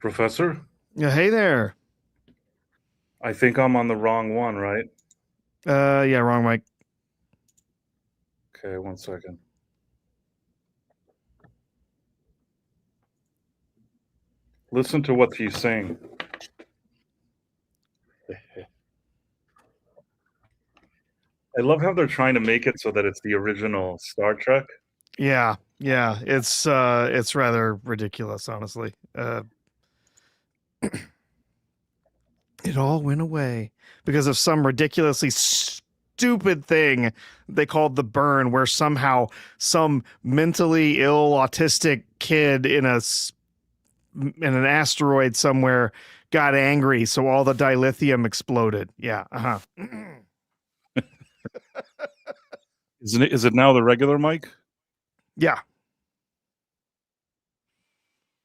Professor? Yeah, hey there. I think I'm on the wrong one, right? Yeah, wrong mic. Okay, 1 second. Listen to what he's saying. I love how they're trying to make it so that it's the original Star Trek. Yeah, it's rather ridiculous, honestly. It all went away because of some ridiculously stupid thing they called the burn, where somehow some mentally ill autistic kid in an asteroid somewhere got angry, so all the dilithium exploded. Yeah, Is it now the regular mic? yeah,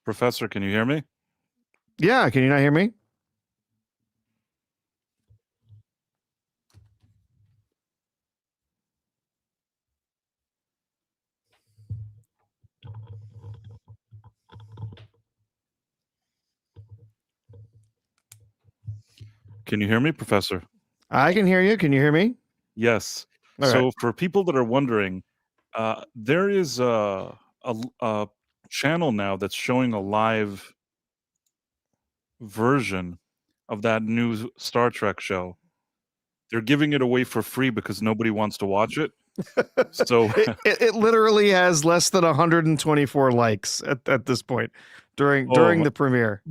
Professor, can you hear me? yeah. Can you not hear me? Can you hear me, Professor? I can hear you. Can you hear me? Yes. All right. So for people that are wondering, there is a channel now that's showing a live version of that new Star Trek show. They're giving it away for free because nobody wants to watch it. So it literally has less than 124 likes at this point during the premiere.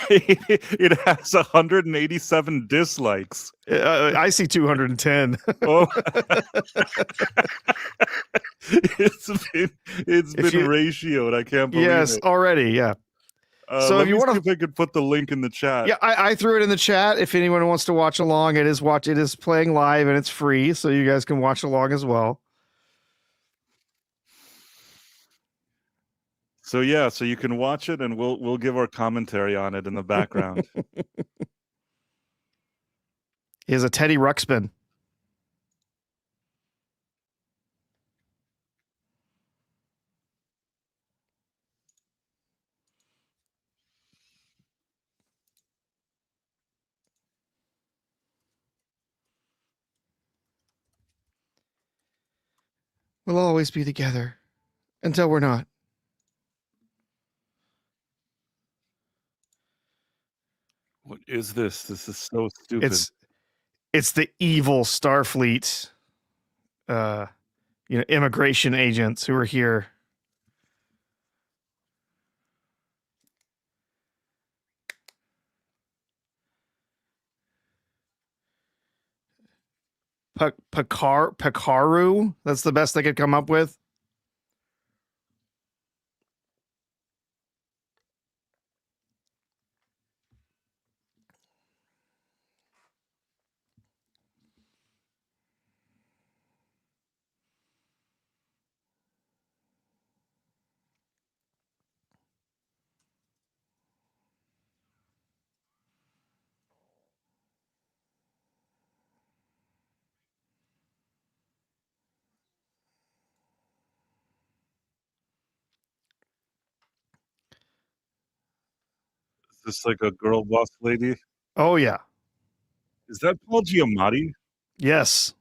It has 187 dislikes. I see 210. Oh, it's been ratioed. I can't believe yes, it. Already, yeah. So if I could put the link in the chat. Yeah, I threw it in the chat. If anyone wants to watch along, it is playing live and it's free, so you guys can watch along as well. So yeah, so you can watch it, and we'll give our commentary on it in the background. He has a Teddy Ruxpin. We'll always be together until we're not. What is this? This is so stupid. It's the evil Starfleet, immigration agents who are here. Pakaru? That's the best they could come up with. Is this like a girl boss lady? Oh yeah. Is that Paul Giamatti? Yes.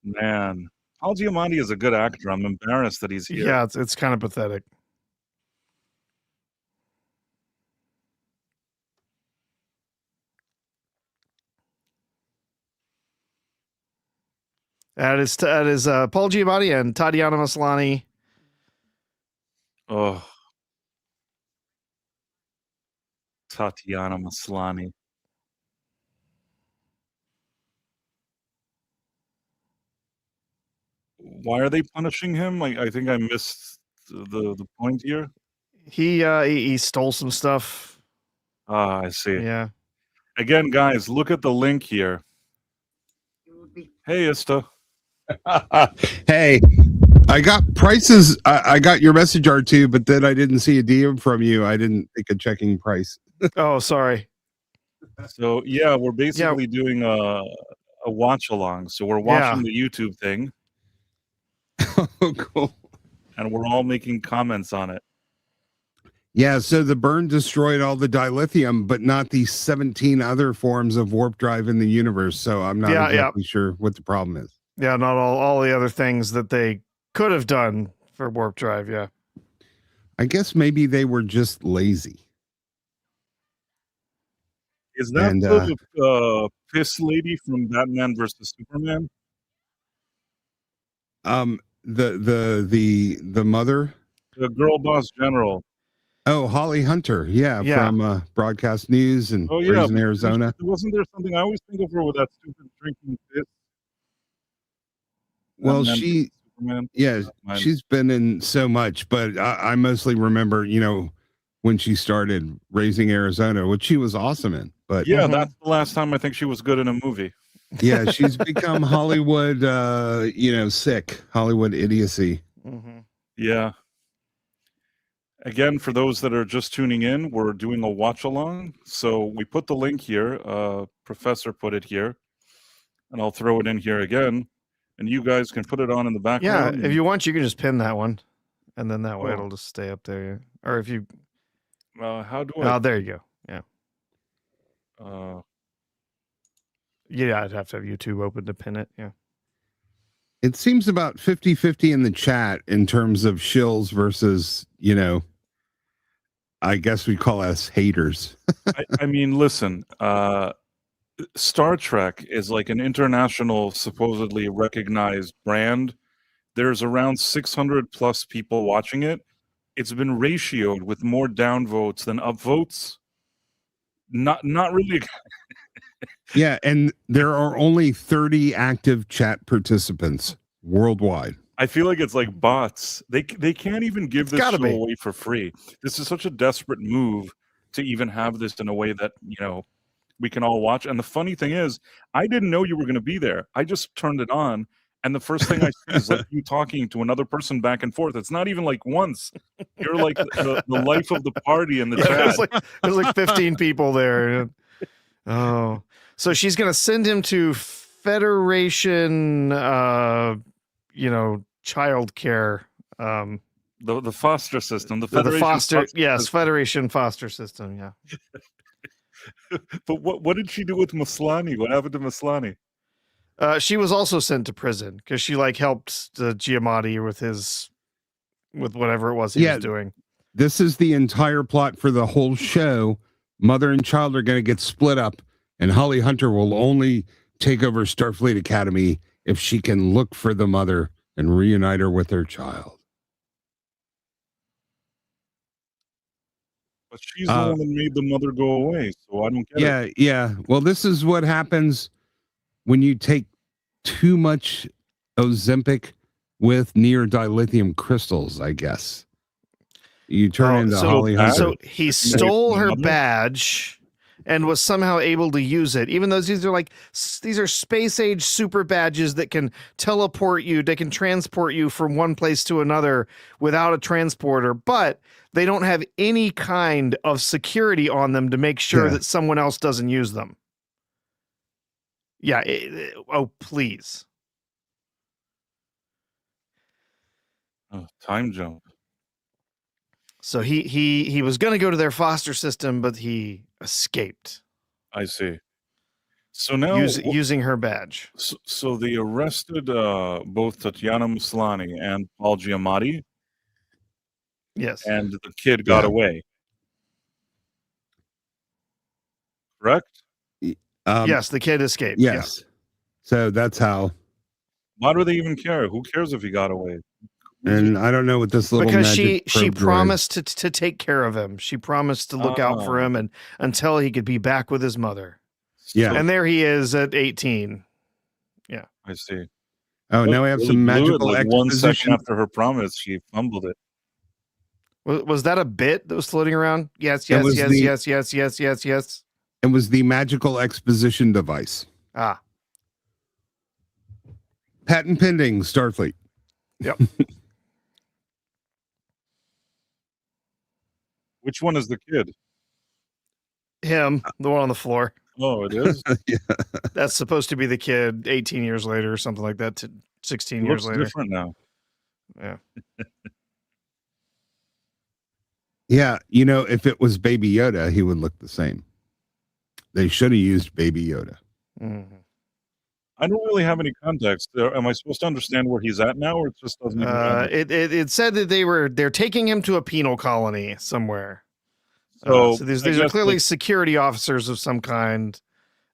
Man, Paul Giamatti is a good actor. I'm embarrassed that he's here. Yeah, it's kind of pathetic. That is Paul Giamatti and Tatiana Maslany. Oh, Tatiana Maslany. Why are they punishing him? I think I missed the point here. He stole some stuff. Ah, I see. Yeah. Again, guys, look at the link here. Hey, Ista. Hey, I got prices. I got your message, R2, but then I didn't see a DM from you. I didn't think of checking price. Oh, sorry. So yeah, we're basically doing a watch along. So we're watching the YouTube thing. Oh, cool. And we're all making comments on it. Yeah, so the burn destroyed all the dilithium, but not the 17 other forms of warp drive in the universe. So I'm not exactly sure what the problem is. Yeah, not all the other things that they could have done for warp drive. Yeah. I guess maybe they were just lazy. Is that And the piss lady from Batman versus Superman? the mother. The girl boss general. Oh, Holly Hunter, yeah, Yeah. from Broadcast News and Oh yeah, Raising but Arizona. wasn't there something I always think of her with that stupid drinking piss? Well, Batman she, versus Superman? yeah, Mine. she's been in so much, but I mostly remember, when she started Raising Arizona, which she was awesome in. But Yeah, that's the last time I think she was good in a movie. yeah, she's become Hollywood, sick, Hollywood idiocy. Mm-hmm. Yeah. Again, for those that are just tuning in, we're doing a watch along. So we put the link here. Professor put it here, and I'll throw it in here again. And you guys can put it on in the Yeah, background. if you want, you can just pin that one, and then that way Oh. it'll just stay up there. Yeah. Or if you, How do I? oh, there you go. Yeah, yeah, I'd have to have YouTube open to pin it. Yeah. It seems about 50-50 in the chat in terms of shills versus, I guess we call us haters. I mean, listen. Star Trek is like an international, supposedly recognized brand. There's around 600 plus people watching it. It's been ratioed with more downvotes than upvotes. Not really. Yeah, and there are only 30 active chat participants worldwide. I feel like it's like bots. They can't even give this show away for free. This is such a desperate move to even have this in a way that, we can all watch. And the funny thing is, I didn't know you were going to be there. I just turned it on, and the first thing I see is like you talking to another person back and forth. It's not even like once. You're like the life of the party in the chat. There's like 15 people there. Oh, so she's gonna send him to Federation, child care. The foster system, the Federation foster yes, Federation foster system. Yeah. But what did she do with Maslany? What happened to Maslany? She was also sent to prison because she helped the Giamatti with whatever it was he was doing. This is the entire plot for the whole show. Mother and child are going to get split up, and Holly Hunter will only take over Starfleet Academy if she can look for the mother and reunite her with her child. But she's the one that made the mother go away, so I don't get it. Yeah. Well, this is what happens when you take too much Ozempic with near dilithium crystals, I guess. You turn into Holly Hunter. So he stole her badge and was somehow able to use it, even though these are space age super badges that can teleport you, they can transport you from one place to another without a transporter, but they don't have any kind of security on them to make sure that someone else doesn't use them. Yeah. Oh, please. Oh, time jump. So he was going to go to their foster system, but he escaped. I see. So now using her badge. So they arrested both Tatiana Maslany and Paul Giamatti. Yes. And the kid got away. Correct? Yes, the kid escaped. Yes. Yeah. So that's how. Why do they even care? Who cares if he got away? And I don't know what this little because she promised to take care of him. She promised to look out for him and until he could be back with his mother. Yeah. And there he is at 18. Yeah. I see. Oh, now we have some magical exposition. 1 second after her promise, she fumbled it. Was that a bit that was floating around? Yes. It was the magical exposition device. Ah. Patent pending, Starfleet. Yep. Which one is the kid? Him, the one on the floor. Oh, it is? Yeah. That's supposed to be the kid 18 years later or something like that, 16 years later. Different now. Yeah. Yeah, if it was Baby Yoda, he would look the same. They should have used Baby Yoda. Mm-hmm. I don't really have any context. Am I supposed to understand where he's at now, or it just doesn't even matter? It said that they're taking him to a penal colony somewhere. So these are clearly security officers of some kind,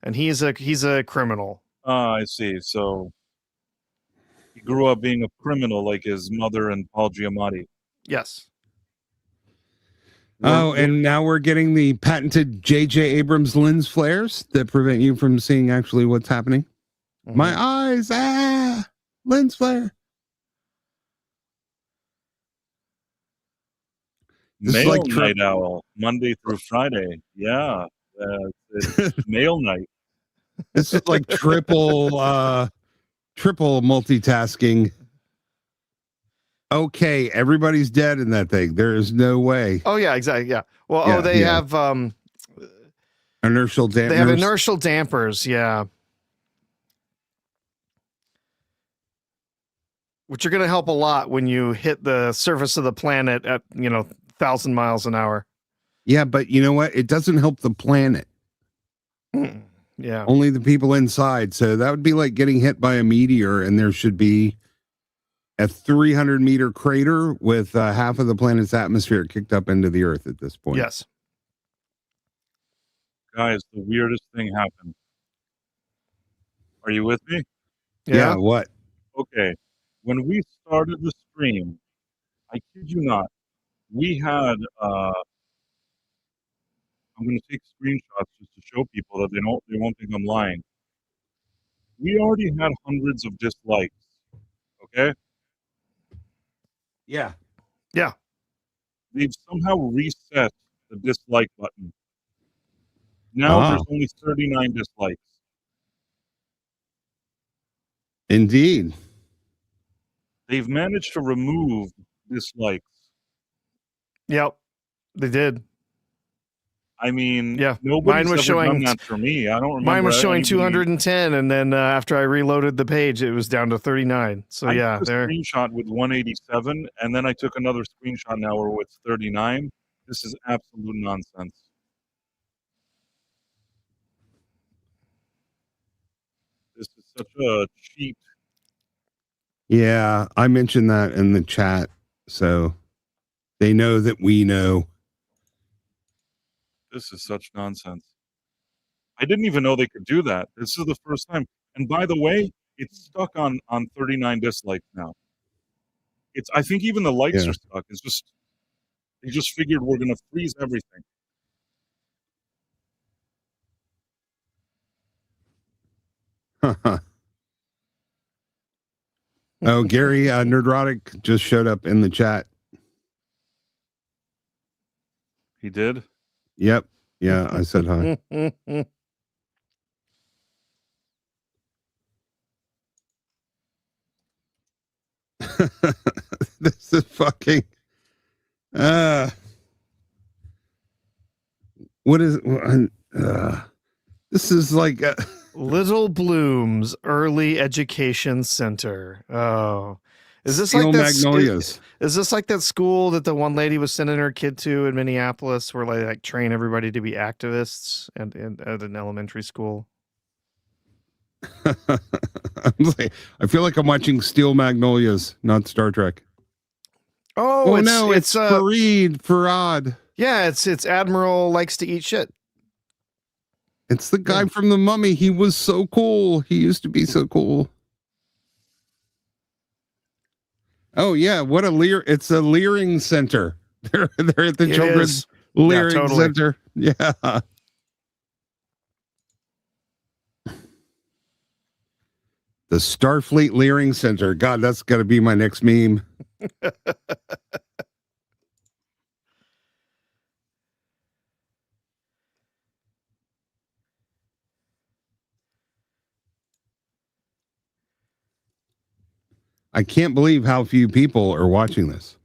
and he's a criminal. I see. So he grew up being a criminal like his mother and Paul Giamatti. Yes. And now we're getting the patented J.J. Abrams lens flares that prevent you from seeing actually what's happening. Mm-hmm. My eyes, lens flare. This Male like night owl, Monday through Friday. Yeah, it's male night. This is like triple multitasking. Okay, everybody's dead in that thing. There is no way. Oh yeah, exactly. Yeah. Well, they have inertial dampers. They have inertial dampers. Yeah. Which are going to help a lot when you hit the surface of the planet at 1,000 miles an hour. Yeah, but you know what? It doesn't help the planet. Yeah. Only the people inside. So that would be like getting hit by a meteor, and there should be a 300-meter crater with half of the planet's atmosphere kicked up into the Earth at this point. Yes. Guys, the weirdest thing happened. Are you with me? Yeah, what? Okay. When we started the stream, I kid you not, we had, I'm going to take screenshots just to show people that they won't think I'm lying. We already had hundreds of dislikes. Okay? Yeah. Yeah. They've somehow reset the dislike button. Now there's only 39 dislikes. Indeed. They've managed to remove dislikes. Yep, they did. I mean, yeah, nobody's ever done that for me. I don't remember. Mine was showing 210, and then after I reloaded the page, it was down to 39. So I took a screenshot with 187, and then I took another screenshot now where it's 39. This is absolute nonsense. This is such a cheat. Yeah, I mentioned that in the chat, so they know that we know. This is such nonsense. I didn't even know they could do that. This is the first time. And by the way, it's stuck on 39 dislikes now. I think even the likes are stuck. It's just they just figured we're gonna freeze everything. Oh, Gary Nerdrotic just showed up in the chat. He did? Yep. Yeah, I said hi. This is fucking what is this is like Little Bloom's Early Education Center. Oh, is this Steel like that? Magnolias? Is this like that school that the one lady was sending her kid to in Minneapolis, where they like train everybody to be activists at an elementary school? I feel like I'm watching Steel Magnolias, not Star Trek. Oh no, it's Farad. Yeah, it's Admiral likes to eat shit. It's the guy from The Mummy. He was so cool. He used to be so cool. Oh yeah, what a it's a Leering Center. They're at the Children's Leering Center. Yeah. The Starfleet Leering Center. God, that's got to be my next meme. I can't believe how few people are watching this.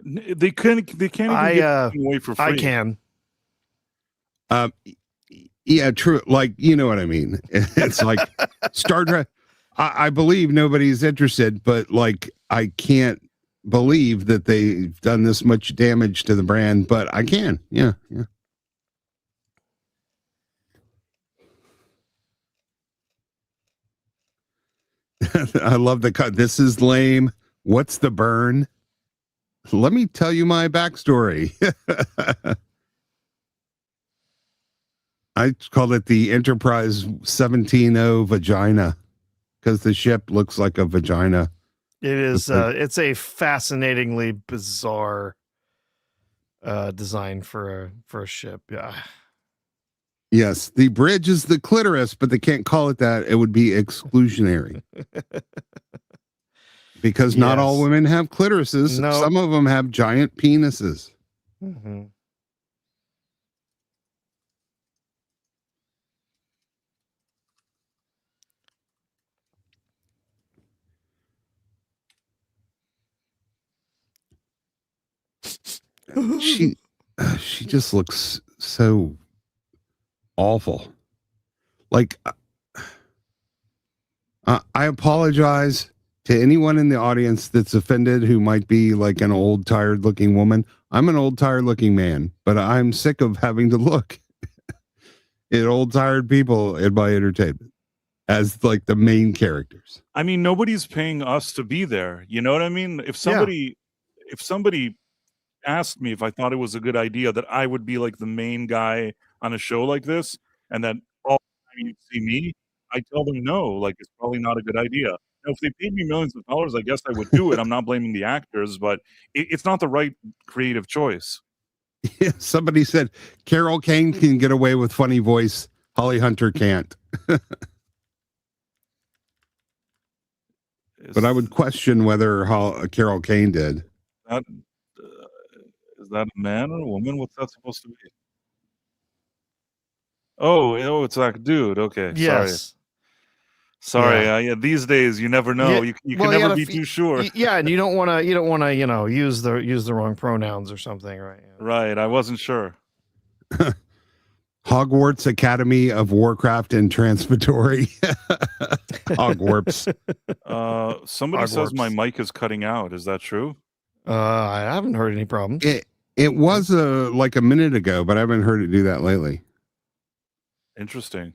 They can't even give it away for free. I can. Yeah, true. Like, you know what I mean? It's like Star Trek. I believe nobody's interested, but like, I can't believe that they've done this much damage to the brand, but I can. Yeah. I love the cut. This is lame. What's the burn? Let me tell you my backstory. I called it the Enterprise 17-0 vagina because the ship looks like a vagina. It is. It's a fascinatingly bizarre design for a ship. Yeah. Yes, the bridge is the clitoris, but they can't call it that. It would be exclusionary. Because not all women have clitorises. Nope. Some of them have giant penises. Mm-hmm. She just looks so awful. Like, I apologize to anyone in the audience that's offended who might be like an old, tired looking woman. I'm an old, tired looking man, but I'm sick of having to look at old, tired people in my entertainment as like the main characters. I mean, nobody's paying us to be there. You know what I mean? If somebody asked me if I thought it was a good idea that I would be like the main guy on a show like this, and that all the time you'd see me, I tell them no, like it's probably not a good idea. Now, if they paid me millions of dollars, I guess I would do it. I'm not blaming the actors, but it's not the right creative choice. Yeah, somebody said Carol Kane can get away with funny voice. Holly Hunter can't. But I would question whether Carol Kane did. Is that a man or a woman? What's that supposed to be? Oh, it's that dude. Okay, Yes. sorry. Yeah, these days you never know. Yeah, you can never be too sure. Yeah, and you don't want to use the wrong pronouns or something, right? Yeah. Right. I wasn't sure. Hogwarts Academy of Warcraft and Transmitory. Hogwarts. Somebody says my mic is cutting out. Is that true? I haven't heard any problems. It was like a minute ago, but I haven't heard it do that lately. Interesting.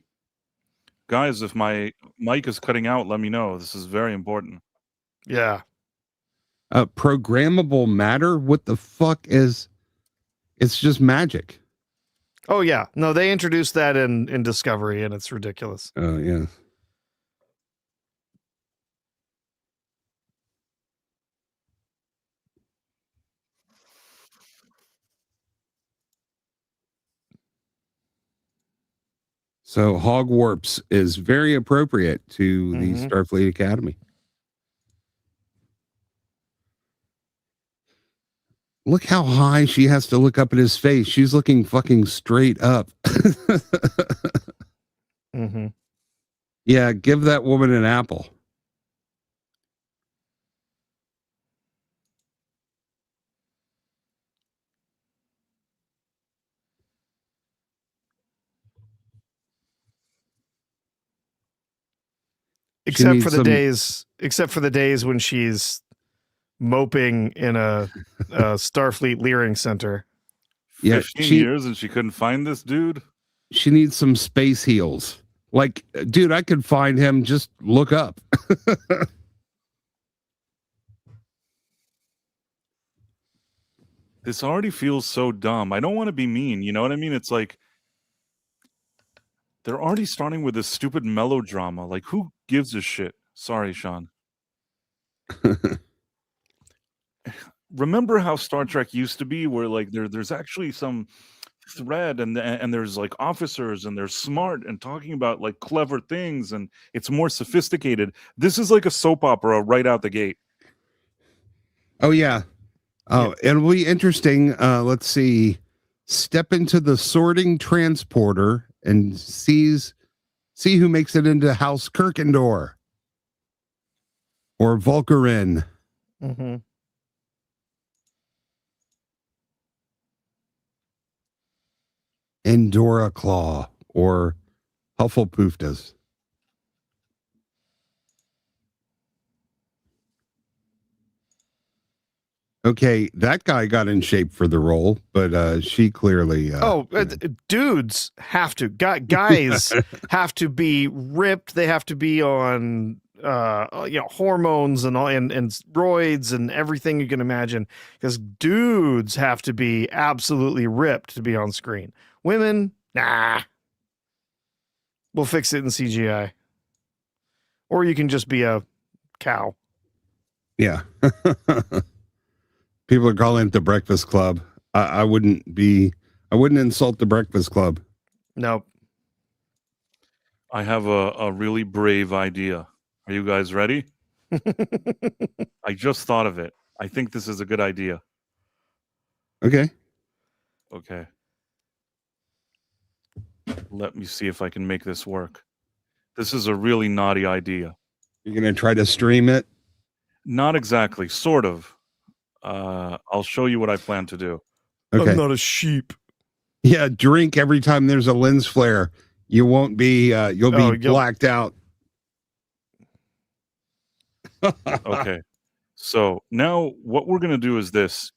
Guys, if my mic is cutting out, let me know. This is very important. Yeah. Programmable matter? What the fuck is... It's just magic. Oh, yeah. No, they introduced that in Discovery, and it's ridiculous. Oh, yeah. So Hogwarts is very appropriate to the Starfleet Academy. Look how high she has to look up at his face. She's looking fucking straight up. Mm-hmm. Yeah, give that woman an apple. Except for the days when she's moping in a Starfleet Leering Center. Yeah, 15 years and she couldn't find this dude? She needs some space heels. Like, dude, I could find him. Just look up. This already feels so dumb. I don't want to be mean. You know what I mean? It's like they're already starting with this stupid melodrama. Like, who gives a shit? Sorry, Sean. Remember how Star Trek used to be, where like there's actually some thread and there's like officers and they're smart and talking about like clever things and it's more sophisticated. This is like a soap opera right out the gate. Oh yeah. Oh, it'll be interesting. Let's see. Step into the sorting transporter and see who makes it into House Kirkendor or Volcarin. Mm-hmm. Endora Claw or Hufflepuffdas. Okay, that guy got in shape for the role, but she clearly. Dudes have to. Guys have to be ripped. They have to be on, hormones and all, and roids and everything you can imagine. Because dudes have to be absolutely ripped to be on screen. Women, nah. We'll fix it in CGI. Or you can just be a cow. Yeah. People are calling it the Breakfast Club. I wouldn't insult the Breakfast Club. Nope. I have a really brave idea. Are you guys ready? I just thought of it. I think this is a good idea. Okay. Okay. Let me see if I can make this work. This is a really naughty idea. You're going to try to stream it? Not exactly, sort of. I'll show you what I plan to do. Okay. I'm not a sheep. Yeah, drink every time there's a lens flare. You won't be, you'll be blacked out. Okay. So now what we're going to do is this.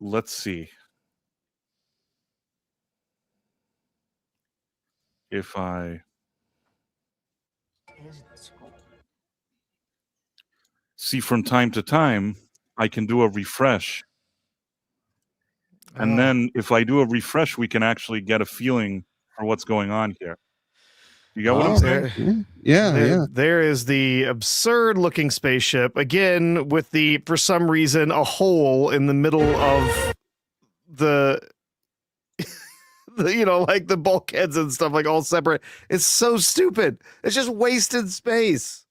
Let's see. If I see from time to time, I can do a refresh. And then if I do a refresh, we can actually get a feeling for what's going on here. You got what I'm saying? Yeah. There is the absurd looking spaceship again with for some reason, a hole in the middle of the like the bulkheads and stuff, like all separate. It's so stupid. It's just wasted space.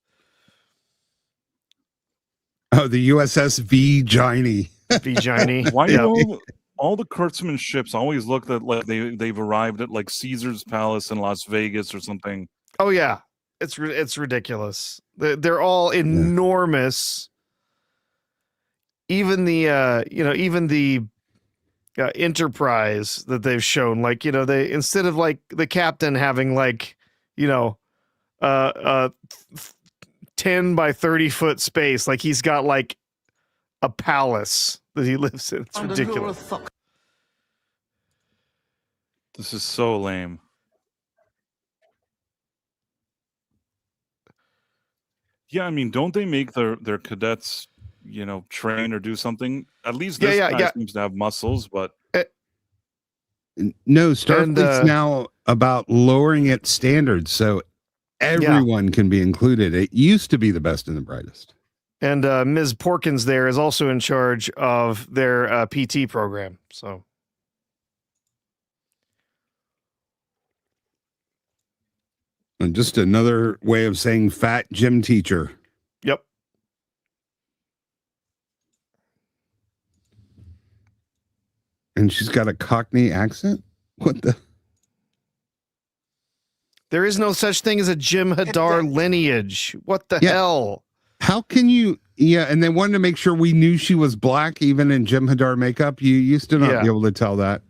Oh, the USS Vagini. Vagini. Why do all the Kurtzman ships always look like they've arrived at like Caesar's Palace in Las Vegas or something? Oh yeah, it's ridiculous. They're all enormous. Even the Enterprise that they've shown, like, they, instead of like the captain having like 10 by 30 foot space, like he's got like a palace that he lives in. It's ridiculous. This is so lame. Yeah, I mean, don't they make their cadets, train or do something? At least this guy seems to have muscles, but no, Starfleet's now about lowering its standards so everyone can be included. It used to be the best and the brightest. And Ms. Porkins there is also in charge of their PT program. So. And just another way of saying fat gym teacher. Yep. And she's got a Cockney accent? What the? There is no such thing as a Jim Hadar lineage. What the hell? How can you? Yeah, and they wanted to make sure we knew she was black, even in Jim Hadar makeup. You used to not be able to tell that.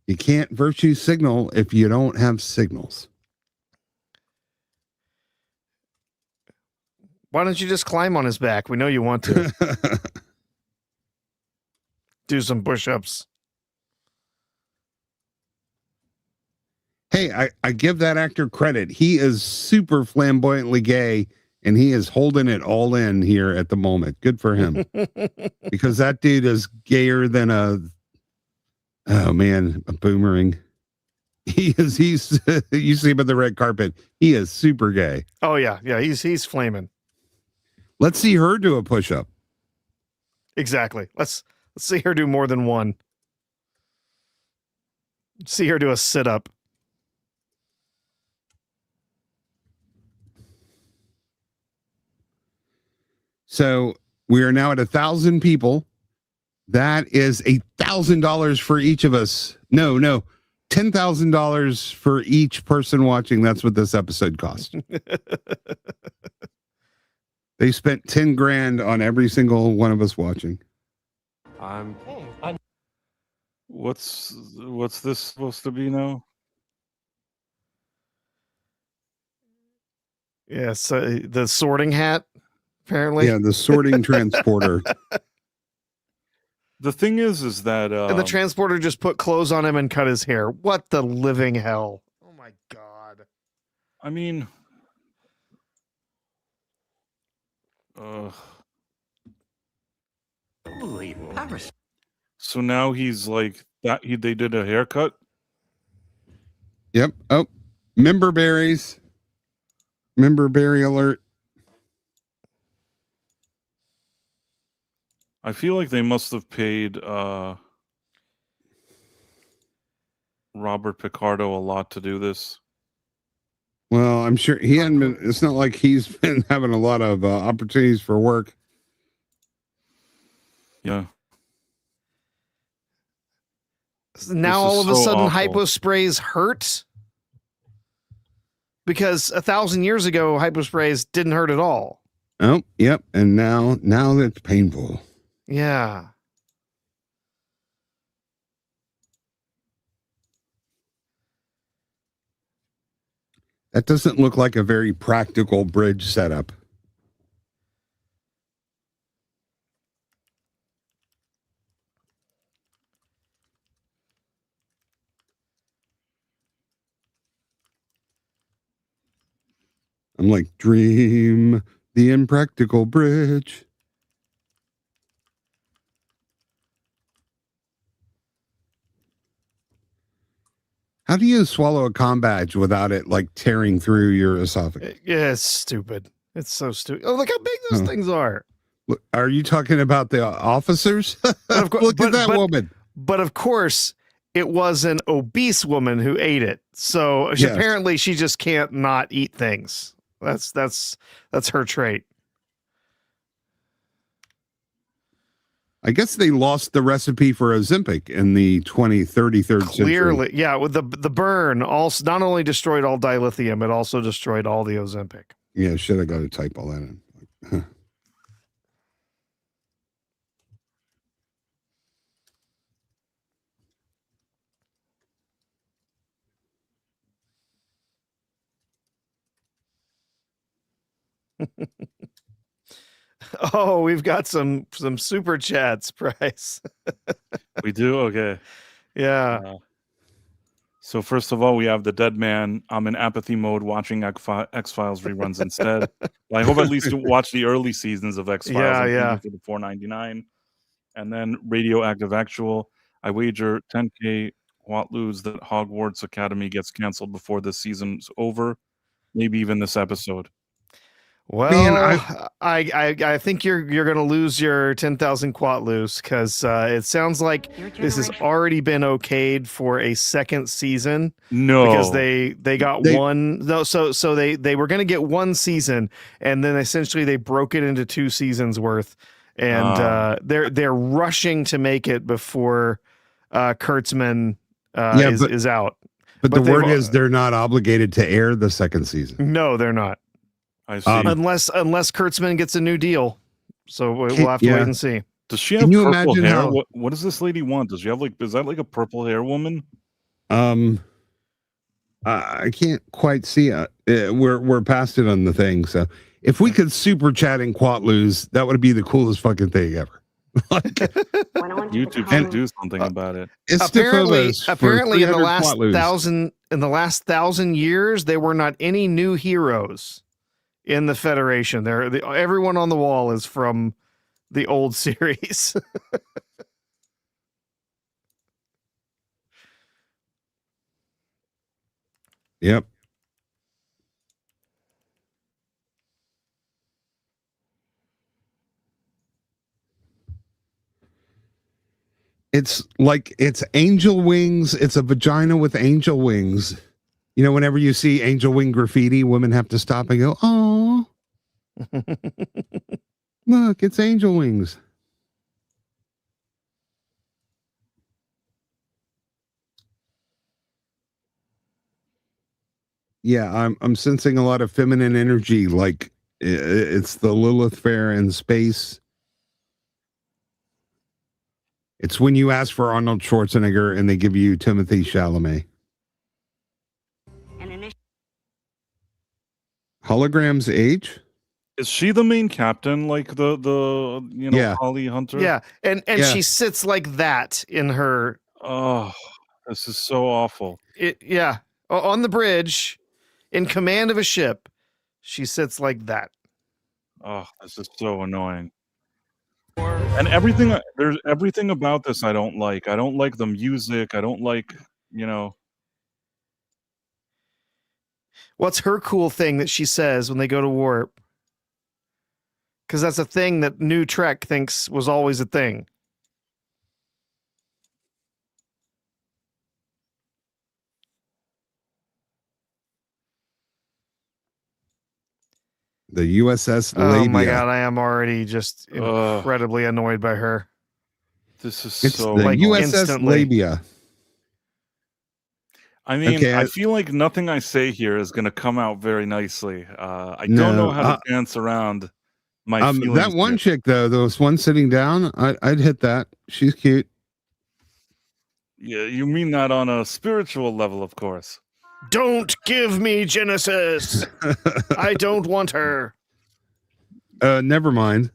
You can't virtue signal if you don't have signals. Why don't you just climb on his back? We know you want to. Do some push-ups. Hey, I give that actor credit. He is super flamboyantly gay, and he is holding it all in here at the moment. Good for him. Because that dude is gayer than a boomerang. He's you see him on the red carpet. He is super gay. Oh yeah. He's flaming. Let's see her do a push-up. Exactly. Let's see her do more than one. See her do a sit-up. So we are now at 1,000 people. That is $1,000 for each of us. No, $10,000 for each person watching. That's what this episode cost. They spent 10 grand on every single one of us watching. What's this supposed to be now? Yes, the sorting hat, apparently. Yeah, the sorting transporter. The thing is that And the transporter just put clothes on him and cut his hair. What the living hell? Oh my god. I mean, so now he's like that. They did a haircut. Yep. Oh, member berries. Member berry alert. I feel like they must have paid Robert Picardo a lot to do this. Well, I'm sure he hadn't been. It's not like he's been having a lot of opportunities for work. Yeah. Now all of a so sudden, awful. hyposprays hurt? Because 1,000 years ago, hyposprays didn't hurt at all. Oh, yep. And now it's painful. Yeah. That doesn't look like a very practical bridge setup. I'm like, dream the impractical bridge. How do you swallow a comm badge without it like tearing through your esophagus? Yeah, it's stupid. It's so stupid. Oh, look how big those things are. Look, are you talking about the officers? Of course, Look at that woman. But of course, it was an obese woman who ate it. So apparently she just can't not eat things. That's her trait. I guess they lost the recipe for Ozempic in the 33rd century. Clearly, yeah. With the burn, also not only destroyed all dilithium, it also destroyed all the Ozempic. Yeah, should have got to type all that in. Huh. Oh, we've got some super chats, Bryce. We do? Okay. Yeah. So first of all, we have the dead man. I'm in apathy mode watching X-Files reruns instead. Well, I hope at least to watch the early seasons of X-Files. Yeah. For the $4.99. And then Radioactive Actual. I wager 10K Wattloos that Hogwarts Academy gets canceled before this season's over. Maybe even this episode. Well, man, I think you're going to lose your 10,000 Quatloos because it sounds like this has already been okayed for a second season. No, because they got one. No, so they were going to get one season, and then essentially they broke it into 2 seasons worth, and they're rushing to make it before Kurtzman is out. But the word is they're not obligated to air the second season. No, they're not. I see. Unless Kurtzman gets a new deal. So we'll have to wait and see. Does she have purple hair? What does this lady want? Does she have is that like a purple hair woman? I can't quite see it. We're past it on the thing. So if we could super chat in Quatloos, that would be the coolest fucking thing ever. YouTube should do something about it. Apparently in the last 1,000 years, there were not any new heroes in the Federation. Everyone on the wall is from the old series. Yep. It's like it's angel wings. It's a vagina with angel wings. You know, whenever you see angel wing graffiti, women have to stop and go, "Oh, look, it's angel wings." Yeah, I'm sensing a lot of feminine energy, like It's the Lilith Fair in space. It's when you ask for Arnold Schwarzenegger and they give you Timothy Chalamet. Holograms age? Is she the main captain, like the Yeah. Holly Hunter? Yeah, and she sits like that in her. Oh, this is so awful. On the bridge, in command of a ship, she sits like that. Oh, this is so annoying. And there's everything about this I don't like. I don't like the music. I don't like, What's her cool thing that she says when they go to warp? Because that's a thing that New Trek thinks was always a thing. The USS Labia. Oh my god, I am already just incredibly annoyed by her. This is it's so the like USS instantly. Labia. I mean, Okay, I feel like nothing I say here is going to come out very nicely. I don't know how to dance around my feelings. That one chick, though, there was one sitting down. I'd hit that. She's cute. Yeah, you mean that on a spiritual level, of course. Don't give me Genesis. I don't want her. Never mind.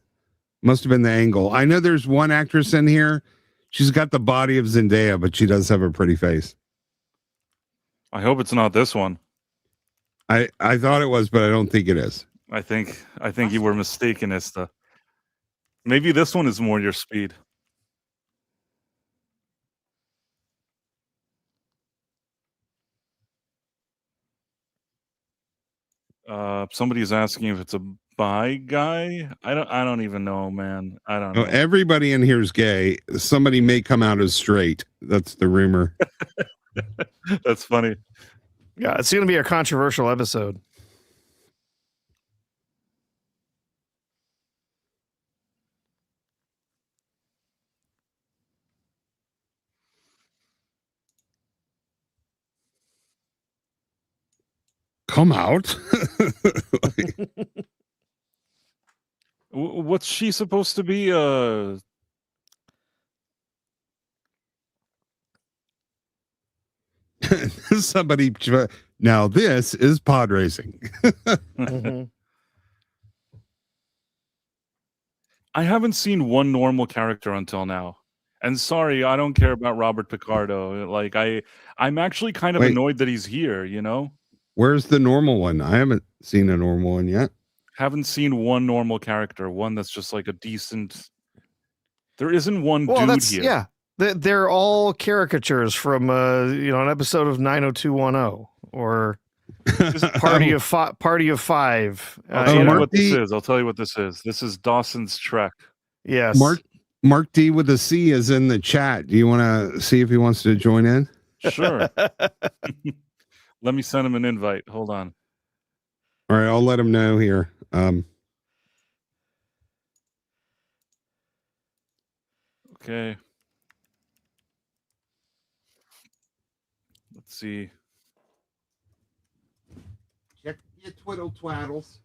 Must have been the angle. I know there's one actress in here. She's got the body of Zendaya, but she does have a pretty face. I hope it's not this one. I thought it was, but I don't think it is. I think you were mistaken, Ista. Maybe this one is more your speed. Somebody's asking if it's a bi guy. I don't even know, man. I don't know. Everybody in here is gay. Somebody may come out as straight. That's the rumor. That's funny. Yeah, it's going to be a controversial episode. Come out. What's she supposed to be? Somebody. Now this is pod racing. Mm-hmm. I haven't seen one normal character until now. And sorry, I don't care about Robert Picardo. Like I'm actually kind of annoyed that he's here, you know? Where's the normal one? I haven't seen a normal one yet. Haven't seen one normal character, one that's just like a decent. There isn't one dude here. Yeah. They're all caricatures from an episode of 90210 or Party of Five. I'll tell you what this is. I'll tell you what this is. This is Dawson's Trek. Yes. Mark D with a C is in the chat. Do you want to see if he wants to join in? Sure. Let me send him an invite. Hold on. All right, I'll let him know here. Okay. Let's see. Check your twiddle twaddles.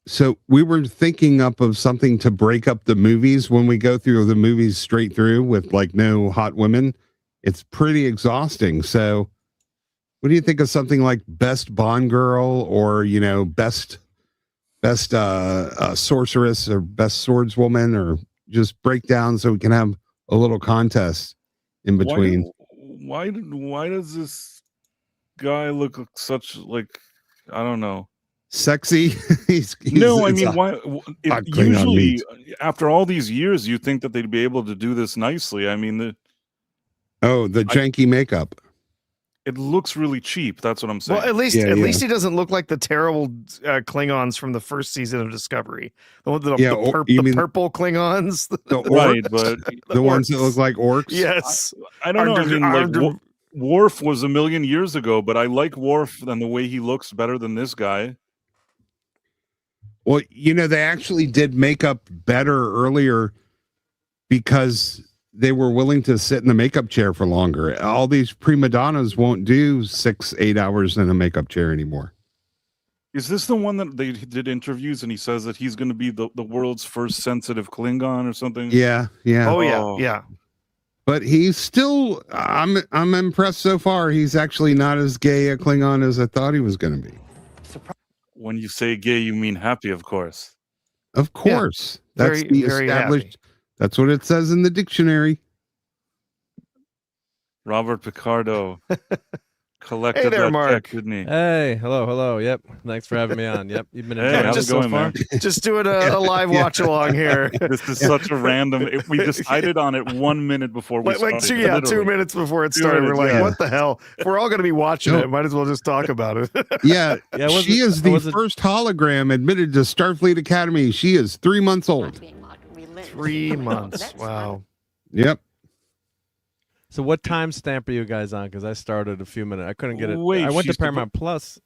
So we were thinking up of something to break up the movies when we go through the movies straight through with like no hot women. It's pretty exhausting. So what do you think of something like Best Bond Girl or, best sorceress or best swordswoman, or just break down so we can have a little contest in between? Why does this guy look such like, I don't know, sexy? No, I mean, why? Usually, after all these years, you think that they'd be able to do this nicely. I mean, the janky makeup. It looks really cheap. That's what I'm saying. Well, at least he doesn't look like the terrible Klingons from the first season of Discovery. The purple Klingons. Right, but the ones that look like orcs. Yes, I don't know. I mean, Worf was 1,000,000 years ago, but I like Worf and the way he looks better than this guy. Well, they actually did makeup better earlier because they were willing to sit in the makeup chair for longer. All these prima donnas won't do 6-8 hours in a makeup chair anymore. Is this the one that they did interviews and he says that he's going to be the world's first sensitive Klingon or something? Yeah. Oh, yeah. But he's still, I'm impressed so far. He's actually not as gay a Klingon as I thought he was going to be. When you say gay, you mean happy, of course. Of course. Yeah. That's the very established. Happy. That's what it says in the dictionary. Robert Picardo collected Hey there, that Mark. check, didn't he? Hey, hello. Yep, thanks for having me on. Yep, you've been Hey, enjoying how's it it so going, far. man? Just doing a live watch along here. This is such a random. We decided on it 1 minute before we started. Like 2 minutes before it started. We're like, what the hell? If we're all going to be watching it, might as well just talk about it. Yeah, she is the first hologram admitted to Starfleet Academy. She is 3 months old. 3 months. Wow. Yep. So what timestamp are you guys on? Because I started a few minutes. I couldn't get it. Wait, I went to she's Paramount Plus,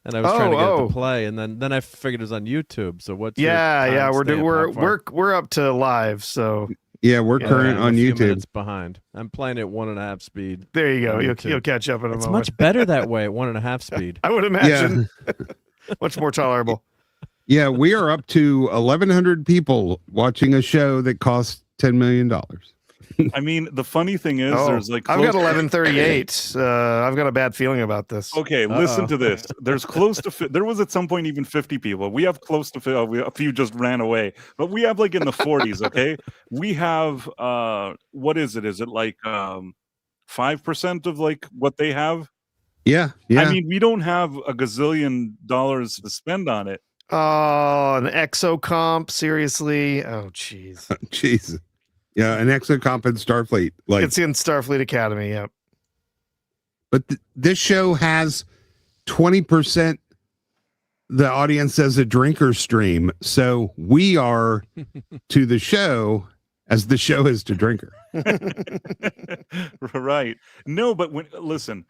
and I was trying to get it to play, and then I figured it was on YouTube. So what's Yeah. We're up to live. So yeah, we're current on a few YouTube. minutes behind. I'm playing at 1.5 speed. There you go. You'll catch up in a moment. It's much better that way at 1.5 speed. I would imagine. Much more tolerable. Yeah, we are up to 1,100 people watching a show that costs $10 million. I mean, the funny thing is, there's like I've got 1138. I've got a bad feeling about this. Okay, listen to this. There's close to there was at some point even 50 people. We have close to a few just ran away, but we have like in the 40s. Okay, we have what is it? Is it like 5% of like what they have? Yeah. I mean, we don't have a gazillion dollars to spend on it. Oh, an exocomp? Seriously? Oh, jeez. Jeez. Yeah, an exocomp in Starfleet. Like it's in Starfleet Academy, yep. But this show has 20% the audience as a drinker stream. So we are to the show as the show is to drinker. Right. No, but listen,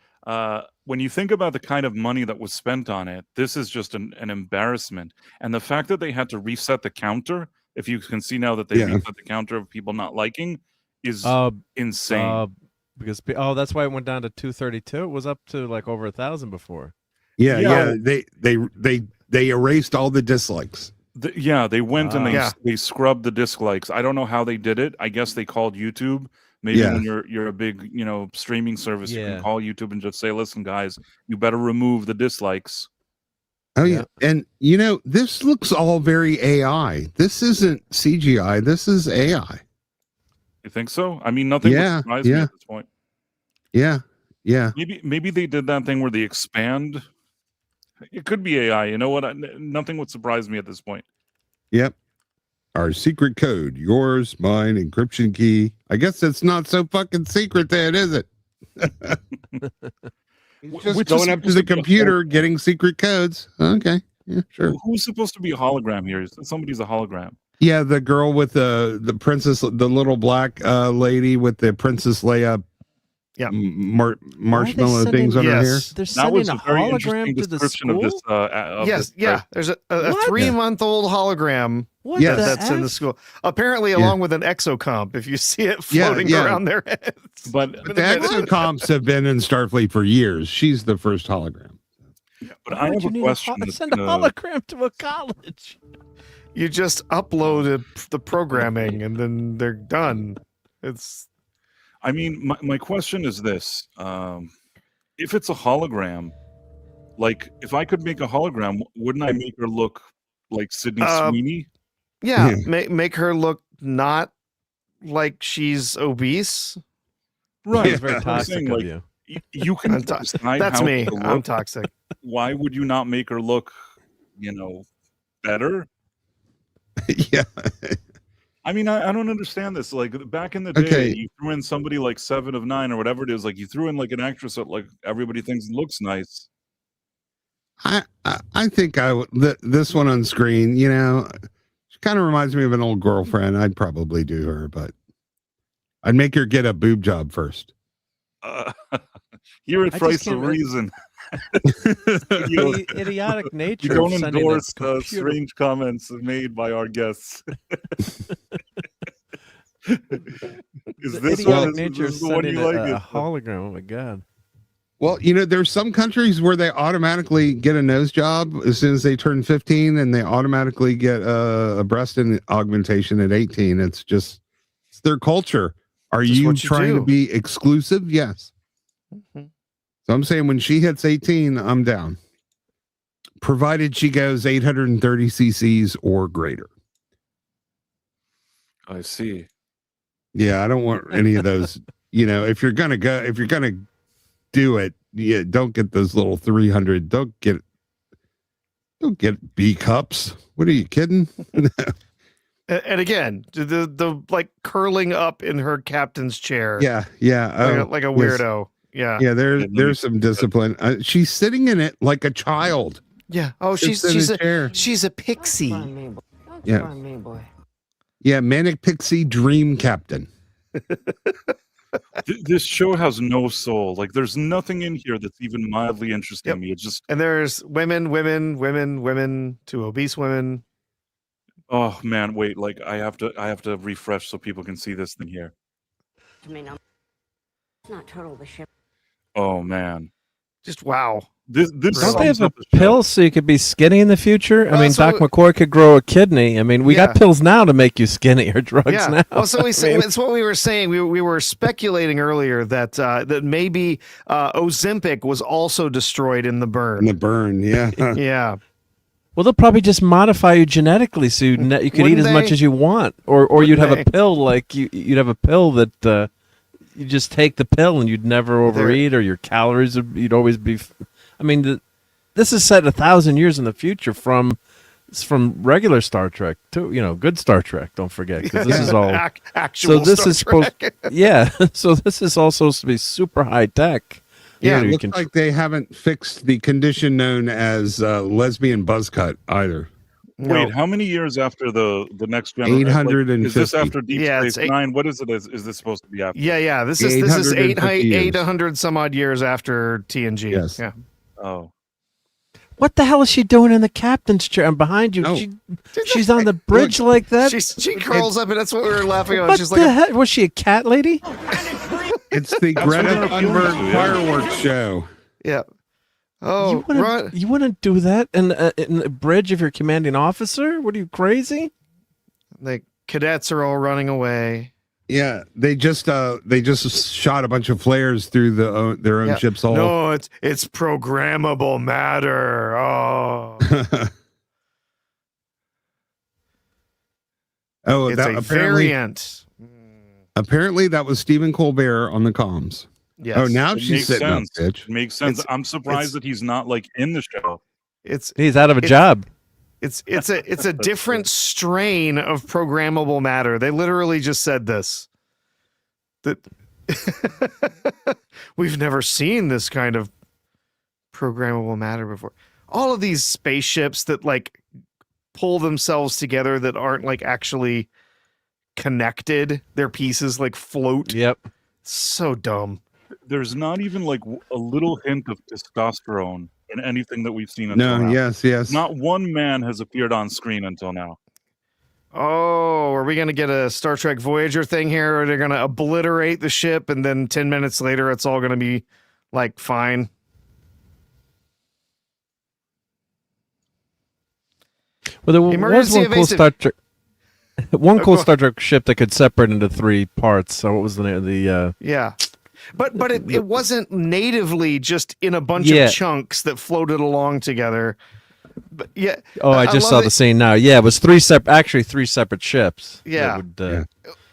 when you think about the kind of money that was spent on it, this is just an embarrassment. And the fact that they had to reset the counter, if you can see now that they reset the counter of people not liking, is insane. Because that's why it went down to 232. It was up to like over 1,000 before. Yeah. They erased all the dislikes. They went and they scrubbed the dislikes. I don't know how they did it. I guess they called YouTube. Maybe when you're a big streaming service, you can call YouTube and just say, "Listen, guys, you better remove the dislikes." Oh yeah. And this looks all very AI. This isn't CGI. This is AI. You think so? I mean, nothing would surprise me at this point. Yeah. Maybe they did that thing where they expand. It could be AI. You know what? Nothing would surprise me at this point. Yep. Our secret code, yours, mine, encryption key. I guess it's not so fucking secret then, is it? Just going up to the computer, getting secret codes. Okay. Yeah, sure. Who's supposed to be a hologram here? Somebody's a hologram. Yeah, the girl with the princess, the little black lady with the Princess Leia marshmallow things on her hair. They're sending a hologram to the school? There's a 3-month-old hologram that's in the school. Apparently, along with an exocomp, if you see it floating around their heads. But the exocomps have been in Starfleet for years. She's the first hologram. But I have a question. Send a hologram to a college. You just upload the programming and then they're done. I mean, my question is this. If it's a hologram, like if I could make a hologram, wouldn't I make her look like Sydney Sweeney? Yeah, make her look not like she's obese. Right. It's very toxic of you. You can decide That's how me. to look. I'm toxic. Why would you not make her look, better? Yeah. I mean, I don't understand this. Like back in the day, you threw in somebody like 7 of 9 or whatever it is. Like you threw in like an actress that like everybody thinks looks nice. I think this one on screen, she kind of reminds me of an old girlfriend. I'd probably do her, but I'd make her get a boob job first. Here at Price of Reason. The idiotic We nature don't of sending endorse a computer. strange comments made by our guests. Is The this idiotic one? nature This of is the one sending you like? a hologram. Oh my god. Well, there's some countries where they automatically get a nose job as soon as they turn 15, and they automatically get a breast augmentation at 18. It's their culture. Are Just you what you trying to do. be exclusive? Yes. Mhm. So I'm saying when she hits 18, I'm down. Provided she goes 830 cc's or greater. I see. Yeah, I don't want any of those. If you're gonna do it, yeah, don't get those little 300. Don't get B cups. What are you kidding? And again, the like curling up in her captain's chair. Yeah. Like a Yes. weirdo. Yeah. Yeah, there's some discipline. She's sitting in it like a child. Yeah. Oh, Sits in a chair. she's a pixie. Yeah. Yeah, manic pixie dream captain. This show has no soul. Like, there's nothing in here that's even mildly interesting Yep. to me. It's just, And there's women, two obese women. oh man, wait. Like, I have to refresh so people can see this thing here. I mean, it's not total the ship. Oh man, Just wow. this Don't Don't they sums have a up the show. pill so you could be skinny in the future? I Well, mean, so- Doc McCoy could grow a kidney. I mean, we got Yeah. pills now to make you skinny, or drugs Yeah. now. Well, so I mean, it's what we were saying. We were speculating earlier that that maybe Ozempic was also destroyed in the In burn. the burn, yeah. Yeah. well, they'll probably just modify you genetically so you could eat Wouldn't as much they? as you want, or Wouldn't you'd have they? a pill like you'd have a pill that you just take the pill and you'd never overeat, or your calories you'd always be. I mean, this is set 1,000 years in the future from regular Star Trek to good Star Trek. Don't forget, because this is all. Actual So this Star is supposed, Trek. yeah. So this is all supposed to be super high tech. Yeah, You it can looks like they haven't fixed the condition known as lesbian buzz cut either. No. Wait, how many years after the next generation? 850. Is this after Deep Yeah, it's Space Nine? What is it? Is this supposed to be after? Yeah. This is 850 years. 800 some odd years after TNG. Yes. Yeah. Oh, What the hell is she doing in the captain's chair? I'm behind you. Oh. She's on the bridge like that. She curls up, and that's what we were laughing at. What She's the like, heck? Was she a cat lady? It's the what Greta they're appealing Thunberg to, yeah. fireworks show. yeah. Oh, run. You wouldn't do that in the bridge if you're commanding officer? What are you, crazy? The cadets are all running away. Yeah, they just shot a bunch of flares through their own Yeah. ship's hull. No, it's programmable matter. Oh, Oh, it's that a apparently variant. that was Stephen Colbert on the comms. Yes. Oh, now it she's makes sitting sense. up, bitch. It makes sense. It's- I'm surprised that he's not like in the show. it's He's out of a It's- job. it's a different strain of programmable matter. They literally just said this. That we've never seen this kind of programmable matter before. All of these spaceships that like pull themselves together that aren't like actually connected. Their pieces like float. Yep. So dumb. There's not even like a little hint of testosterone in anything that we've seen until No, now. yes. Not one man has appeared on screen until now. Oh, are we going to get a Star Trek Voyager thing here? Or they're going to obliterate the ship and then 10 minutes later it's all going to be like fine? Well, there was Emergency one cool evasive. Star Trek. One cool go- Star Trek ship that could separate into 3 parts. So what was the name of the? Yeah. But it wasn't natively just in a bunch Yeah. of chunks that floated along together. But yeah. Oh, I just love saw it. the scene now. Yeah, it was 3 separate ships. that Yeah. would, Yeah.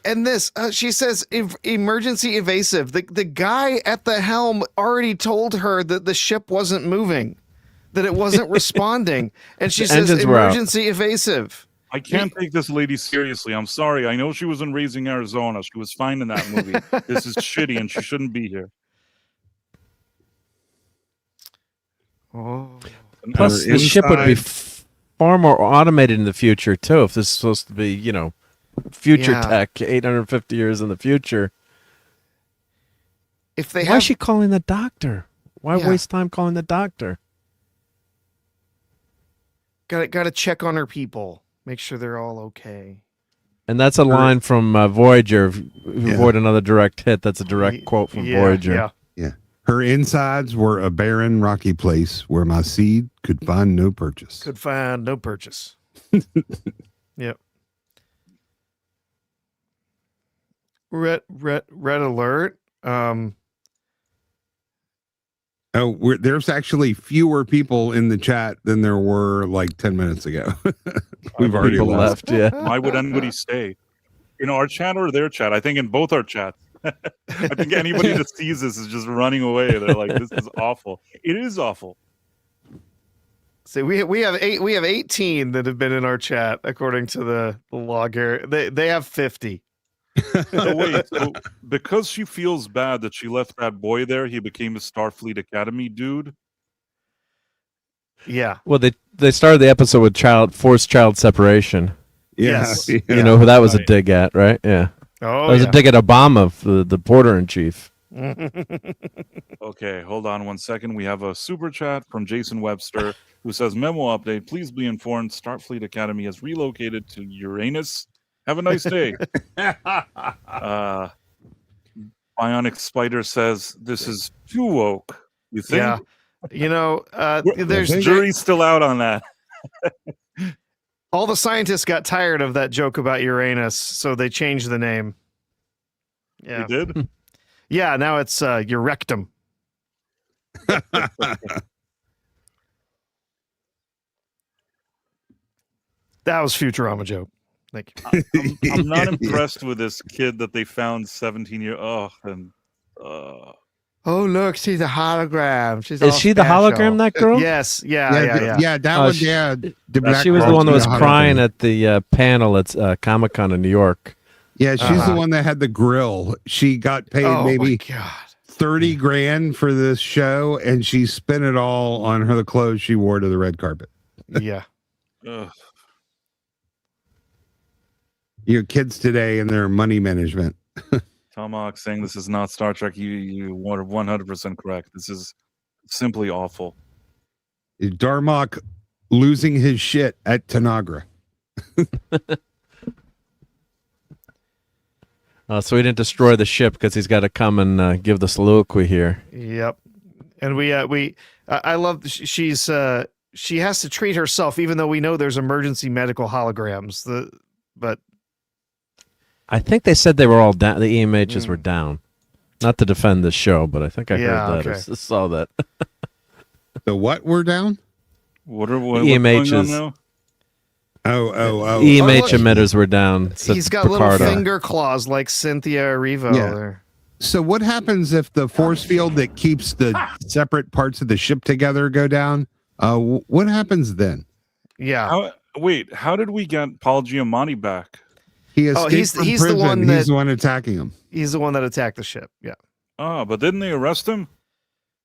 And this, she says, emergency evasive. The guy at the helm already told her that the ship wasn't moving, that it wasn't responding. And she The says, engines were out. emergency evasive. I can't take this lady seriously. I'm sorry. I know she was in Raising Arizona. She was fine in that movie. This is shitty, and she shouldn't be here. Oh. And Plus, Or the ship would be inside. far more automated in the future too. If this is supposed to be, future Yeah. tech, 850 years in the future. If they Why have is she calling the doctor? Why Yeah. waste time calling the doctor? Got to check on her people. Make sure they're all okay. And that's a line from Voyager. If you avoid another direct hit, that's a direct quote from Voyager. Yeah. Yeah. Her insides were a barren, rocky place where my seed could find no purchase. Could find no purchase. Yep. Red alert. There's actually fewer people in the chat than there were like 10 minutes ago. We've already People left. Yeah. Why would anybody stay? In our chat or their chat? I think in both our chats. I think anybody that sees this is just running away. They're like, "This is awful." It is awful. See, we have 18 that have been in our chat according to the log here. They have 50. So wait, so because she feels bad that she left that boy there, he became a Starfleet Academy dude. Yeah. Well, they started the episode with forced child separation. Yes. Yeah. You know who that was a Right. dig at, right? Yeah. Oh, That was a dig at Obama, the porter in chief. Okay, hold on 1 second. We have a super chat from Jason Webster who says, "Memo update. Please be informed Starfleet Academy has relocated to Uranus. Have a nice day." Bionic Spider says, "This is too woke." You think? Yeah. You know, there's The jury's still out on that. all the scientists got tired of that joke about Uranus, so they changed the name. Yeah. You did? Yeah, now it's Urectum. That was Futurama joke. Thank you. I'm not impressed with this kid that they found 17 years. Oh, look, she's a hologram. She's Is she the hologram, that girl? Yes. Yeah. Yeah, that Oh, one. she- Yeah, the black She was the girl, one that was yeah, crying hologram. at the panel at Comic-Con in New York. Yeah, she's the one that had the grill. She got paid Oh maybe my God. 30 grand for this show, and she spent it all on the clothes she wore to the red carpet. Yeah. Ugh. Your kids today and their money management. Tomahawk saying this is not Star Trek. You are 100% correct. This is simply awful. Darmok losing his shit at Tanagra. So he didn't destroy the ship because he's got to come and give the soliloquy here. Yep. And I love she has to treat herself, even though we know there's emergency medical holograms. But I think they said they were all down. The EMHs were down. Not to defend this show, but I think I Yeah, heard that. okay. I saw that. The what were down? What's going EMHs. on now? Oh. EMH look, emitters were down. said he's got Picardo. little finger claws like Cynthia Erivo Yeah. there. So what happens if the force field that keeps the separate parts of the ship together go down? What happens then? Yeah. How did we get Paul Giamatti back? He escaped he's from the prison. one He's the one attacking him. He's the one that attacked the ship. Yeah. But didn't they arrest him?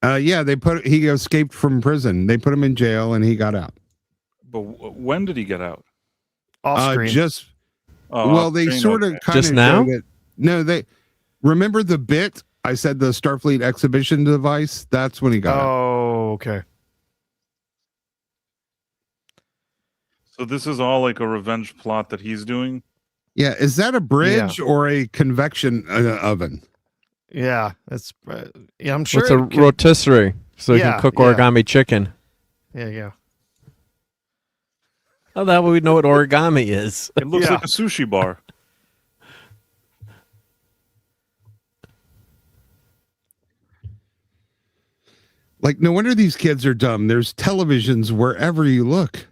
Yeah, he escaped from prison. They put him in jail and he got out. But when did he get out? Off screen. They sort of kind Just of now? showed it. No, they remember the bit I said, the Starfleet exhibition device. That's when he got out. Oh, okay. So this is all like a revenge plot that he's doing. Yeah, is that a bridge or a convection oven? Yeah, that's I'm sure. It's a it can- rotisserie, so you Yeah, can cook yeah. origami chicken. yeah. Oh, that way we know what origami is. It looks Yeah. like a sushi bar. Like, no wonder these kids are dumb. There's televisions wherever you look.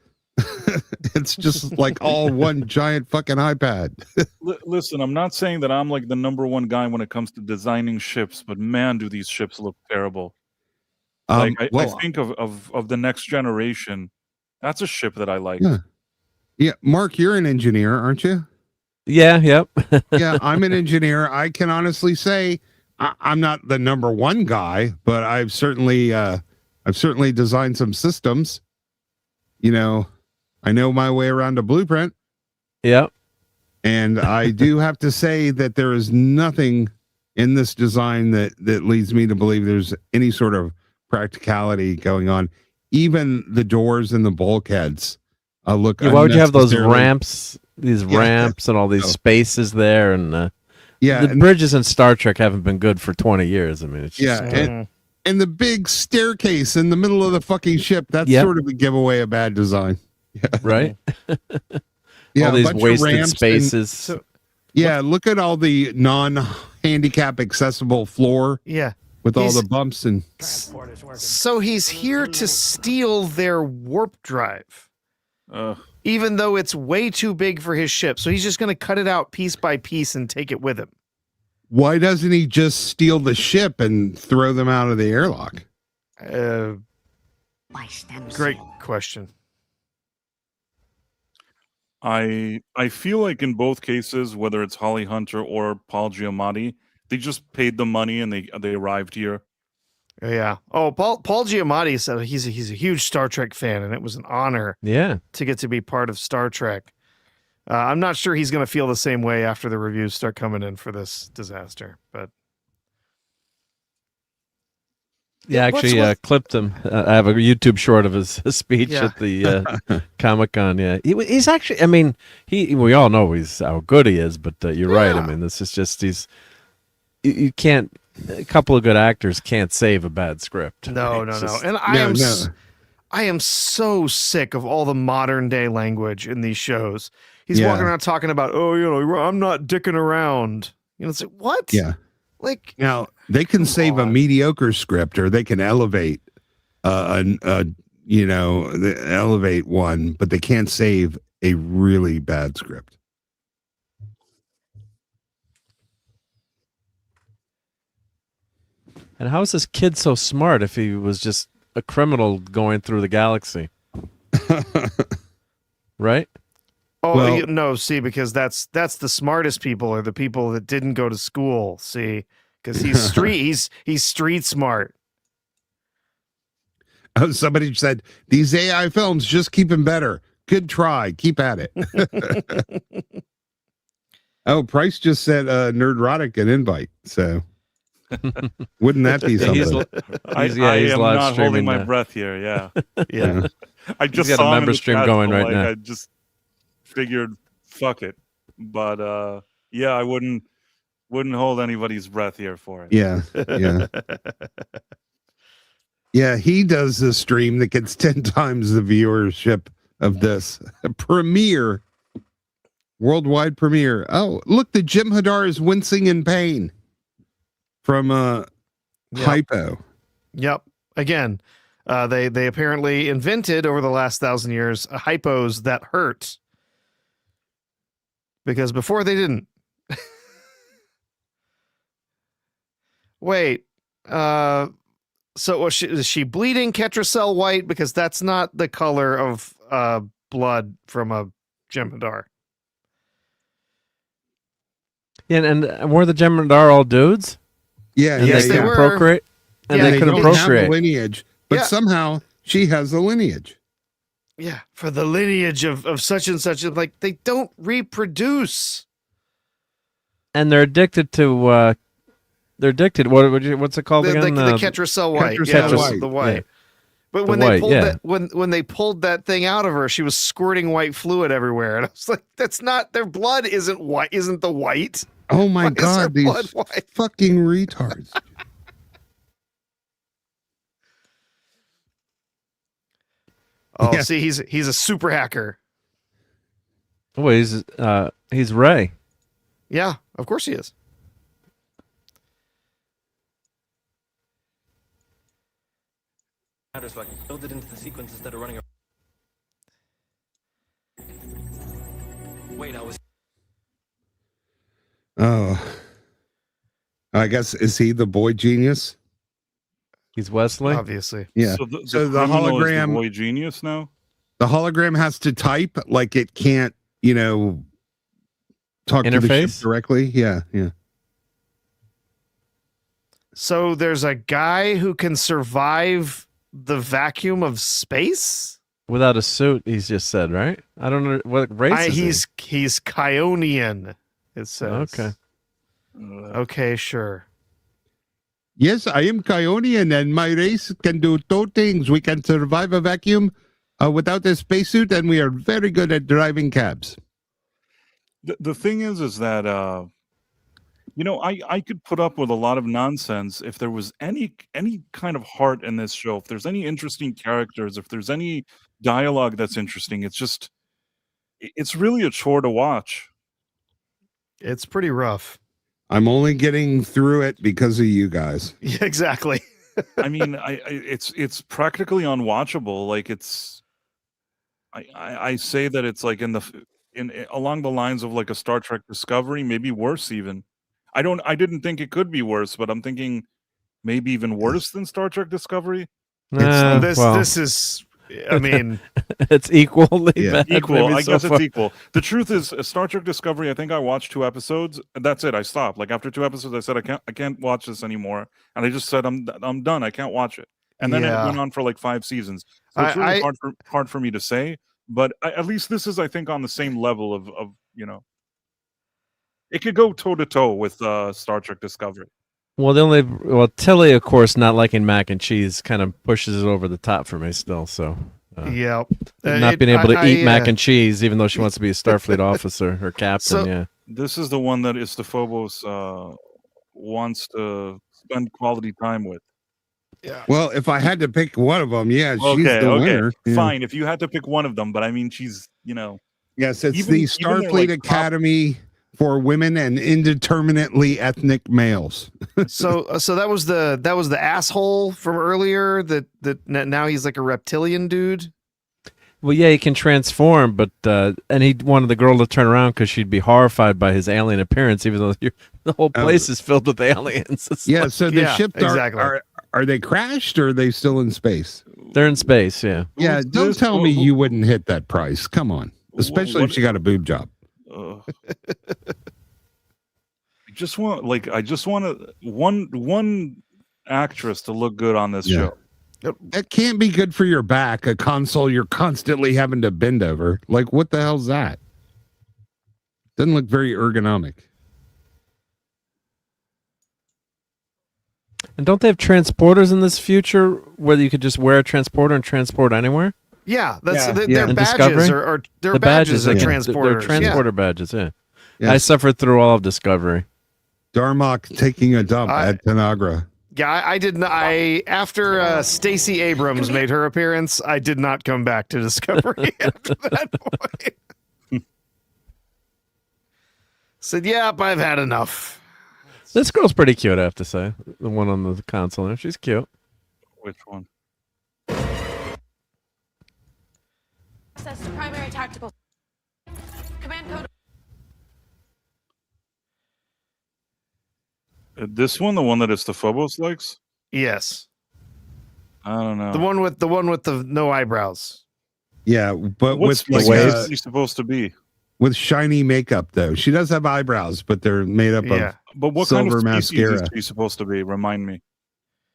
It's just like all one giant fucking iPad. Listen, I'm not saying that I'm like the number one guy when it comes to designing ships, but man, do these ships look terrible. I think of the next generation. That's a ship that I like. Yeah, Mark, you're an engineer, aren't you? Yeah, yep. Yeah, I'm an engineer. I can honestly say I'm not the number one guy, but I've certainly designed some systems. You know, I know my way around a blueprint. Yep. And I do have to say that there is nothing in this design that leads me to believe there's any sort of practicality going on. Even the doors and the bulkheads look. Yeah, why would you have those unnecessarily- ramps? These ramps and all these spaces there, and Yeah, the bridges in Star Trek haven't been good for 20 years. I mean, it's just, and the big staircase in the middle of the fucking ship. That's sort of a giveaway of bad design. right? Yeah, all a these bunch of wasted ramps spaces. look at all the non-handicap accessible floor. Yeah. With all the bumps and. So he's here to steal their warp drive. Even though it's way too big for his ship. So he's just going to cut it out piece by piece and take it with him. Why doesn't he just steal the ship and throw them out of the airlock? Great question. I feel like in both cases, whether it's Holly Hunter or Paul Giamatti, they just paid the money and they arrived here. Yeah. Oh, Paul Giamatti said he's a huge Star Trek fan, and it was an honor. To get to be part of Star Trek. I'm not sure he's going to feel the same way after the reviews start coming in for this disaster, but. Yeah, actually, clipped him. I have a YouTube short of his speech at the Comic-Con. Yeah, he's actually. I mean, we all know how good he is, but you're right. I mean, this is just you can't. A couple of good actors can't save a bad script. No. And I am so sick of all the modern day language in these shows. He's walking around talking about, I'm not dicking around. It's like, what? Yeah. Like, now they can save a mediocre script, or they can elevate, elevate one, but they can't save a really bad script. And how is this kid so smart if he was just a criminal going through the galaxy? Right? Oh, no, see, because that's the smartest people are the people that didn't go to school, see, because he's street smart. Oh, somebody said these AI films just keep them better. Good try. Keep at it. Oh, Price just sent Nerdrotic an invite, so wouldn't that be something? I am not holding my breath here. Yeah. I just got saw a member stream going right now. I just figured, fuck it. But I wouldn't hold anybody's breath here for it. Yeah. Yeah, he does a stream that gets 10 times the viewership of this worldwide premiere. Oh, look, the Jim Hadar is wincing in pain from hypo. Yep. Again, they apparently invented over the last 1,000 years hypos that hurt, because before they didn't. Wait. So is she bleeding Ketracel white? Because that's not the color of blood from a Jem'Hadar. Yeah, and were the Jem'Hadar all dudes? Yeah, and yes, they couldn't procreate. And they couldn't procreate. Have a lineage, but somehow she has a lineage. Yeah, for the lineage of such and such, like they don't reproduce. And they're addicted to. They're addicted. What's it called again? The Ketracel white. The white. Yeah. But when they pulled that thing out of her, she was squirting white fluid everywhere, and I was like, "That's not their blood. Isn't white? Isn't the white?" Oh my God! These fucking retards. Oh, see, he's a super hacker. Oh, he's Ray. Yeah, of course he is. So I can build it into the sequence instead of running. Wait, I was. Oh, I guess, is he the boy genius? He's Wesley, obviously. Yeah. So the hologram, is the boy genius now. The hologram has to type, like it can't, talk to the ship directly. Yeah. So there's a guy who can survive the vacuum of space without a suit. He's just said, right? I don't know what race is he? He's Kionian. It says. Okay. Okay, sure. Yes, I am Kionian, and my race can do two things. We can survive a vacuum without a spacesuit, and we are very good at driving cabs. The thing is that I could put up with a lot of nonsense if there was any kind of heart in this show. If there's any interesting characters, if there's any dialogue that's interesting, it's really a chore to watch. It's pretty rough. I'm only getting through it because of you guys. Yeah, exactly. I mean, it's practically unwatchable. Like I say that it's like in along the lines of like a Star Trek Discovery, maybe worse even. I didn't think it could be worse, but I'm thinking maybe even worse than Star Trek Discovery. This is, I mean, it's equally bad. Equal. maybe I so guess far. it's equal. The truth is, Star Trek Discovery. I think I watched 2 episodes. And that's it. I stopped. Like after 2 episodes, I said I can't watch this anymore, and I just said I'm done. I can't watch it. And then it went on for like 5 seasons. So it's really hard for me to say. But at least this is, I think, on the same level of it could go toe to toe with Star Trek Discovery. Well, Tilly, of course, not liking mac and cheese kind of pushes it over the top for me still. So, yeah, not being able to eat mac and cheese, even though she wants to be a Starfleet officer or captain. This is the one that Istophobos wants to spend quality time with. Yeah. Well, if I had to pick one of them, she's the winner. Yeah. Fine, if you had to pick one of them, but I mean, she's Yes, it's the Starfleet Academy for women and indeterminately ethnic males. so that was the asshole from earlier that now he's like a reptilian dude. Well, yeah, he can transform, but and he wanted the girl to turn around because she'd be horrified by his alien appearance, even though the whole place is filled with aliens. It's so the ships are they crashed or are they still in space? They're in space, yeah. Yeah, don't tell me you wouldn't hit that price. Come on, especially if she got a boob job. I just want one actress to look good on this show. That can't be good for your back, a console you're constantly having to bend over. Like, what the hell's that? Doesn't look very ergonomic. And don't they have transporters in this future where you could just wear a transporter and transport anywhere? Yeah, their In badges Discovery? are their The badges are yeah. transporters. They're transporter badges, yeah. Yes. I suffered through all of Discovery. Darmok taking a dump at Tanagra. Yeah, I did not. After Stacey Abrams made her appearance, I did not come back to Discovery after that point. Said, "Yep, I've had enough." This girl's pretty cute, I have to say. The one on the console there, she's cute. Which one? Access to primary tactical. Command code. This one, the one that Istophobos likes? Yes, I don't know. the one with the no eyebrows. Yeah, but What's with like she supposed to be? With shiny makeup, though. She does have eyebrows, but they're made up of But what silver kind of species mascara. is she supposed to be? Remind me.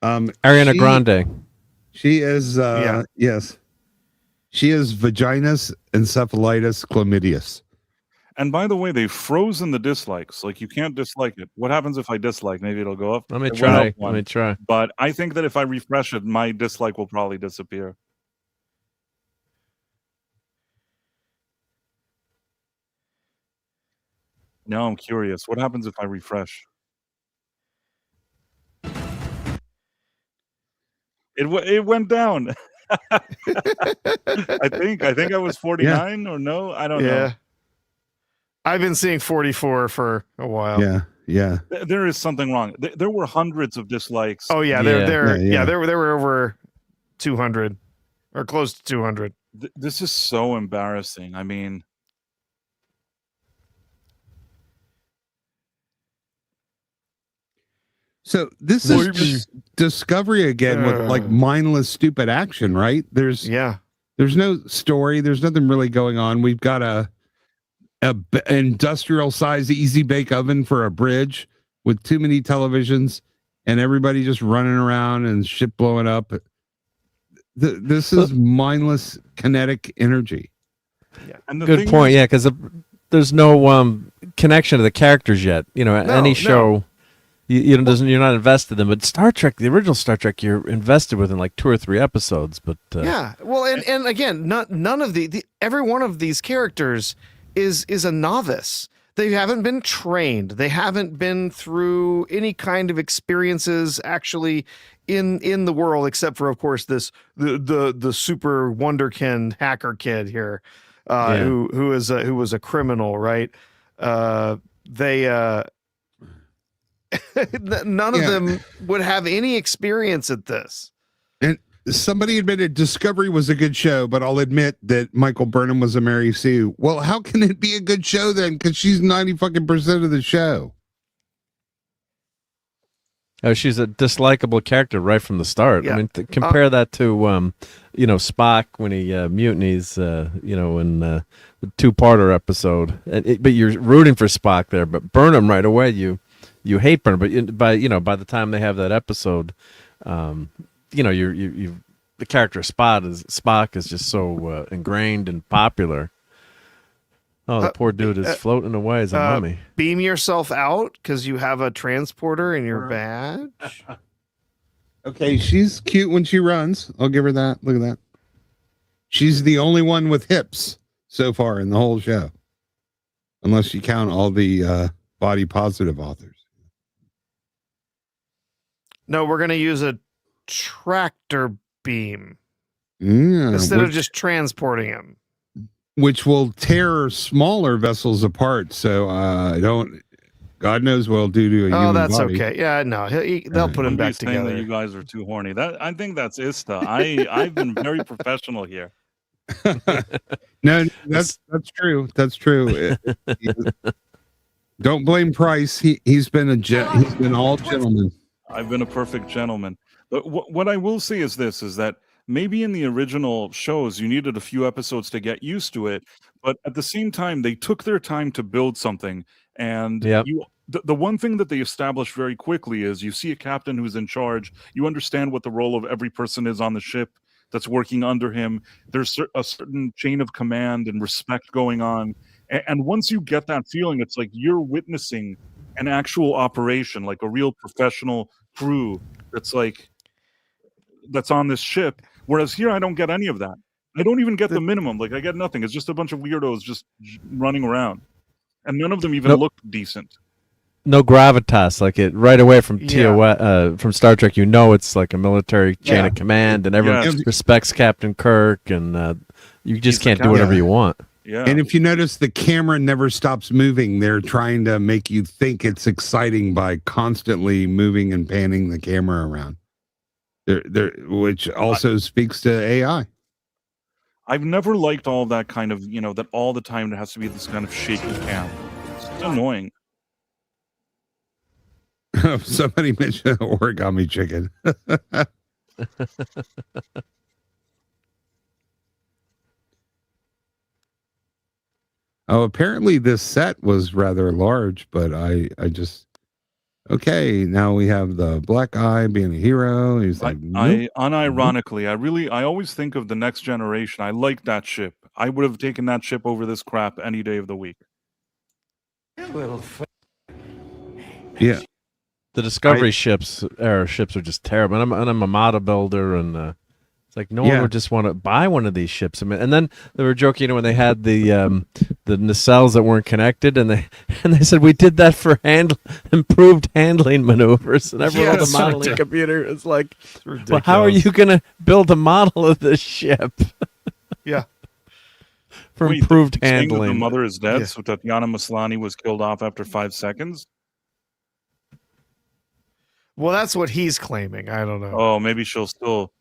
Ariana Grande. She is, yes. She is vaginus encephalitis chlamydius. And by the way, they've frozen the dislikes. Like, you can't dislike it. What happens if I dislike? Maybe it'll go up. Let me try. But I think that if I refresh it, my dislike will probably disappear. Now I'm curious. What happens if I refresh? It went down. I think I was 49 or no? I don't know. I've been seeing 44 for a while. Yeah. There is something wrong. There were hundreds of dislikes. Oh yeah, there were over 200 or close to 200. This is so embarrassing. I mean, so this is just Discovery again with like mindless, stupid action, right? There's no story. There's nothing really going on. We've got a industrial size easy bake oven for a bridge with too many televisions and everybody just running around and shit blowing up. This is mindless kinetic energy. Yeah. And good point. Because there's no connection to the characters yet. You know, any show you're not invested in. But Star Trek, the original Star Trek, you're invested within like 2 or 3 episodes. But yeah, well, and again, none of every one of these characters is a novice. They haven't been trained. They haven't been through any kind of experiences actually in the world, except for, of course, the super wonderkind hacker kid here, who was a criminal, right? They none of them would have any experience at this. And somebody admitted Discovery was a good show, but I'll admit that Michael Burnham was a Mary Sue. Well, how can it be a good show then? Because she's 90% of the show. Oh, she's a dislikable character right from the start. Yeah. I mean, compare that to, Spock when he mutinies, in the 2-parter episode. But you're rooting for Spock there. But Burnham right away, you hate Burnham. But by the time they have that episode, the character Spock is just so ingrained and popular. Oh, the poor dude is floating away as a mummy. Beam yourself out because you have a transporter in your badge. Okay, she's cute when she runs. I'll give her that. Look at that. She's the only one with hips so far in the whole show. Unless you count all the body positive authors. No, we're going to use a tractor beam instead of just transporting him. Which will tear smaller vessels apart. So God knows what it'll do to a human that's body. okay. Yeah, no, they'll put him back together. That you guys are too horny. I think that's Ista. I've been very professional here. No, that's true. That's true. Don't blame Price. He's been all gentleman. I've been a perfect gentleman. But what I will say is this: is that maybe in the original shows you needed a few episodes to get used to it, but at the same time they took their time to build something. And the one thing that they established very quickly is you see a captain who's in charge. You understand what the role of every person is on the ship that's working under him. There's a certain chain of command and respect going on. And once you get that feeling, it's like you're witnessing an actual operation, like a real professional crew that's on this ship. Whereas here, I don't get any of that. I don't even get the minimum. Like, I get nothing. It's just a bunch of weirdos just running around. And none of them even look decent. No gravitas, like it right away from from Star Trek. It's like a military chain of command, and everyone respects Captain Kirk, and you just can't do whatever you want. Yeah. And if you notice, the camera never stops moving. They're trying to make you think it's exciting by constantly moving and panning the camera around. Which also speaks to AI. I've never liked all that kind of, that all the time there has to be this kind of shaky cam. It's annoying. Somebody mentioned origami chicken. Oh, apparently this set was rather large, but I just... Okay, now we have the black eye being a hero. He's like, nope. Unironically, I always think of the Next Generation. I like that ship. I would have taken that ship over this crap any day of the week. Yeah. The Discovery ships are just terrible. And I'm a model builder, and it's like no one would just want to buy one of these ships. I mean, and then they were joking, when they had the nacelles that weren't connected, and they said we did that for improved handling maneuvers, and everyone on the modeling computer is like, well, how are you going to build a model of this ship? Yeah. For improved handling. The mother is dead, so Tatiana Maslany was killed off after 5 seconds. Well, that's what he's claiming. I don't know. Oh, maybe she'll still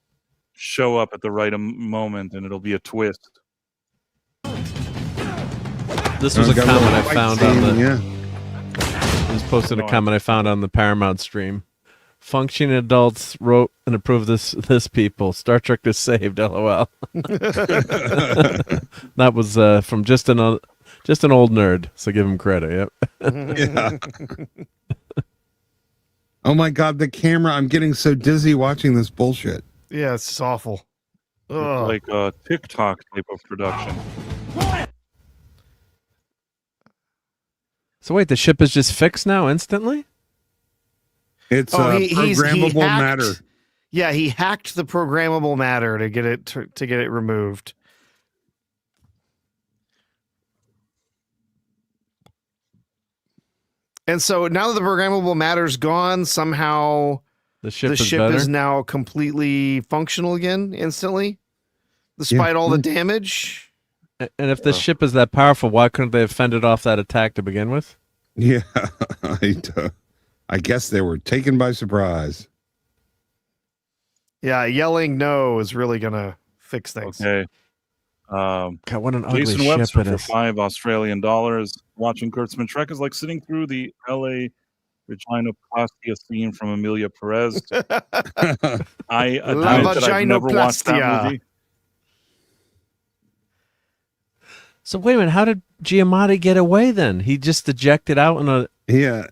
show up at the right moment, and it'll be a twist. This was a comment I found on the. I was posting a comment I found on the Paramount stream. Functioning adults wrote and approved this people. Star Trek is saved. LOL. That was from just an old nerd. So give him credit. Yep. Yeah. Oh my God, the camera! I'm getting so dizzy watching this bullshit. Yeah, it's awful. It's like a TikTok type of production. So wait, the ship is just fixed now instantly? It's He programmable hacked, matter. Yeah, he hacked the programmable matter to get it removed. And so now that the programmable matter's gone, somehow The ship is now completely functional again instantly, despite all the damage. And if the ship is that powerful, why couldn't they have fended off that attack to begin with? Yeah, I guess they were taken by surprise. Yeah, yelling no is really gonna fix things. Okay. God, what an ugly Jason ship Webster it for is. $5 Australian. Watching Kurtzman Trek is like sitting through the LA vaginoplastia scene from Amelia Perez. I admit that I've never watched that vaginoplastia. movie. So wait a minute, how did Giamatti get away then? He just ejected out in a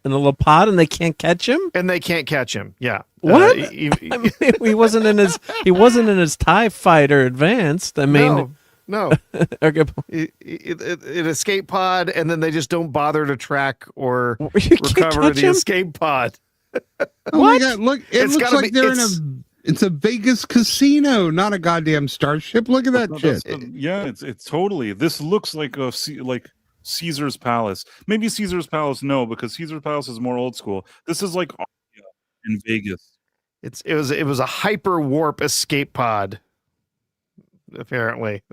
little pod and they can't catch him? And they can't catch him. Yeah. What? I mean, he wasn't in his TIE fighter advanced. I mean, no. Okay. An escape pod, and then they just don't bother to track or You can't recover catch the him? escape pod. Oh my God! Look, It's looks gotta like be- they're it's a Vegas casino, not a goddamn starship. Look at that shit. Yeah, it's totally. This looks like like Caesar's Palace. Maybe Caesar's Palace, no, because Caesar's Palace is more old school. This is like in Vegas. It was a hyper warp escape pod. Apparently.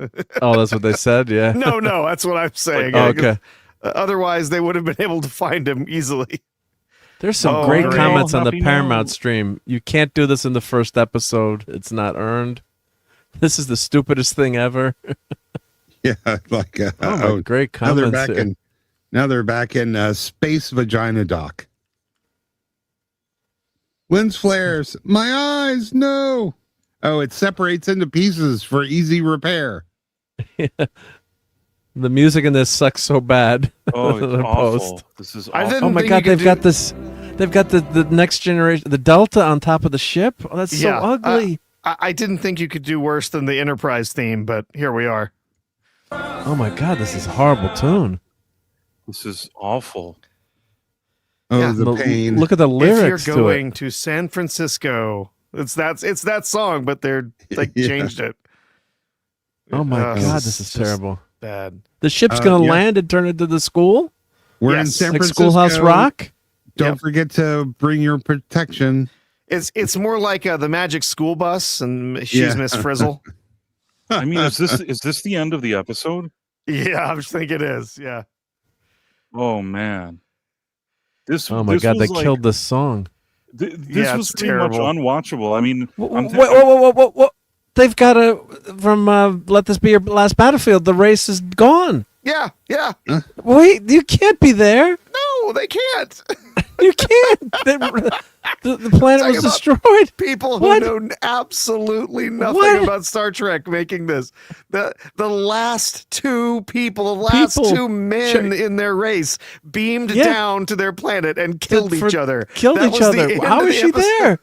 Oh, that's what they said. Yeah. No, that's what I'm saying. Oh, okay. Otherwise, they would have been able to find him easily. There's some Oh, great great. comments on the Happy Paramount New- stream. You can't do this in the first episode. It's not earned. This is the stupidest thing ever. Yeah, like Great now they're comments. back here. in. Now they're back in space vagina dock. Lens flares. My eyes. No. Oh, it separates into pieces for easy repair. The music in this sucks so bad. Oh, it's The awful. post. This is I awful. didn't Oh my think God, you could they've got this. They've got the next generation, the Delta on top of the ship. Oh, that's so Yeah, ugly. I didn't think you could do worse than the Enterprise theme, but here we are. Oh my God, this is a horrible tune. This is awful. Oh, Yeah. the pain. Look at the lyrics If you're to going it. to San Francisco, it's that song, but they're Yeah. changed it. Oh my Uh, God, it's this is just terrible. Bad. The ship's gonna yeah. land and turn into the school, We're in Yes. San like Francisco. Schoolhouse Rock. Don't Yep. forget to bring your protection. It's more like the Magic School Bus, and she's Yeah. Miss Frizzle. I mean, is this the end of the episode? Yeah, I think it is. Yeah. Oh man. This Oh my this God, they was like- killed this song. This Yeah, was it's pretty much terrible. unwatchable. I mean, I'm Whoa. They've got to from Let This Be Your Last Battlefield. The race is gone. Yeah. Wait, you can't be there. No, they can't. You can't. The planet was Talking about destroyed. People who What? know absolutely nothing What? about Star Trek making this. The last two people, the last People. two men in their race beamed Yeah. down to their planet and killed each other. Killed That each was the other. end How of is the she episode. there?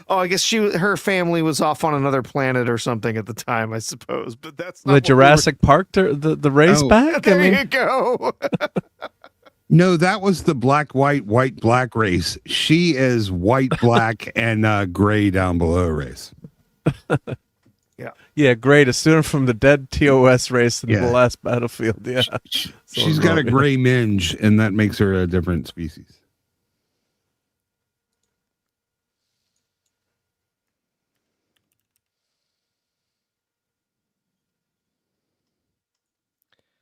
Oh, I guess her family was off on another planet or something at the time, I suppose. But that's not The what we were- Jurassic Park, the race Oh. back. There I mean, you go. No, that was the black, black race. She is white, black, and gray down below race. yeah, great. A student from the dead TOS race in Yeah. the last battlefield. Yeah, She's got a gray minge, and that makes her a different species.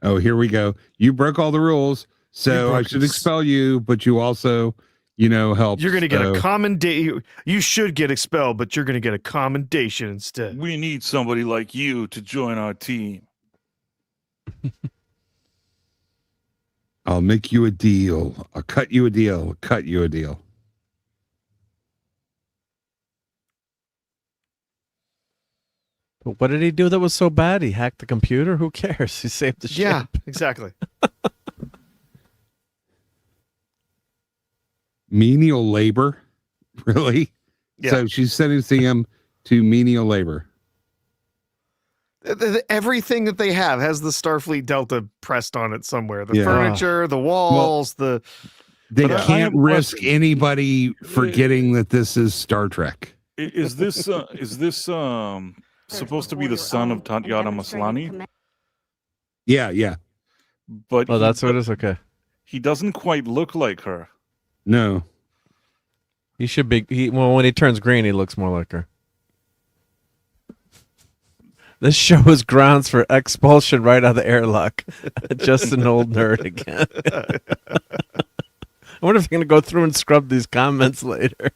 Oh, here we go. You broke all the rules, so I should expel you, but you also, help. You're going to get a commendation. You should get expelled, but you're going to get a commendation instead. we need somebody like you to join our team. I'll make you a deal. I'll cut you a deal. I'll cut you a deal. but what did he do that was so bad? He hacked the computer. Who cares? He saved the ship. Yeah, exactly. Menial labor, really? Yeah. So she's sentencing him to menial labor. Everything that they have has the Starfleet Delta pressed on it somewhere. The Yeah. furniture, the walls, the They But I can't have a risk question. anybody forgetting that this is Star Trek. Is this supposed to be the son of Tatiana Maslany? Yeah. But Oh, that's what it is. Okay. he doesn't quite look like her. No. He should be. Well, when he turns green, he looks more like her. This show is grounds for expulsion right out of the airlock. Just an old nerd again. I wonder if you're going to go through and scrub these comments later.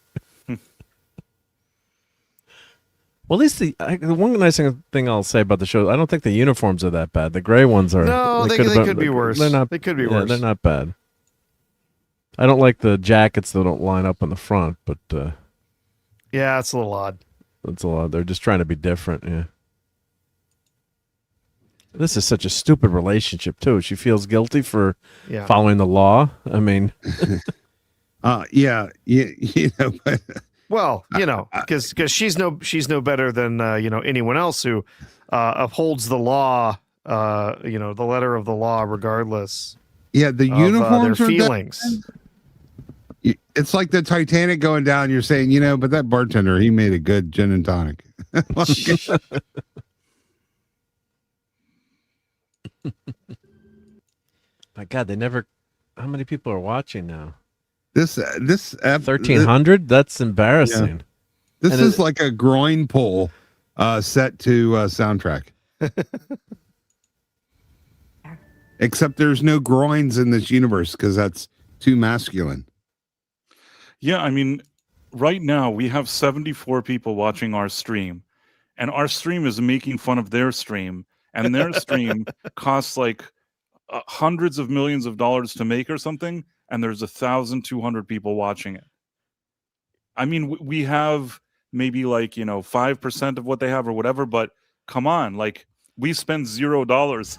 Well, at least the one nice thing I'll say about the show, I don't think the uniforms are that bad. The gray ones are. No, they could be worse. They're not. They could be yeah, worse. They're not bad. I don't like the jackets that don't line up in the front, but Yeah, it's a little odd. that's a lot. They're just trying to be different. Yeah. This is such a stupid relationship too. She feels guilty for Yeah. following the law. I mean, Yeah. But Well, because she's no better than anyone else who upholds the law, the letter of the law, regardless yeah, the of uniforms their are feelings. It's like the Titanic going down. You're saying, but that bartender, he made a good gin and tonic. my God, they never. How many people are watching now? This 1,300. That's embarrassing. This And is like a groin pull set to soundtrack. Except there's no groins in this universe because that's too masculine. Yeah, I mean, right now we have 74 people watching our stream, and our stream is making fun of their stream, and their stream costs like hundreds of millions of dollars to make or something, and there's 1,200 people watching it. I mean, we have maybe like 5% of what they have or whatever, but come on, like we spend $0.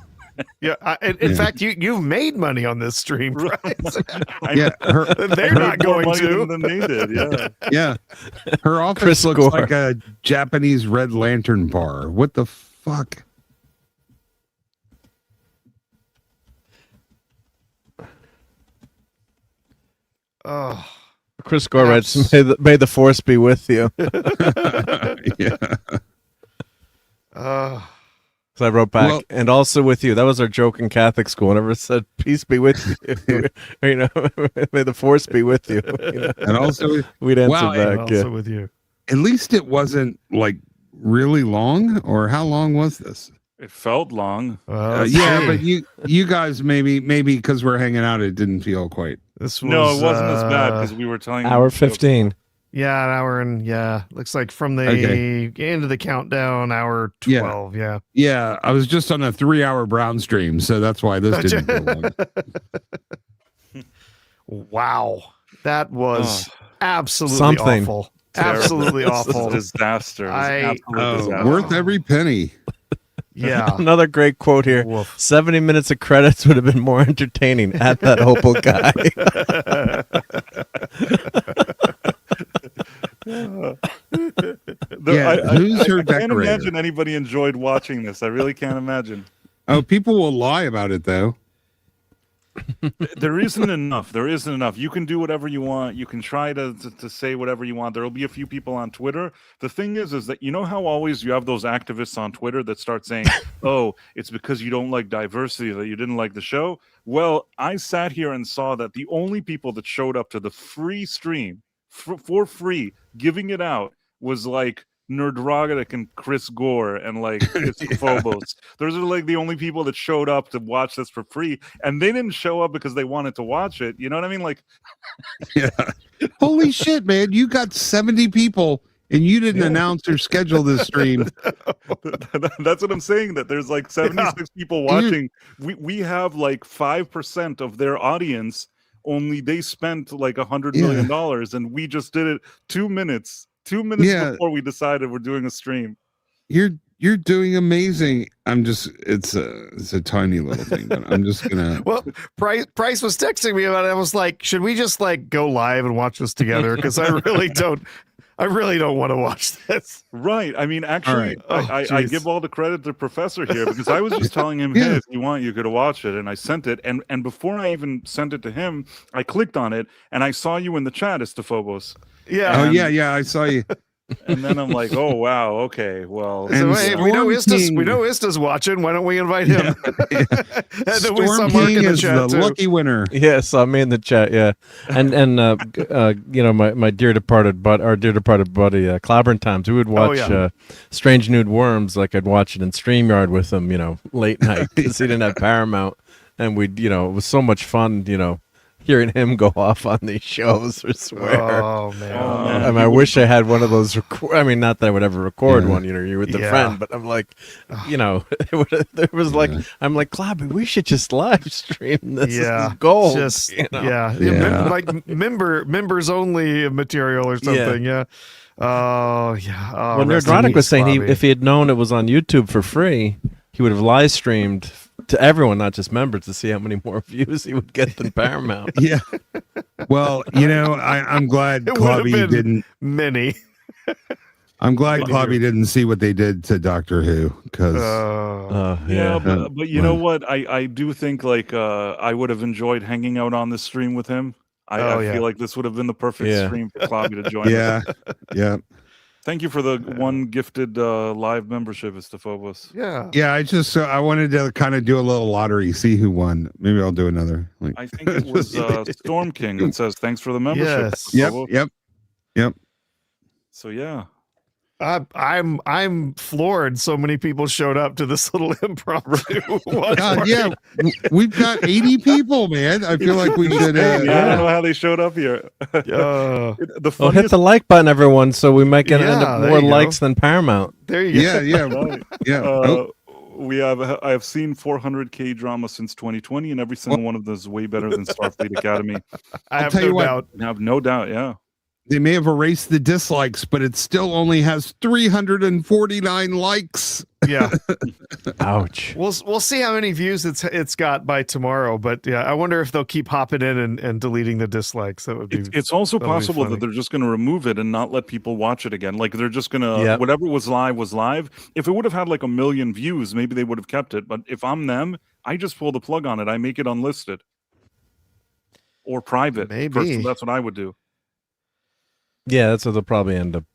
Yeah. In fact, you've made money on this stream, right? Yeah, They're not going to. Than they did. Yeah. yeah. Her office Chris looks Gore. like a Japanese Red Lantern bar. What the fuck? Oh, Chris Gore writes, may the force be with you. Yeah. So I wrote back, Well- and also with you. That was our joke in Catholic school. Whenever it said, peace be with you. May the force be with you. And also, We'd answer Wow, back. also Yeah. with you. at least it wasn't like really long, or how long was this? It felt long. Well, Yeah, hey, but you guys maybe because we're hanging out, it didn't feel quite. this was, No, it wasn't as bad because we were telling Hour them- 15. Yeah, an hour and looks like from the end of the countdown, hour 12. Yeah. Yeah, I was just on a 3-hour Brown stream, so that's why this didn't feel long. Wow, that was absolutely Something. awful. Terrible. Absolutely This is awful. a disaster. It was an absolute disaster. Worth every penny. Yeah. Another great quote here. Woof. 70 minutes of credits would have been more entertaining at that Opal guy. Who's her I can't decorator? imagine anybody enjoyed watching this. I really can't imagine. Oh, people will lie about it though. There isn't enough. There isn't enough. You can do whatever you want. You can try to say whatever you want. There will be a few people on Twitter. The thing is that how always you have those activists on Twitter that start saying, "Oh, it's because you don't like diversity that you didn't like the show." Well, I sat here and saw that the only people that showed up to the free stream for free, giving it out, was like Nerdrogic and Chris Gore and like Phobos. Those are like the only people that showed up to watch this for free, and they didn't show up because they wanted to watch it. You know what I mean? Like, Yeah. Holy shit, man! You got 70 people, and you didn't announce or schedule this stream. that's what I'm saying. That there's like 76 people watching. We have like 5% of their audience. Only they spent like $100 million, and we just did it 2 minutes. 2 minutes before we decided we're doing a stream. You're doing amazing. It's a tiny little thing, but I'm just gonna. Well, Price was texting me about it. I was like, should we just like go live and watch this together? Because I really don't. I really don't want to watch this. Right. I mean, actually, right. Oh, I jeez. give all the credit to Professor here because I was just telling him, Yeah. hey, if you want, you could watch it. And I sent it. And before I even sent it to him, I clicked on it and I saw you in the chat, Estephobos. Yeah. Oh And- yeah, I saw you. And then I'm like, oh, wow. Okay. Well, So, And hey, we know Storm Ista's, King- we know Ista's watching. Why don't we invite him? and then we saw Storm Mark King in the is chat the too. lucky winner. Yeah, saw me in the chat. Yeah, and you know, my dear departed buddy, Clobbering Times. We would watch yeah. Strange Nude Worms like I'd watch it in StreamYard with him. You know, late night because he didn't have Paramount, and we'd it was so much fun. Hearing him go off on these shows, I swear. Oh man. Oh, man. I mean, I wish I had one of those. I mean, not that I would ever record Yeah. one. You're with a Yeah. friend, but I'm like, it was like, I'm like, Clobby, we should just live stream this. Yeah. This is gold. Just Yeah. Yeah. like members only material or something. Yeah. Oh yeah. Oh, Well, rest in Nerdrotic was peace, saying Bobby. if he had known it was on YouTube for free, he would have live streamed to everyone, not just members, to see how many more views he would get than Paramount. Yeah. Well, I'm glad It would have Clobby been didn't. many. I'm glad Clobby didn't see what they did to Doctor Who because Yeah, Yeah. but you know what? I do think like I would have enjoyed hanging out on this stream with him. I yeah. feel like this would have been the perfect Yeah. stream for Clobby to join. yeah, yeah, Thank you for the one gifted live membership, Estephobos. Yeah. yeah. I wanted to kind of do a little lottery, see who won. Maybe I'll do another. Like, I think it was Storm King that says thanks for the membership. Yes. yep, Estephobos." yep. So yeah. I'm floored. So many people showed up to this little impromptu watch God, party. yeah, we've got 80 people, man. I feel like we should. I don't know how they showed up here. Uh, The Well, hit funniest the like button, everyone, so we might get end Yeah, up there more you go. likes than Paramount. there you go. Yeah, yeah. Oh, I have seen 400K drama since 2020, and every single one of them is way better than Starfleet Academy. I have tell no you what. doubt. I have no doubt. Yeah. they may have erased the dislikes, but it still only has 349 likes. Yeah. Ouch. We'll see how many views it's got by tomorrow. But yeah, I wonder if they'll keep hopping in and deleting the dislikes. That would be. It's also that'll be possible funny. that they're just going to remove it and not let people watch it again. Like they're just going to, Yep. whatever was live was live. If it would have had like 1 million views, maybe they would have kept it. But if I'm them, I just pull the plug on it. I make it unlisted or private. Maybe. Personally, that's what I would do. Yeah, that's what they'll probably end up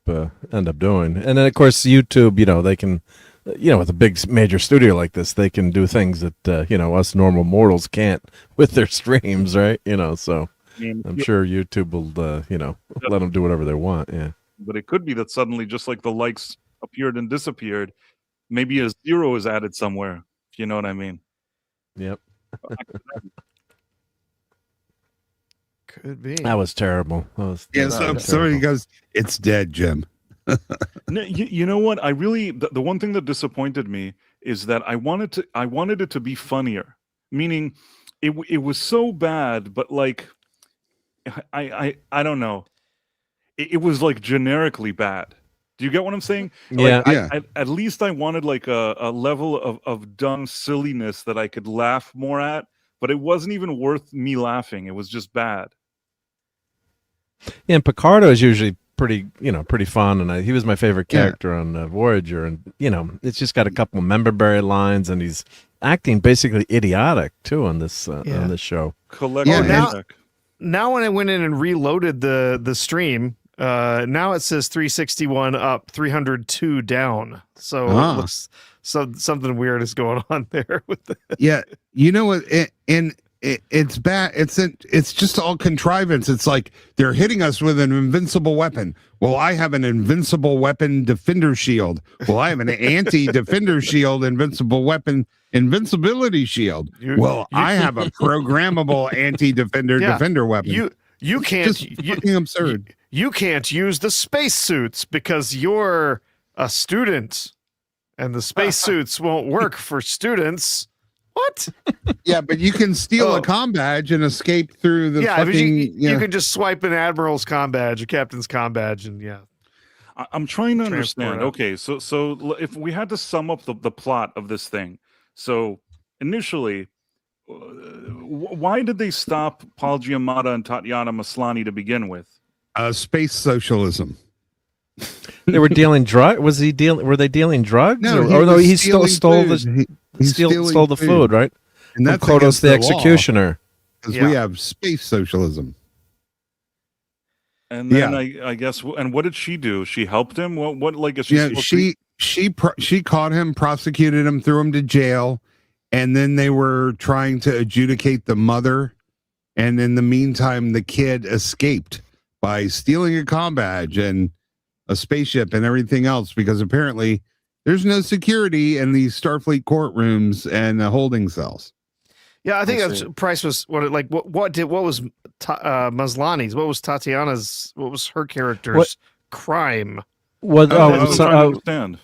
doing. And then, of course, YouTube. They can, with a big major studio like this, they can do things that us normal mortals can't with their streams, right? So I mean, I'm sure YouTube will, let them do whatever they want. Yeah. but it could be that suddenly, just like the likes appeared and disappeared, maybe a 0 is added somewhere. If you know what I mean. Yep. Could be. That was terrible. Yeah, somebody goes, "It's dead, Jim." No, you know what? I really the one thing that disappointed me is that I wanted it to be funnier. Meaning, it was so bad, but like, I don't know. It was like generically bad. Do you get what I'm saying? Yeah. Like, at least I wanted like a level of dumb silliness that I could laugh more at, but it wasn't even worth me laughing. It was just bad. Yeah, and Picardo is usually pretty fun, and he was my favorite Yeah. character on Voyager, and it's just got a couple of memberberry lines, and he's acting basically idiotic too on this show. Collect. Yeah, Now when I went in and reloaded the stream, now it says 361 up, 302 down. So it looks something weird is going on there with the Yeah, you know what? It's bad. It's just all contrivance. It's like they're hitting us with an invincible weapon. Well, I have an invincible weapon defender shield. Well, I have an anti-defender shield, invincible weapon, invincibility shield. I have a programmable anti-defender defender weapon. You can't Just fucking absurd. You can't use the spacesuits because you're a student, and the spacesuits won't work for students. What? Yeah, but you can steal a comm badge and escape through the But fucking. you can just swipe an admiral's comm badge, a captain's comm badge, and I'm trying to Transport understand. out. Okay, so if we had to sum up the plot of this thing, so initially, why did they stop Paul Giamatti and Tatiana Maslany to begin with? Space socialism. They were dealing drug. Was he dealing? Were they dealing drugs? No, or no, was he stole stealing the food. He's stealing stole the food, right? and From that's Kodos against the the law, executioner. because Yeah. we have space socialism. And then Yeah. I guess, and what did she do? She helped him. What like is she? Yeah, supposed to she caught him, prosecuted him, threw him to jail, and then they were trying to adjudicate the mother. And in the meantime, the kid escaped by stealing a comm badge and a spaceship and everything else, because apparently there's no security in these Starfleet courtrooms and holding cells. Yeah, I think I that's see. Price was what was Maslany's? What was Tatiana's? What was her character's crime? What? I Oh, was so, trying to understand.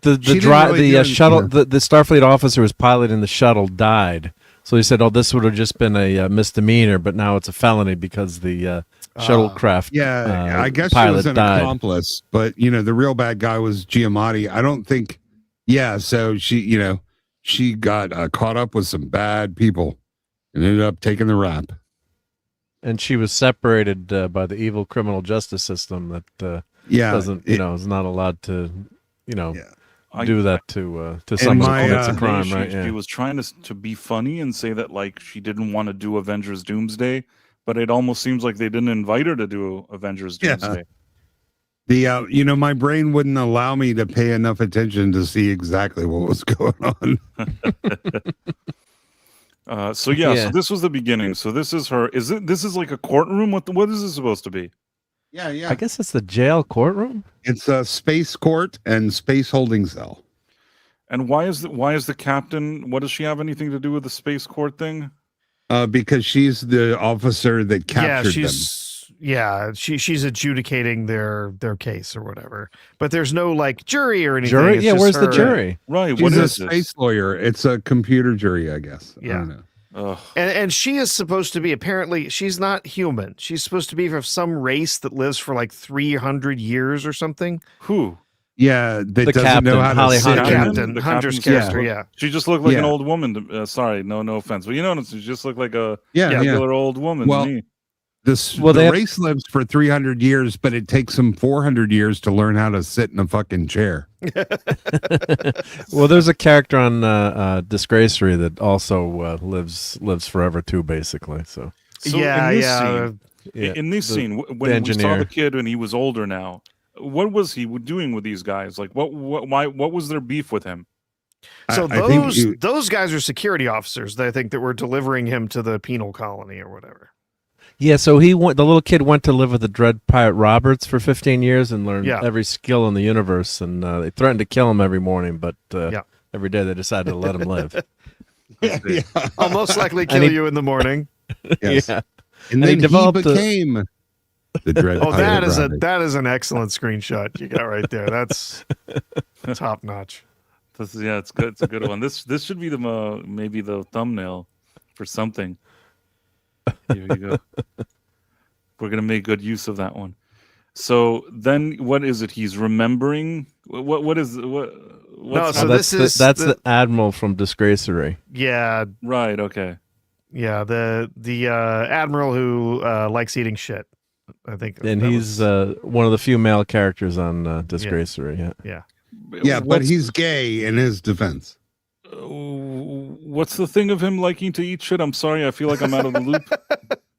the She didn't dri- really the do shuttle, anything. the Starfleet officer who was piloting the shuttle died. So he said, "Oh, this would have just been a misdemeanor, but now it's a felony because the shuttlecraft Yeah, I guess she pilot was an died." accomplice, but the real bad guy was Giamatti. I don't think. Yeah, so she got caught up with some bad people and ended up taking the rap. And she was separated by the evil criminal justice system that Yeah, doesn't, is not allowed to, Yeah. do that to someone my, who commits a uh, crime, she, right? she Yeah. was trying to be funny and say that like she didn't want to do Avengers Doomsday, but it almost seems like they didn't invite her to do Avengers Yeah. Doomsday. The my brain wouldn't allow me to pay enough attention to see exactly what was going on. So Yeah. this was the beginning. So this is her. This is like a courtroom? What is this supposed to be? Yeah, yeah. I guess it's the jail courtroom. It's a space court and space holding cell. And why is the captain? What does she have anything to do with the space court thing? Because she's the officer that captured them. She's adjudicating their case or whatever. But there's no like jury or anything. Jury? It's Yeah, just where's the her- jury? Right. She's What a is this? space lawyer. It's a computer jury, I guess. I Yeah. don't know. Ugh. And she is supposed to be, apparently she's not human. She's supposed to be from some race that lives for like 300 years or something. Who? Yeah, that The doesn't captain, know how to Holly sit. The Hunter. captain, The Hunter's captain's character, yeah. She just looked like an Yeah. old woman. Sorry, no offense, but she just looked like a Yeah, yeah. regular old woman Well, to me. Well, they the have- race lives for 300 years, but it takes them 400 years to learn how to sit in a fucking chair. Well, there's a character on Disgracery that also lives forever too, basically. So So yeah, in this yeah. scene, yeah, in this the- scene, the when we saw engineer. the kid and he was older now, what was he doing with these guys? Like, what was their beef with him? So I think those guys are security officers. I think that were delivering him to the penal colony or whatever. Yeah, so the little kid went to live with the Dread Pirate Roberts for 15 years and learned Yeah. every skill in the universe. And they threatened to kill him every morning, but Yeah. every day they decided to let him live. Yeah. I'll most likely kill And he- you in the morning. Yes. Yeah. And And he then he developed a- became the Dread Oh, Pirate that Robert. is an excellent screenshot you got right there. That's top notch. It's good. It's a good one. This should be maybe the thumbnail for something. Here you go. We're gonna make good use of that one. So then, what is it? He's remembering. What is what? What's so that's this is that's the- the admiral from Disgracery. Yeah, right. Okay. yeah. The admiral who likes eating shit. I think, And that he's was- one of the few male characters on Disgracery. Yeah. Yeah, but What's- he's gay in his defense. What's the thing of him liking to eat shit? I'm sorry. I feel like I'm out of the loop.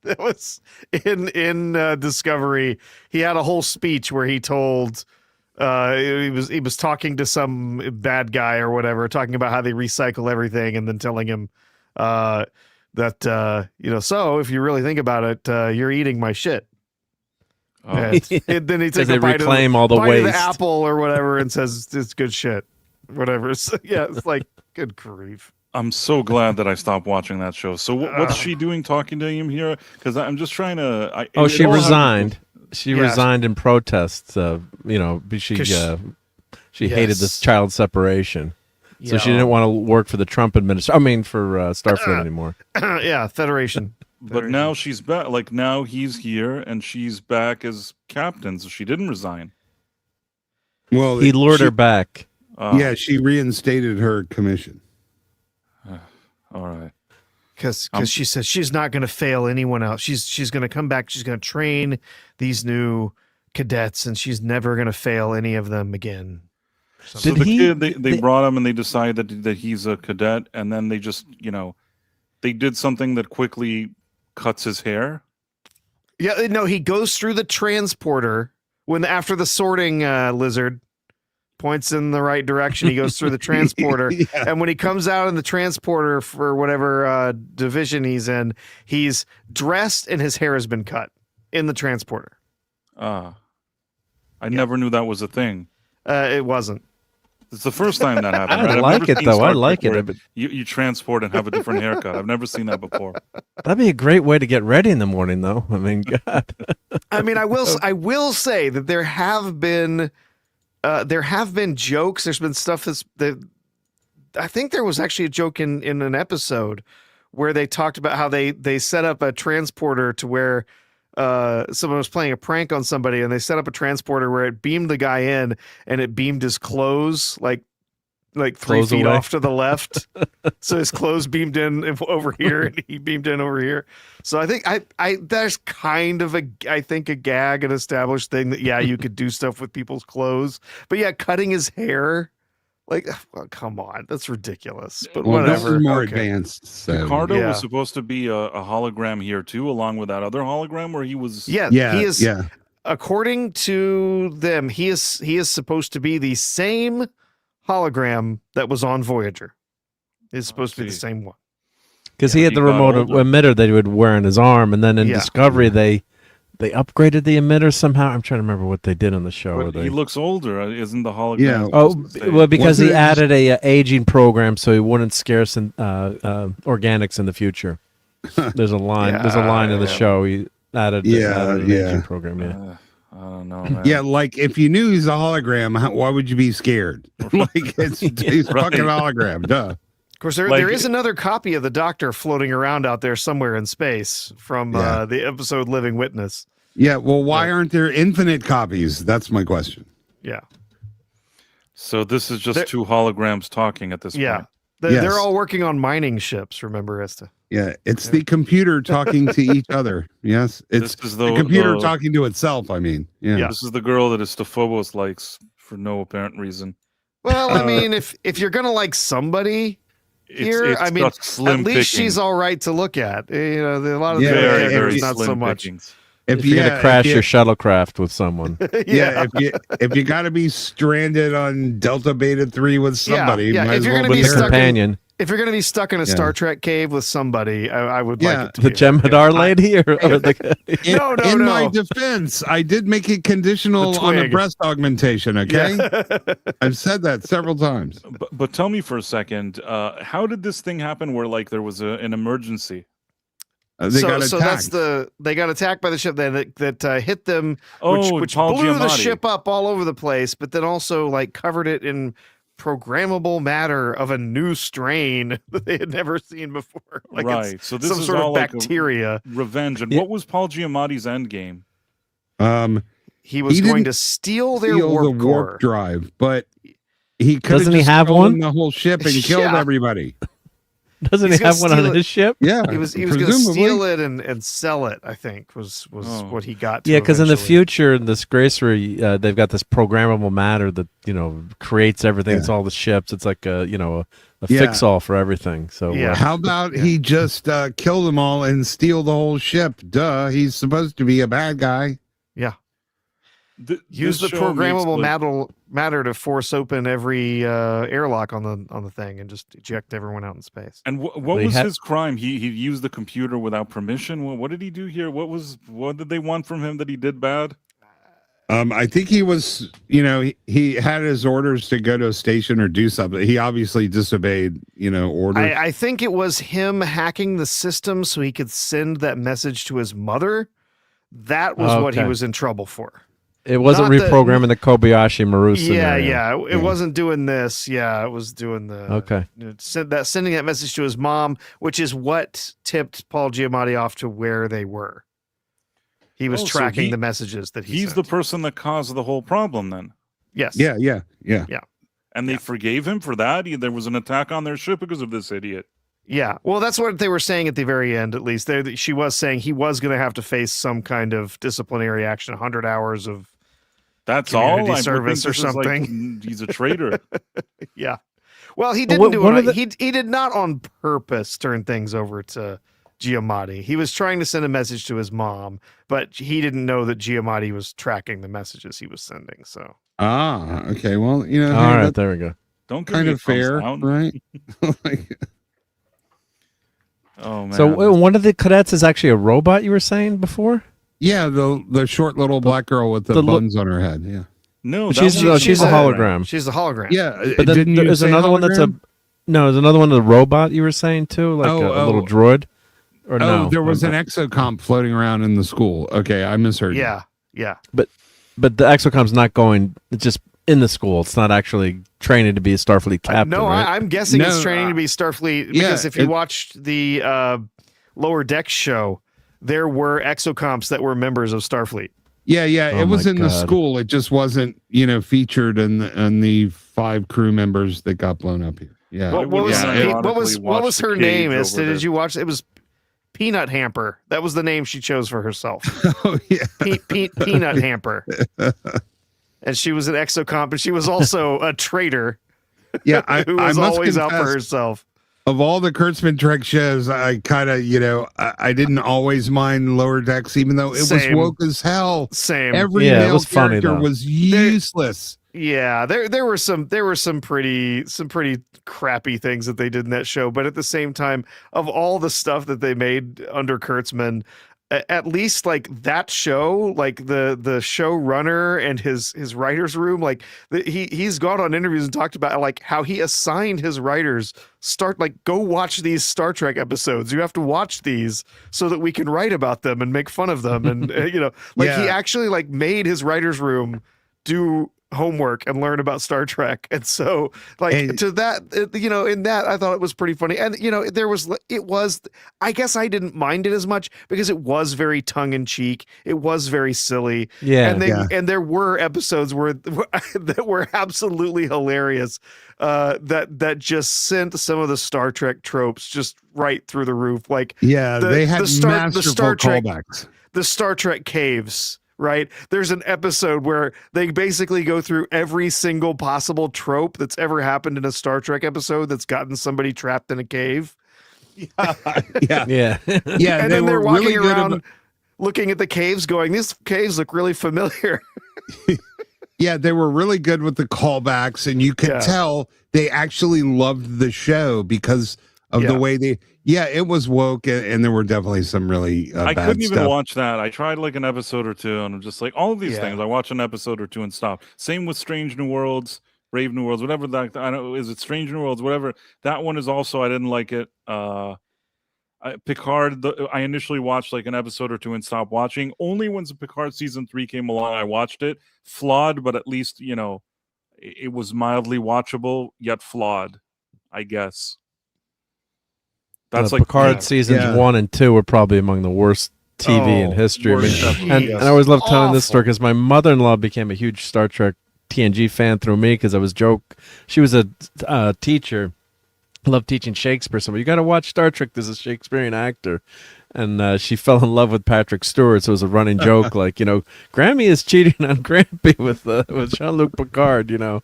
That was in Discovery. He had a whole speech where he told he was talking to some bad guy or whatever, talking about how they recycle everything, and then telling him that so if you really think about it, you're eating my shit. Oh. And then he Because takes they a bite reclaim all the bite of waste. the apple or whatever and says it's good shit, whatever. So, yeah, it's like good grief. I'm so glad that I stopped watching that show. So what's she doing talking to him here? Because I'm just trying to. She resigned. She Yeah. resigned in protest. She 'Cause she hated Yes. this child separation, so she didn't want to work for the Trump administration. I mean, for Starfleet anymore. Yeah, Federation. But now she's back. Like now he's here and she's back as captain. So she didn't resign. Well, He lured her back. Yeah, she reinstated her commission. All right. Because she says she's not going to fail anyone else. She's going to come back. She's going to train these new cadets, and she's never going to fail any of them again. So Did the he- kid, they they- brought him and they decided that he's a cadet, and then they just, they did something that quickly cuts his hair. Yeah, no, he goes through the transporter after the sorting lizard points in the right direction. He goes through the transporter, Yeah. and when he comes out in the transporter for whatever division he's in, he's dressed and his hair has been cut in the transporter. I never knew that was a thing. It wasn't. It's the first time that happened. I right? I've like never it seen though. Star I Trek like it. where You transport and have a different haircut. I've never seen that before. That'd be a great way to get ready in the morning, though. I mean, God. I mean, I will say that there have been jokes. There's been stuff that I think there was actually a joke in an episode where they talked about how they set up a transporter to where someone was playing a prank on somebody, and they set up a transporter where it beamed the guy in, and it beamed his clothes like 3 Clothes feet away. off to the left. So his clothes beamed in over here, and he beamed in over here. So I think there's kind of a gag, an established thing that you could do stuff with people's clothes, but cutting his hair, come on, that's ridiculous. But Well, this whatever. is more Okay. advanced. So. Picardo Yeah. was supposed to be a hologram here too, along with that other hologram where he was. Yeah, Yeah, he is. yeah. According to them, he is supposed to be the same hologram that was on Voyager. Is supposed to be the see. same one. Because Yeah, he had he the got remote older. emitter that he would wear on his arm, and then in Yeah. Discovery they upgraded the emitter somehow. I'm trying to remember what they did on the show. But where they... he looks older, isn't the hologram? Yeah. supposed to say? well, because he Wasn't it just- added a aging program so he wouldn't scare some organics in the future. There's a line. There's a line in the Yeah. show. He added, Yeah, added an yeah. aging program. Yeah. I don't know, man. Yeah, like if you knew he's a hologram, why would you be scared? Like he's a Right. fucking hologram, duh. Of course, there is another copy of the Doctor floating around out there somewhere in space from Yeah. the episode Living Witness. Yeah, well, why aren't there infinite copies? That's my question. Yeah. So this is just There- two holograms talking at this Yeah. point. Yes. They're all working on mining ships, remember, Esta? Yeah, it's the computer talking to each other. Yes, it's This is the computer the- talking to itself. I mean, yeah. This is the girl that Phobos likes for no apparent reason. Well, I mean, if you're gonna like somebody here, It's I mean, got slim at least picking. she's all right to look at. A lot of Yeah, the other very, characters, very not so slim much. pickings. If you're gonna crash your shuttlecraft with someone, Yeah, if you got to be stranded on Delta Beta 3 with somebody, yeah, might if as you're well gonna with be the her. stuck in- companion, If you're gonna be stuck in a Yeah. Star Trek cave with somebody, I would Yeah. like it to the be her. Jem'Hadar lady, or the No, no, in no. my defense, I did make it conditional The on the twig. breast augmentation. Okay, I've said that several times. But tell me for a second, how did this thing happen where like there was an emergency? They got attacked. So that's they got attacked by the ship that hit them, Oh, which Paul blew the Giamatti. ship up all over the place, but then also like covered it in programmable matter of a new strain that they had never seen before. Like Right. it's So this some is sort all of like bacteria. revenge. And Yeah. what was Paul Giamatti's end game? He was He going didn't to steal their steal warp the core. warp drive, but he could Doesn't he just have stolen one? the whole ship and killed Yeah. everybody. doesn't He's he gonna have one on steal it. his ship? Yeah, He was going to presumably. steal it and sell it. I think was Oh. what he got. To Yeah, because in the eventually. future, in this gracery, they've got this programmable matter that creates everything. Yeah. It's all the ships. It's like a Yeah. fix all for everything. So Yeah. How about he just kill them all and steal the whole ship? Duh, he's supposed to be a bad guy. Use the This show makes programmable matter to force open every airlock on the thing and just eject everyone out in space. And what They was had- his crime? He used the computer without permission. What did he do here? What did they want from him that he did bad? I think he was, he had his orders to go to a station or do something. He obviously disobeyed, orders. I think it was him hacking the system so he could send that message to his mother. That was what he Okay. was in trouble for. it wasn't Not the- reprogramming the Kobayashi Maru Yeah, scenario. yeah. It wasn't doing this. Yeah, it was doing the Okay. sending that message to his mom, which is what tipped Paul Giamatti off to where they were. He was Oh, so tracking he- the messages that he He's sent. the person that caused the whole problem then. Yes. yeah. And they forgave him for that? There was an attack on their ship because of this idiot. Yeah. Well, that's what they were saying at the very end, at least. She was saying he was going to have to face some kind of disciplinary action, 100 hours of That's all. community I would service think or this is like, something. he's a traitor. Yeah. Well, he didn't do one it. of He did not on purpose turn things over to Giamatti. He was trying to send a message to his mom, but he didn't know that Giamatti was tracking the messages he was sending. So Okay. Well, you know, All hey, right, that's there we go. Don't give kind me a of thumbs fair, down. right? Like, Oh man. So one of the cadets is actually a robot. You were saying before? yeah, the short little black girl with the the buns on her head. Yeah. No, But that she's one's she's a hologram. she's a hologram. Yeah. But then didn't you there's say another one that's a hologram? no. There's another one, the robot you were saying too, like a little droid. Or no? Oh, there was an exocomp floating around in the school. Okay, I misheard. you. Yeah. But the exocom's not going. It's just in the school. It's not actually training to be a Starfleet captain. No, right? I'm guessing it's No, training to be Starfleet yeah, because if you watched the Lower Decks show, there were exocomps that were members of Starfleet. Yeah. Oh It was my in the God. school. It just wasn't, featured in the 5 crew members that got blown up here. Yeah. What was Yeah, what was ironically what was watched the her name? cage Is over did you watch? It was Peanut Hamper. That was the name she chose for herself. Oh yeah. Peanut Hamper. And she was an exocomp, and she was also a traitor Yeah. I who was must always out for confess, herself. of all the Kurtzman Trek shows, I kind of, I didn't always mind Lower Decks, even though it Same. was woke as hell. Same. Every Yeah, it male was funny, character though. was useless. Yeah, there were some pretty crappy things that they did in that show, but at the same time, of all the stuff that they made under Kurtzman, at least like that show, like the showrunner and his writers room, like he's gone on interviews and talked about like how he assigned his writers go watch these Star Trek episodes. You have to watch these so that we can write about them and make fun of them, and he Yeah. actually like made his writers room do homework and learn about Star Trek. And so to that, in that, I thought it was pretty funny. And, I guess I didn't mind it as much because it was very tongue in cheek. It was very silly. Yeah. And there were episodes that were absolutely hilarious, that just sent some of the Star Trek tropes just right through the roof. Like, Yeah, they had masterful Star Trek callbacks. the Star Trek caves, right? There's an episode where they basically go through every single possible trope that's ever happened in a Star Trek episode that's gotten somebody trapped in a cave. Yeah. Yeah. Yeah. And then they're walking really good around looking at the caves going, these caves look really familiar. Yeah, they were really good with the callbacks, and you could tell they actually loved the show because of the way it was woke, and there were definitely some really I bad couldn't even stuff. watch that. I tried like an episode or two, and I'm just like, all of these Yeah. things. I watch an episode or two and stop. Same with Strange New Worlds, Brave New Worlds, whatever that. I don't. Is it Strange New Worlds? Whatever that one is. Also, I didn't like it. Picard. I initially watched like an episode or two and stopped watching. Only once Picard season 3 came along, I watched it. Flawed, but at least it was mildly watchable, yet flawed. I guess. That's like Picard seasons 1 and 2 were probably among the worst TV in history. I mean, and I always love telling this story because my mother-in-law became a huge Star Trek TNG fan through me because she was a teacher, loved teaching Shakespeare. So you got to watch Star Trek. There's a Shakespearean actor, and she fell in love with Patrick Stewart. So it was a running joke, like Grammy is cheating on Grampy with Jean-Luc Picard, and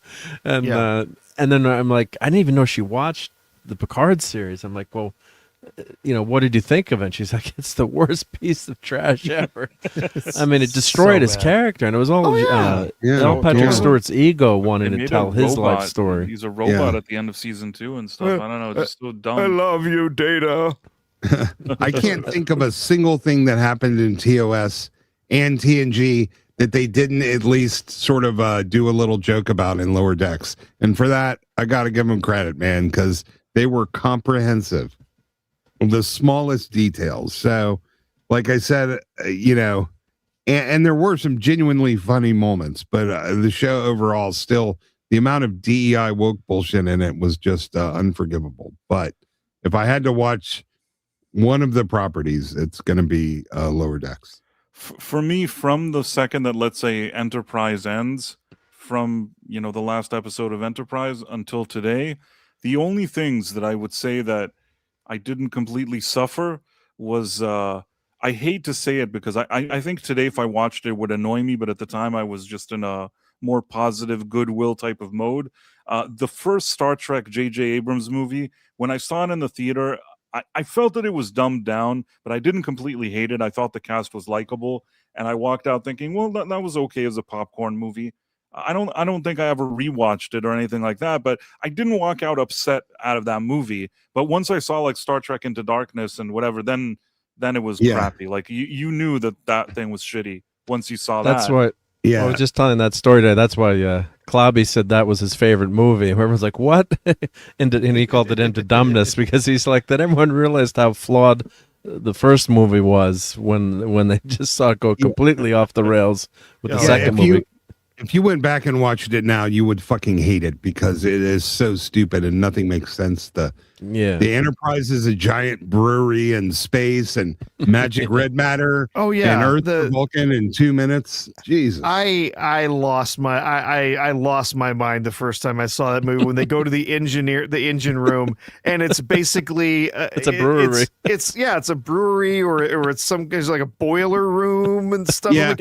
then I'm like, I didn't even know she watched the Picard series. I'm like, well, what did you think of it? And she's like, it's the worst piece of trash ever. I mean, it destroyed his character, and it was all all Patrick Stewart's ego wanting to tell his life story. He's a robot at the end of season 2 and stuff. I don't know, just so dumb. I love you, Data. I can't think of a single thing that happened in TOS and TNG that they didn't at least sort of do a little joke about in Lower Decks. And for that, I got to give them credit, man, because they were comprehensive. The smallest details. So, like I said, and there were some genuinely funny moments, but the show overall, still, the amount of DEI woke bullshit in it was just unforgivable. But if I had to watch one of the properties, it's going to be Lower Decks. For me, from the second that, let's say, Enterprise ends, from the last episode of Enterprise until today, the only things that I would say that I didn't completely suffer was I I hate to say it because I think today if I watched it, it would annoy me, but at the time I was just in a more positive goodwill type of mode. The first Star Trek J.J. Abrams movie, when I saw it in the theater, I felt that it was dumbed down, but I didn't completely hate it. I thought the cast was likable, and I walked out thinking, well, that was okay as a popcorn movie. I don't think I ever rewatched it or anything like that, but I didn't walk out upset out of that movie. But once I saw like Star Trek Into Darkness and whatever, then it was crappy. Like you knew that thing was shitty once you saw That's that. what. Yeah. I was just telling that story today. That's why Klobby said that was his favorite movie. Everyone's like, "What?" and he called it Into Dumbness because he's like that. Everyone realized how flawed the first movie was when they just saw it go completely off the rails with the second movie. If you went back and watched it now, you would fucking hate it because it is so stupid and nothing makes sense. The Enterprise is a giant brewery in space and magic red matter. Oh yeah, and Earth Vulcan in 2 minutes. Jesus, I lost my I lost my mind the first time I saw that movie when they go to the engine room and it's basically it's a brewery. It's a brewery or it's there's like a boiler room and stuff. Yeah,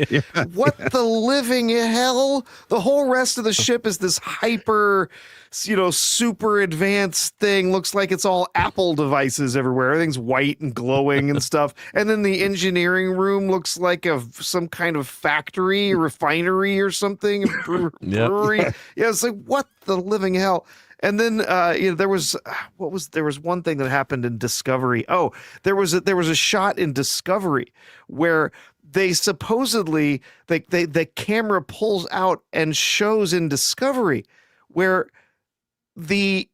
What the living hell? The whole rest of the ship is this hyper, super advanced thing. Looks like it's all Apple devices everywhere. Everything's white and glowing and stuff. And then the engineering room looks like some kind of factory, refinery or something. Brewery. Yeah, it's like, what the living hell? And then there was one thing that happened in Discovery. Oh, there was a shot in Discovery where they supposedly the camera pulls out and shows in Discovery where the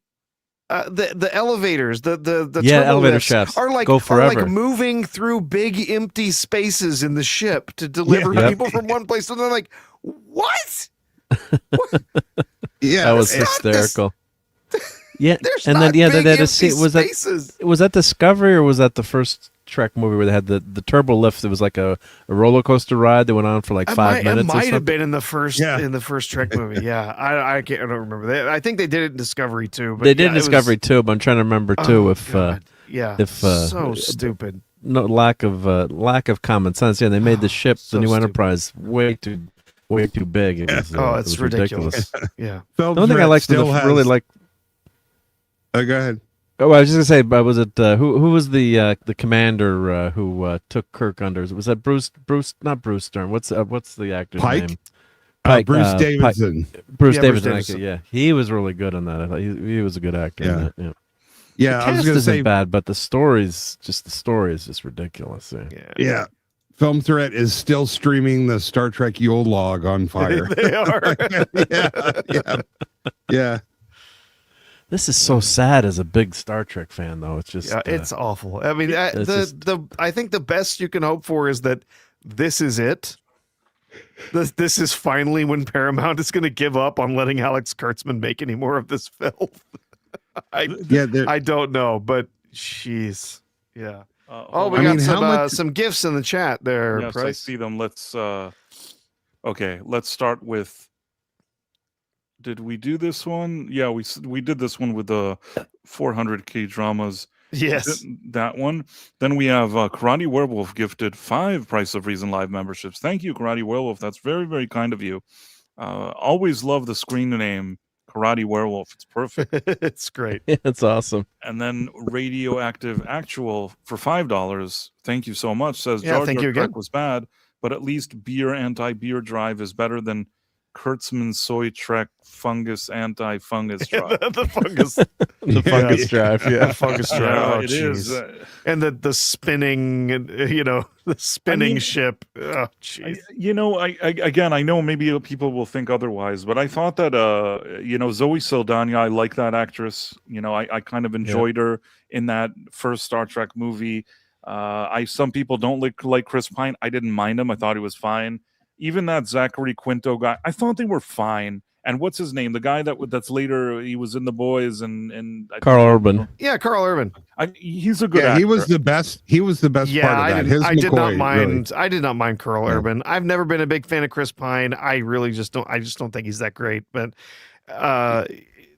elevators, the elevator shafts are like moving through big empty spaces in the ship to deliver people from one place. And they're like, what? Yeah, that was hysterical. Yeah, and then they had a scene. Was that Discovery or was that the first Trek movie where they had the turbo lift? It was like a roller coaster ride that went on for like 5 minutes. It might have been in the first Trek movie. Yeah, I don't remember. I think they did it in Discovery too. But they did Discovery too, but I'm trying to remember too if so stupid. No lack of common sense. Yeah, they made the ship, the new Enterprise, way too big. It was, it's ridiculous. Yeah. The only thing I really like. Oh, go ahead. Oh, I was just gonna say, but was it who was the commander who took Kirk under? Was that Bruce? Not Bruce Stern. What's the actor's name? Pike. Bruce Davidson. Bruce Davidson. Yeah, he was really good on that. I thought he was a good actor. Yeah. In that, yeah. Yeah, the I was gonna say bad, but the story is just ridiculous. Yeah. Film Threat is still streaming the Star Trek Yule log on fire. They are. Yeah. This is so sad as a big Star Trek fan, though. It's just it's awful. I mean, I think the best you can hope for is that this is it. This is finally when Paramount is going to give up on letting Alex Kurtzman make any more of this film. I don't know, but jeez, yeah. We got some gifts in the chat there. Yes, Price. I see them. Let's start with. Did we do this one? Yeah, we did this one with the 400K dramas. Yes, that one. Then we have Karate Werewolf gifted 5 Price of Reason live memberships. Thank you, Karate Werewolf. That's very, very kind of you. Always love the screen name Karate Werewolf. It's perfect. It's great. It's awesome. And then Radioactive Actual for $5. Thank you so much. Says Jar Jar Trek was bad, but at least beer anti-beer drive is better than Kurtzman soy Trek fungus anti-fungus drive. the fungus, the fungus drive. Yeah, the fungus drive. It is. And the spinning, the spinning ship. Oh, jeez. I know maybe people will think otherwise, but I thought that Zoe Saldana, I like that actress. I kind of enjoyed her in that first Star Trek movie. Some people don't like Chris Pine. I didn't mind him. I thought he was fine. Even that Zachary Quinto guy, I thought they were fine. And what's his name? The guy that's later he was in The Boys and Carl Urban. Yeah, Carl Urban. He's a good actor. He was the best. He was the best part of that. I did not mind. Really. I did not mind Carl Urban. I've never been a big fan of Chris Pine. I just don't think he's that great. But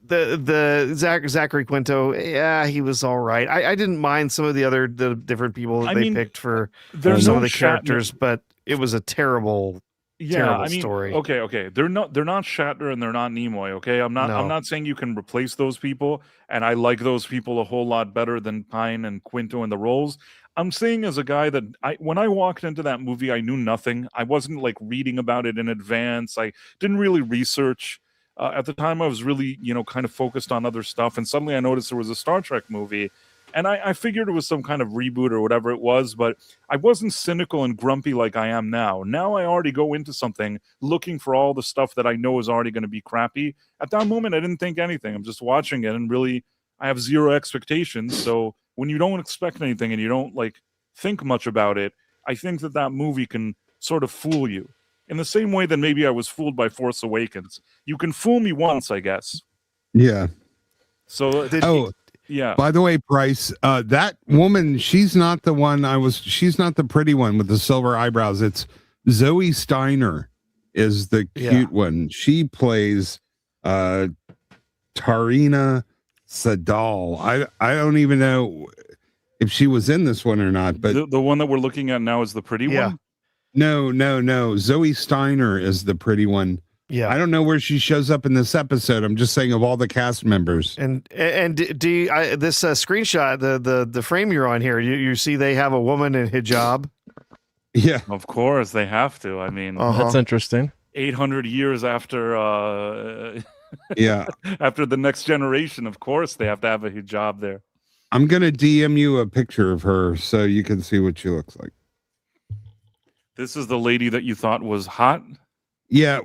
the Zachary Quinto, yeah, he was all right. I didn't mind some of the different people that they picked for some of the characters, but it was a terrible story. Okay. They're not Shatner and they're not Nimoy. Okay, I'm not saying you can replace those people, and I like those people a whole lot better than Pine and Quinto in the roles. I'm saying as a guy that when I walked into that movie, I knew nothing. I wasn't like reading about it in advance. I didn't really research. At the time, I was really, kind of focused on other stuff, and suddenly I noticed there was a Star Trek movie, and I figured it was some kind of reboot or whatever it was, but I wasn't cynical and grumpy like I am now. Now I already go into something looking for all the stuff that I know is already going to be crappy. At that moment, I didn't think anything. I'm just watching it, and really, I have zero expectations, so when you don't expect anything and you don't think much about it, I think that movie can sort of fool you in the same way that maybe I was fooled by Force Awakens. You can fool me once, I guess. Yeah. So yeah. By the way, Bryce, that woman, she's not the one she's not the pretty one with the silver eyebrows. It's Zoe Steiner is the cute one. She plays Tarina Sadal. I don't even know if she was in this one or not, but the one that we're looking at now is the pretty one. No. Zoe Steiner is the pretty one. Yeah, I don't know where she shows up in this episode. I'm just saying of all the cast members. And do you, this screenshot, the frame you're on here, you see they have a woman in hijab. Yeah, of course they have to. I mean, that's interesting. 800 years after after the next generation, of course they have to have a hijab there. I'm gonna DM you a picture of her so you can see what she looks like. This is the lady that you thought was hot. Yeah,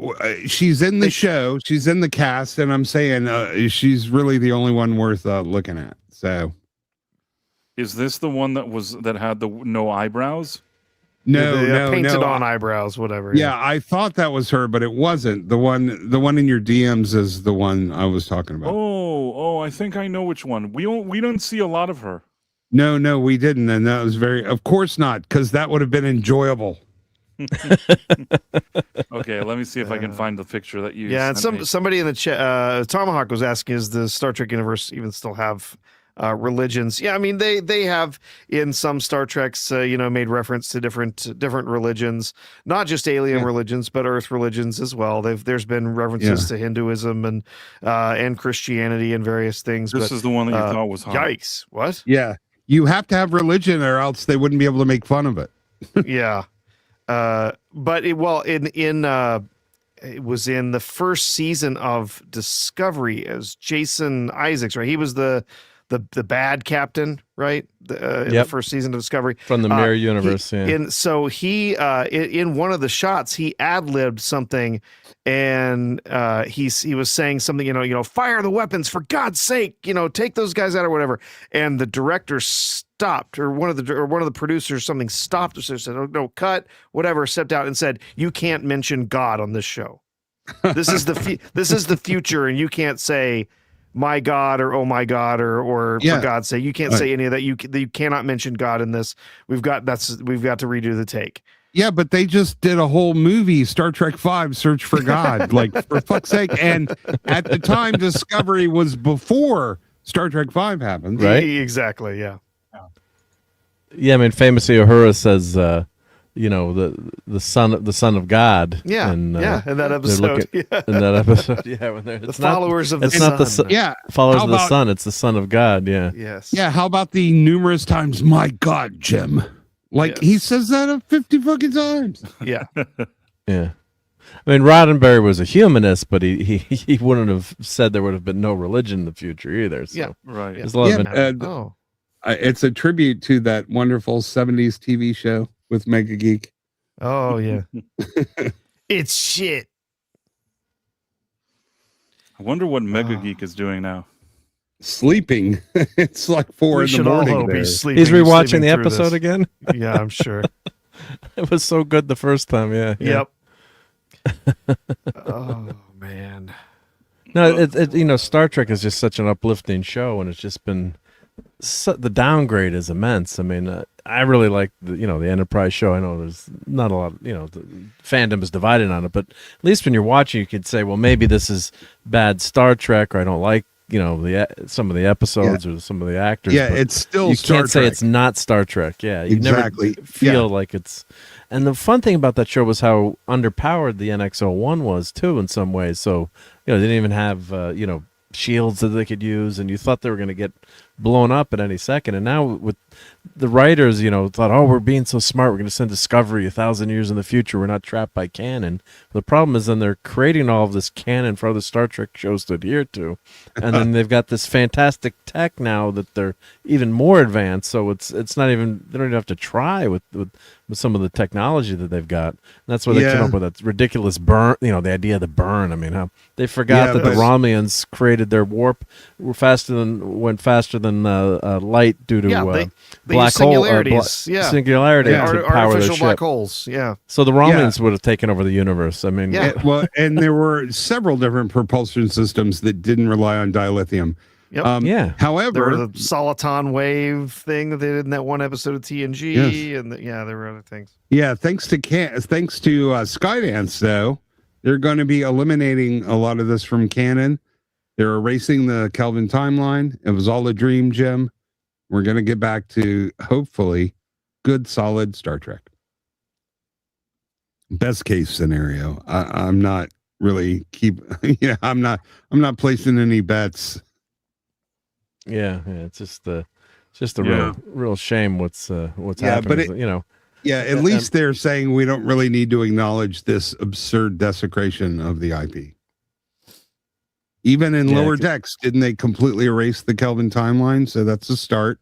she's in the show. She's in the cast, and I'm saying she's really the only one worth looking at. So, is this the one that had the no eyebrows? No, painted on eyebrows, whatever. Yeah, I thought that was her, but it wasn't. The one in your DMs is the one I was talking about. Oh, I think I know which one. We don't see a lot of her. No, we didn't, and that was of course not, because that would have been enjoyable. Okay, let me see if I can find the picture that you. Yeah, and somebody in the chat, Tomahawk was asking, "Is the Star Trek universe even still have religions?" Yeah, I mean they have in some Star Treks, made reference to different religions, not just alien religions, but Earth religions as well. There's been references to Hinduism and Christianity and various things. This is the one that you thought was hot. Yikes! What? Yeah, you have to have religion, or else they wouldn't be able to make fun of it. Yeah. But it was in the first season of Discovery as Jason Isaacs, right? He was the bad captain, right? In the first season of Discovery from the Mirror Universe. In one of the shots, he ad-libbed something, and he was saying something, fire the weapons for God's sake, take those guys out or whatever. And the director stopped, or one of the producers, something stopped, or said, "Oh, no, cut," whatever, stepped out and said, "You can't mention God on this show. This is the future, and you can't say my God or oh my God or for God's sake, you can't say any of that. You cannot mention God in this. We've got to redo the take." Yeah, but they just did a whole movie, Star Trek V, Search for God, for fuck's sake. And at the time, Discovery was before Star Trek V happened. Right? Exactly, yeah. Yeah, I mean, famously, Uhura says, the son of God. Yeah, in that episode. In that episode, when it's followers of the sun. Followers of the sun. It's the Son of God. Yeah. Yes. Yeah. How about the numerous times, "My God, Jim"? He says that 50 fucking times. Yeah. Yeah. I mean, Roddenberry was a humanist, but he wouldn't have said there would have been no religion in the future either. So. Yeah. Right. There's a lot of it's a tribute to that wonderful 70s TV show with Mega Geek. Oh, yeah. It's shit. I wonder what Mega Geek is doing now. Sleeping. It's like 4 in the morning. He's rewatching the episode again. Yeah, I'm sure. It was so good the first time. Yeah. Yep. Oh man. No, Star Trek is just such an uplifting show, and it's just been the downgrade is immense. I mean, I really like the Enterprise show. I know there's not a lot, the fandom is divided on it, but at least when you're watching, you could say, well, maybe this is bad Star Trek, or I don't like some of the episodes or some of the actors. Yeah, but it's still you Star can't say Trek. it's not Star Trek. Yeah, you Exactly. never feel like it's. And the fun thing about that show was how underpowered the NX-01 was too, in some ways. So they didn't even have shields that they could use, and you thought they were going to get blown up at any second. And now with the writers, thought, oh, we're being so smart, we're going to send Discovery 1,000 years in the future. We're not trapped by canon. The problem is then they're creating all of this canon for other Star Trek shows to adhere to, and then they've got this fantastic tech now that they're even more advanced. So it's not even, they don't even have to try with some of the technology that they've got. And that's why they came up with that ridiculous burn. The idea of the burn. I mean, how they forgot that the Romulans created their warp went faster than light due to black hole singularity to power their artificial ship. black holes. Yeah. So the Romulans would have taken over the universe. I mean, and there were several different propulsion systems that didn't rely on dilithium. Yep. However, there were the soliton wave thing that they did in that one episode of TNG, and there were other things. Yeah, thanks to Skydance, though, they're going to be eliminating a lot of this from canon. They're erasing the Kelvin timeline. It was all a dream, Jim. We're going to get back to, hopefully, good, solid Star Trek. Best case scenario. I'm not really I'm not placing any bets. Yeah, it's just a real shame what's happening. But at least they're saying we don't really need to acknowledge this absurd desecration of the IP. Even in Lower Decks, didn't they completely erase the Kelvin timeline? So that's a start.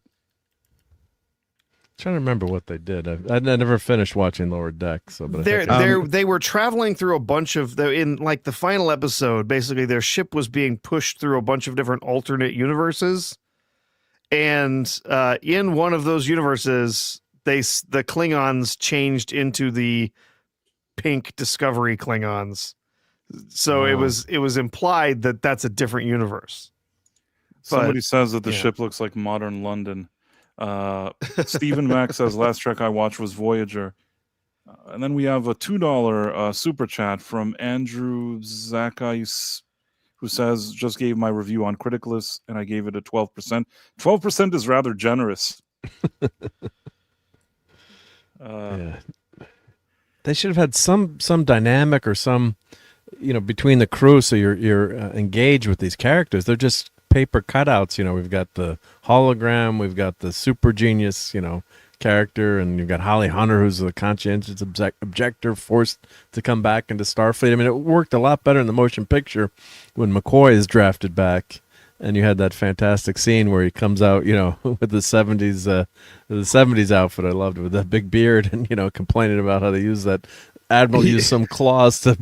Trying to remember what they did. I never finished watching Lower Decks. So, but they were traveling through a bunch of in like the final episode. Basically, their ship was being pushed through a bunch of different alternate universes, and in one of those universes, the Klingons changed into the pink Discovery Klingons. So it was implied that that's a different universe. Somebody says that the ship looks like modern London. Stephen Mack says last Trek I watched was Voyager. And then we have a $2 super chat from Andrew Zachais, who says, just gave my review on Criticalist and I gave it a 12%. 12% is rather generous. They should have had some dynamic or some between the crew, so you're engaged with these characters. They're just paper cutouts. We've got the hologram, we've got the super genius character, and you've got Holly Hunter, who's a conscientious objector forced to come back into Starfleet. I mean, it worked a lot better in the motion picture when McCoy is drafted back, and you had that fantastic scene where he comes out with the 70s outfit. I loved it, with that big beard, and complaining about how they use that Admiral used some claws to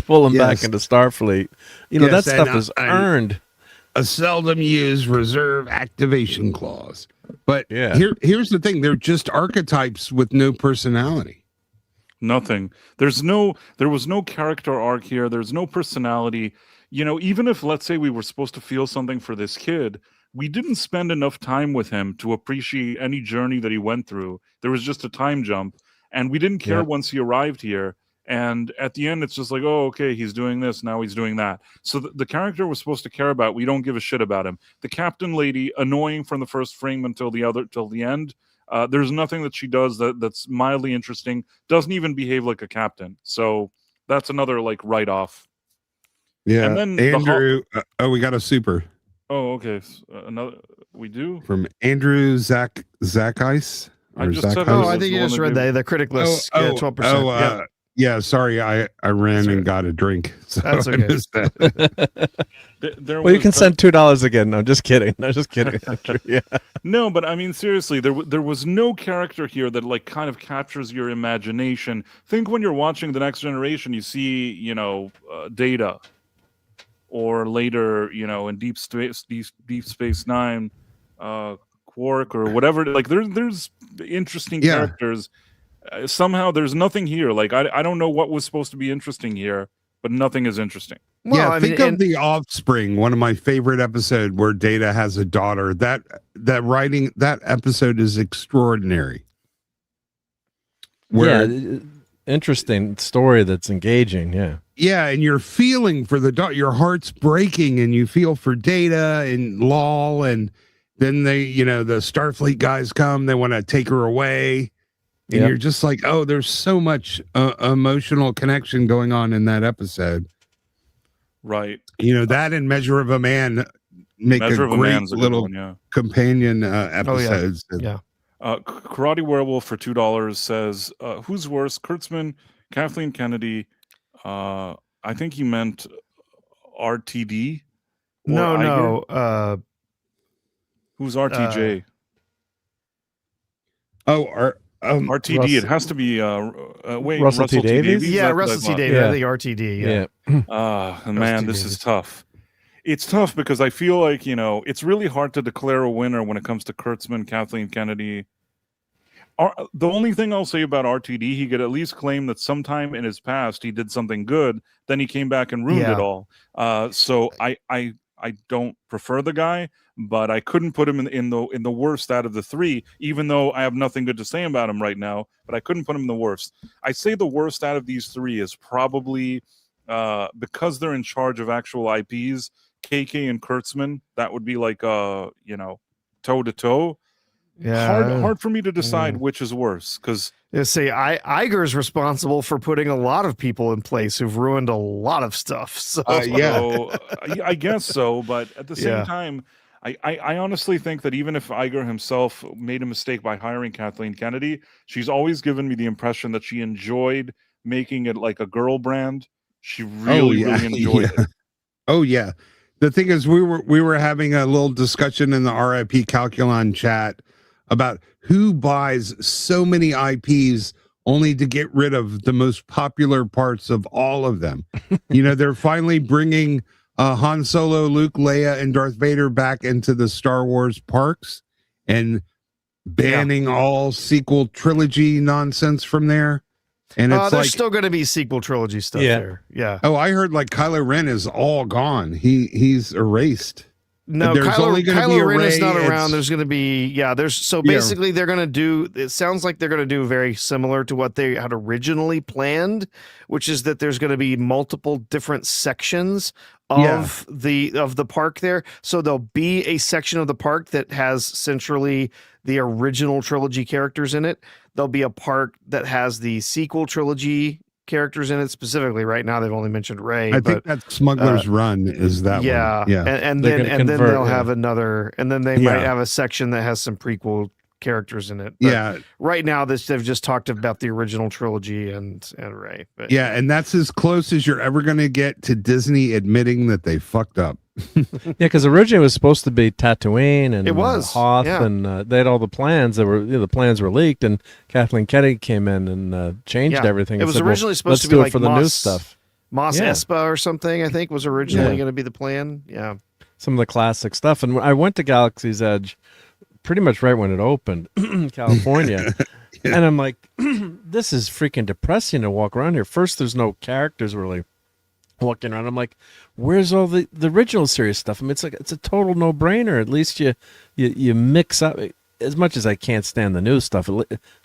pull him back into Starfleet. That stuff is earned. A seldom used reserve activation clause. But here's the thing. They're just archetypes with no personality. Nothing. There was no character arc here. There's no personality. Even if, let's say, we were supposed to feel something for this kid, we didn't spend enough time with him to appreciate any journey that he went through. There was just a time jump. And we didn't care once he arrived here. And at the end, it's just like, oh, okay, he's doing this. Now he's doing that. So the character we're supposed to care about, we don't give a shit about him. The captain lady, annoying from the first frame until the end. There's nothing that she does that's mildly interesting. Doesn't even behave like a captain. So that's another write-off. Yeah. And then Andrew, we got a super. Oh, okay. Another we do from Andrew Zachais. I just said I think you just read the critic list. 12%. Yeah, sorry, I ran and got a drink. So that's okay. You can send $2 again. No, just kidding. No, just kidding. Yeah. No, but I mean, seriously, there was no character here that kind of captures your imagination. Think when you're watching The Next Generation, you see, Data, or later, in Deep Space Nine, Quark or whatever. There's interesting characters. Somehow there's nothing here. I don't know what was supposed to be interesting here. but nothing is interesting. Well, yeah, I mean, think of The Offspring, one of my favorite episodes where Data has a daughter. That writing, that episode is extraordinary. Where, interesting story that's engaging. yeah, and you're feeling for the daughter, your heart's breaking, and you feel for Data and Lol, and then they, the Starfleet guys come, they want to take her away, and you're just like, oh, there's so much emotional connection going on in that episode. Right. That and Measure of a Man make Measure a of a great Man's a good little one, yeah. companion episodes. yeah. Karate Werewolf for $2 says, who's worse, Kurtzman, Kathleen Kennedy? I think he meant RTD. Or Iger? No. Who's RTJ? RTD. Russell, it has to be Russell T. Davies? Yeah, That's what Russell T. I thought. Davies. I think RTD. Yeah. Man, this is tough. It's tough because I feel like, it's really hard to declare a winner when it comes to Kurtzman, Kathleen Kennedy. The only thing I'll say about RTD, he could at least claim that sometime in his past he did something good, then he came back and ruined it all. So I don't prefer the guy, but I couldn't put him in the worst out of the three, even though I have nothing good to say about him right now. But I couldn't put him in the worst. I say the worst out of these three is probably because they're in charge of actual IPs. KK and Kurtzman, that would be like toe to toe. Yeah. Hard for me to decide which is worse, because Iger's responsible for putting a lot of people in place who've ruined a lot of stuff. So I guess so. But at the same time, I honestly think that even if Iger himself made a mistake by hiring Kathleen Kennedy, she's always given me the impression that she enjoyed making it like a girl brand. She really enjoyed it. Oh yeah. The thing is, we were having a little discussion in the RIP Calculon chat about who buys so many IPs only to get rid of the most popular parts of all of them. They're finally bringing Han Solo, Luke, Leia, and Darth Vader back into the Star Wars parks and banning all sequel trilogy nonsense from there. And it's there's still going to be sequel trilogy stuff there. Yeah. Oh, I heard like Kylo Ren is all gone. He's erased. No, Kylo Ren is not around. There's going to be basically they're going to do. It sounds like they're going to do very similar to what they had originally planned, which is that there's going to be multiple different sections of the park there. So there'll be a section of the park that has centrally the original trilogy characters in it. There'll be a park that has the sequel trilogy characters in it. Specifically right now they've only mentioned Rey. I think that's Smuggler's Run is that one. Yeah. And then they'll have another, and then they might have a section that has some prequel characters in it. But right now they've just talked about the original trilogy and Rey. But and that's as close as you're ever going to get to Disney admitting that they fucked up. Because originally it was supposed to be Tatooine and it was Hoth, and they had all the plans that were the plans were leaked, and Kathleen Kennedy came in and changed everything. It was originally supposed to be like for the new stuff. Mos Espa or something, I think, was originally going to be the plan. Yeah, some of the classic stuff. And I went to Galaxy's Edge pretty much right when it opened in California. And I'm like, this is freaking depressing to walk around here. First, there's no characters really walking around. I'm like, where's all the original series stuff? I mean, it's a total no-brainer. At least you mix up. As much as I can't stand the new stuff,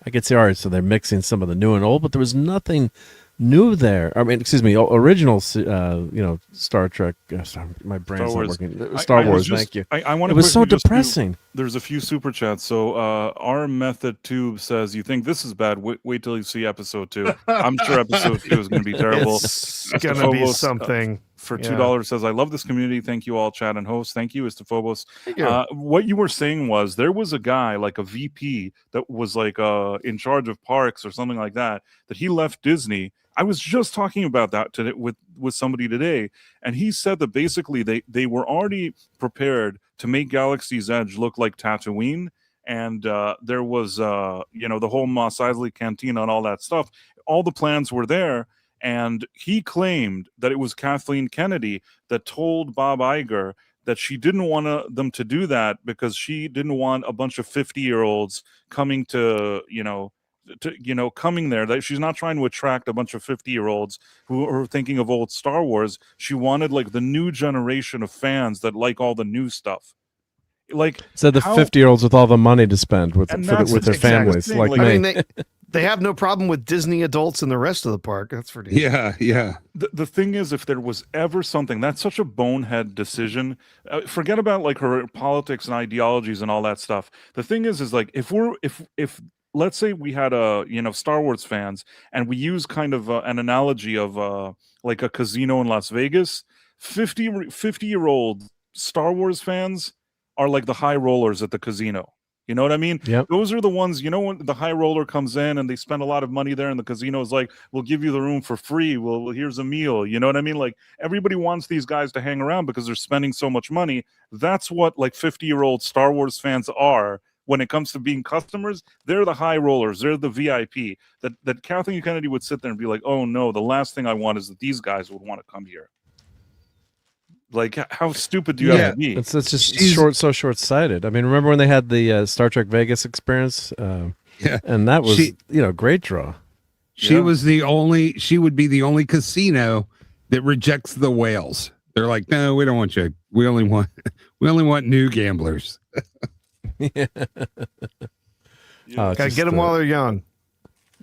I could say, all right, so they're mixing some of the new and old, but there was nothing new there. I mean, excuse me, original, Star Trek. Sorry, my brain's not working. Star Wars. Thank you. I want to. It was so depressing. There's a few super chats. So our method tube says, "You think this is bad? Wait till you see episode 2. I'm sure episode 2 is going to be terrible. It's going to be something." For $2 says, "I love this community. Thank you all, chat and host. Thank you, Istophobos." What you were saying was there was a guy, like a VP, that was like in charge of parks or something like that. That he left Disney. I was just talking about that today with somebody today, and he said that basically they were already prepared to make Galaxy's Edge look like Tatooine, and there was the whole Mos Eisley Cantina and all that stuff. All the plans were there. And he claimed that it was Kathleen Kennedy that told Bob Iger that she didn't want them to do that because she didn't want a bunch of 50-year-olds coming to, coming there. That she's not trying to attract a bunch of 50-year-olds who are thinking of old Star Wars. She wanted like the new generation of fans that like all the new stuff. Like, so the 50-year-olds with all the money to spend with their families, thing. like me. I mean, they have no problem with Disney adults in the rest of the park. That's for damn. Yeah. The thing is, if there was ever something, that's such a bonehead decision. Forget about like her politics and ideologies and all that stuff. The thing is like if let's say we had Star Wars fans, and we use kind of an analogy of like a casino in Las Vegas. 50-year-old Star Wars fans are like the high rollers at the casino. You know what I mean? Yep. Those are the ones, when the high roller comes in and they spend a lot of money there, and the casino is like, we'll give you the room for free. Well, here's a meal. You know what I mean? Like, everybody wants these guys to hang around because they're spending so much money. That's what like 50-year-old Star Wars fans are when it comes to being customers. They're the high rollers. They're the VIP that Kathleen Kennedy would sit there and be like, oh no, the last thing I want is that these guys would want to come here. Like, how stupid do you have to be? It's just short-sighted. I mean, remember when they had the Star Trek Vegas experience? And that was great draw. She was the only. She would be the only casino that rejects the whales. They're like, no, we don't want you. We only want new gamblers. Gotta get them while they're young.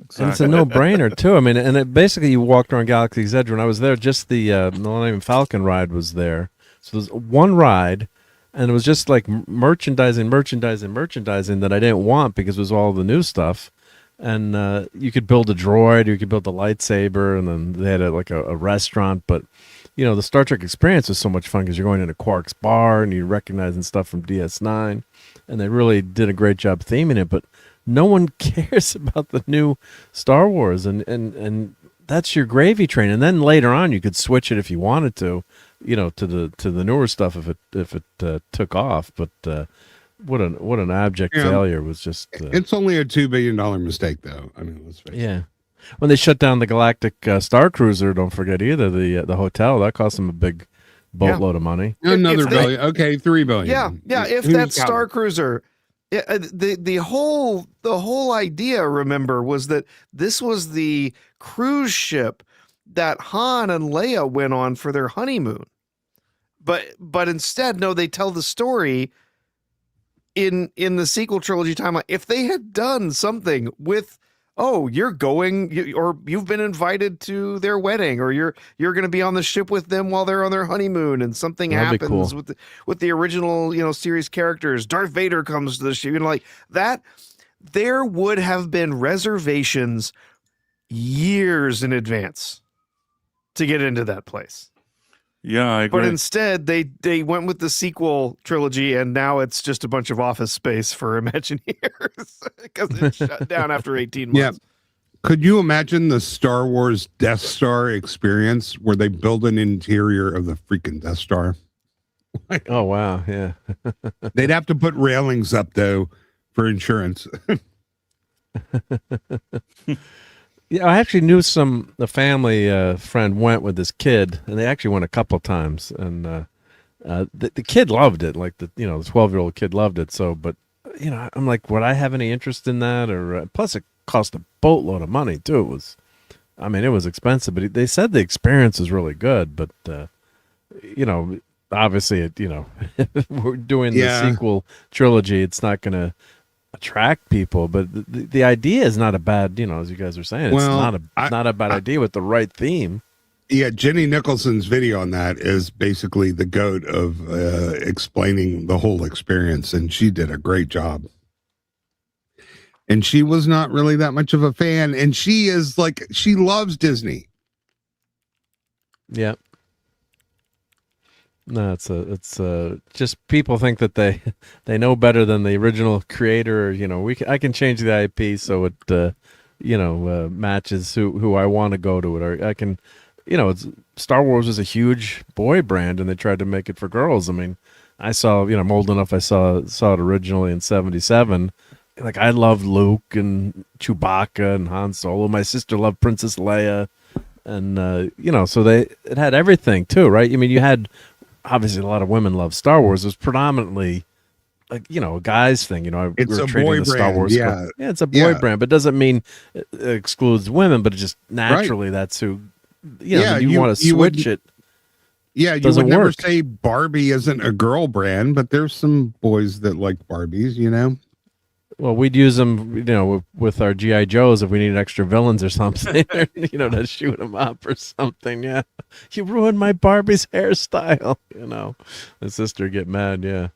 Exactly. And it's a no-brainer too. I mean, and basically you walked around Galaxy's Edge. When I was there, just the Millennium Falcon ride was there. So there's one ride, and it was just like merchandising that I didn't want because it was all the new stuff. And you could build a droid, you could build a lightsaber, and then they had a restaurant. But the Star Trek experience was so much fun because you're going into Quark's bar and you're recognizing stuff from DS9, and they really did a great job theming it. But no one cares about the new Star Wars, and that's your gravy train. And then later on, you could switch it if you wanted to, to the newer stuff if it took off. But what an abject failure was just. It's only a $2 billion mistake, though. I mean, let's face it. Yeah, when they shut down the Galactic Star Cruiser, don't forget either the hotel that cost them a big boatload of money. Another billion. Okay, $3 billion. Yeah. If that Star Cruiser. Yeah, the whole idea, remember, was that this was the cruise ship that Han and Leia went on for their honeymoon. But instead, no, they tell the story in the sequel trilogy timeline. If they had done something with, you're going, or you've been invited to their wedding, or you're going to be on the ship with them while they're on their honeymoon, and something happens with the original series characters. Darth Vader comes to the ship, like that. There would have been reservations years in advance to get into that place. Yeah, I agree. But instead, they went with the sequel trilogy, and now it's just a bunch of office space for Imagineers because it's shut down after 18 months. Yeah. Could you imagine the Star Wars Death Star experience where they build an interior of the freaking Death Star? Oh, wow. Yeah. They'd have to put railings up, though, for insurance. Yeah, I actually knew a family friend went with this kid, and they actually went a couple of times, and the kid loved it. Like the 12-year-old kid loved it. So, but I'm like, would I have any interest in that? Or plus, it cost a boatload of money too. It was expensive, but they said the experience is really good. But obviously, we're doing the sequel trilogy. It's not going to attract people, but the idea is not a bad, as you guys are saying, it's not a bad idea with the right theme. Yeah, Jenny Nicholson's video on that is basically the goat of explaining the whole experience, and she did a great job. And she was not really that much of a fan, and she loves Disney. Yeah. No, it's just people think that they know better than the original creator. I can change the IP so it matches who I want to go to it, or I can, Star Wars is a huge boy brand, and they tried to make it for girls. I mean, I saw, I'm old enough. I saw it originally in '77. Like, I loved Luke and Chewbacca and Han Solo. My sister loved Princess Leia, and so it had everything too, right? I mean, you had. Obviously, a lot of women love Star Wars. It was predominantly a guy's thing. It's we're a treating boy the Star brand, Wars. yeah. Yeah, it's a boy Yeah. brand, but doesn't mean it excludes women. But it just naturally that's who. You want to switch it. Yeah, you Doesn't would never work. say Barbie isn't a girl brand, but there's some boys that like Barbies, Well, we'd use them, with our GI Joes if we needed extra villains or something, to shoot them up or something. Yeah, you ruined my Barbie's hairstyle. The sister get mad. Yeah.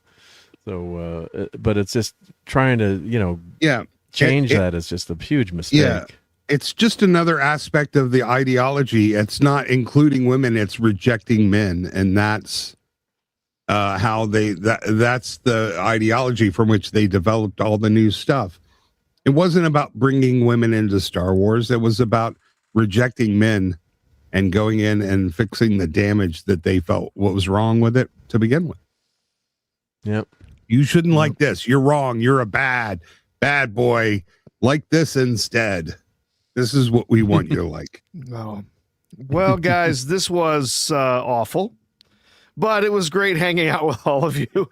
So, but it's just trying to, change that is just a huge mistake. Yeah. It's just another aspect of the ideology. It's not including women, it's rejecting men. And that's how that's the ideology from which they developed all the new stuff. It wasn't about bringing women into Star Wars. It was about rejecting men and going in and fixing the damage that they felt what was wrong with it to begin with. Yep. You shouldn't like this. You're wrong. You're a bad boy. Like this instead. This is what we want you to like. Oh. Well, guys, this was awful, but it was great hanging out with all of you.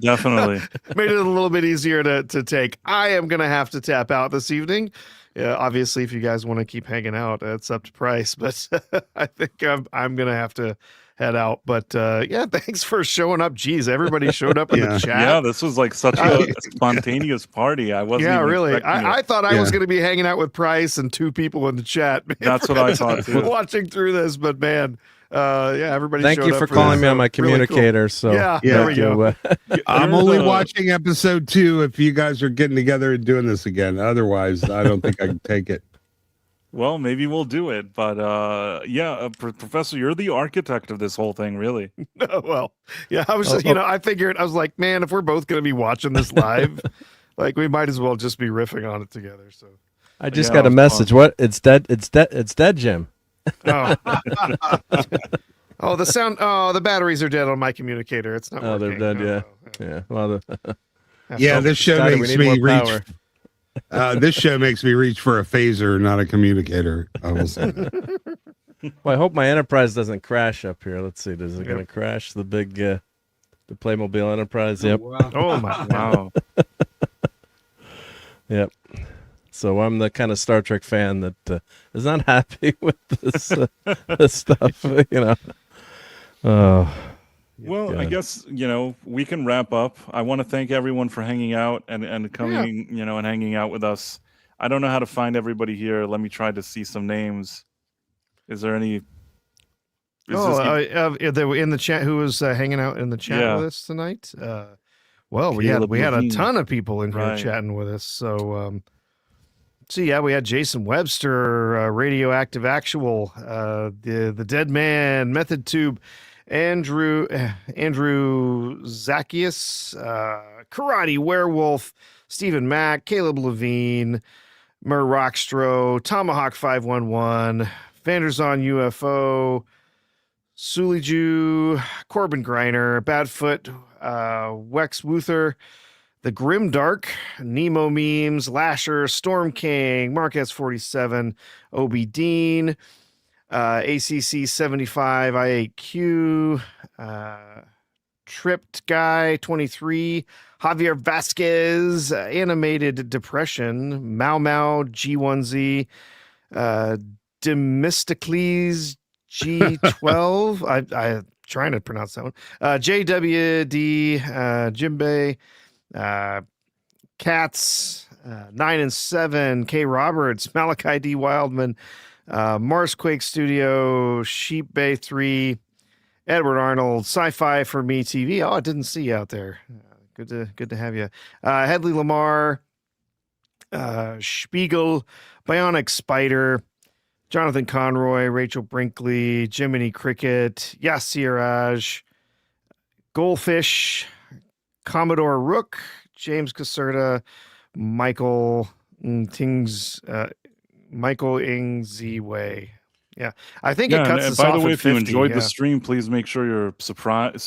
Definitely. Made it a little bit easier to take. I am going to have to tap out this evening. Obviously, if you guys want to keep hanging out, it's up to Price, but I think I'm going to have to head out. But thanks for showing up. Jeez, everybody showed up in the chat. Yeah, this was like such a spontaneous party. I wasn't. Yeah, even really. expecting it. I thought I was going to be hanging out with Price and two people in the chat. Man, That's what I thought too. Watching through this, but man, everybody. Thank showed you up for this, calling me on my really communicator. cool. So there we go. I'm only watching episode 2 if you guys are getting together and doing this again. Otherwise, I don't think I can take it. Well, maybe we'll do it, but Professor, you're the architect of this whole thing, really. Well, yeah, I was, I figured, I was like, man, if we're both going to be watching this live, like we might as well just be riffing on it together. So I just got a message. What? It's dead. It's dead, Jim. Oh. The sound. Oh, the batteries are dead on my communicator. It's not. Oh, working. they're dead. Yeah. Well, this show Scotty, makes we need me more reach. power. This show makes me reach for a phaser, not a communicator. I will say that. Well, I hope my Enterprise doesn't crash up here. Let's see. Is it going to crash the big, the Playmobil Enterprise? Yep. Oh my Wow. Yep. So I'm the kind of Star Trek fan that is not happy with this, this stuff. Oh. Well, God. I guess, we can wrap up. I want to thank everyone for hanging out and coming, and hanging out with us. I don't know how to find everybody here. Let me try to see some names. Is there any? They were in the chat. Who was hanging out in the chat with us tonight? Well, we had a ton of people in here chatting with us. So, we had Jason Webster, Radioactive Actual, the Dead Man, Method Tube, Andrew Zacchius, Karate Werewolf, Stephen Mack, Caleb Levine, Mur Rockstro, Tomahawk 511, Vanderzon UFO, Suliju, Corbin Griner, Badfoot, Wex Wuther, The Grim Dark, Nemo Memes, Lasher, Storm King, Marquez 47, Obi Dean, ACC 75, I8Q, Tripped Guy 23, Javier Vasquez, Animated Depression, Mau Mau G1Z, Demistocles G12. I'm trying to pronounce that one. JWD, Jimbei, Cats, 9 and 7, K Roberts, Malachi D Wildman, Marsquake Studio, Sheep Bay 3, Edward Arnold, Sci-Fi for Me TV. Oh, I didn't see you out there. Good to have you. Headley Lamar, Spiegel, Bionic Spider, Jonathan Conroy, Rachel Brinkley, Jiminy Cricket, Yassiraj, Goldfish, Commodore Rook, James Caserta, Michael Ingziway. Yeah, I think it cuts us off. By the way, at if you 50, enjoyed the stream, please make sure you're subscribed,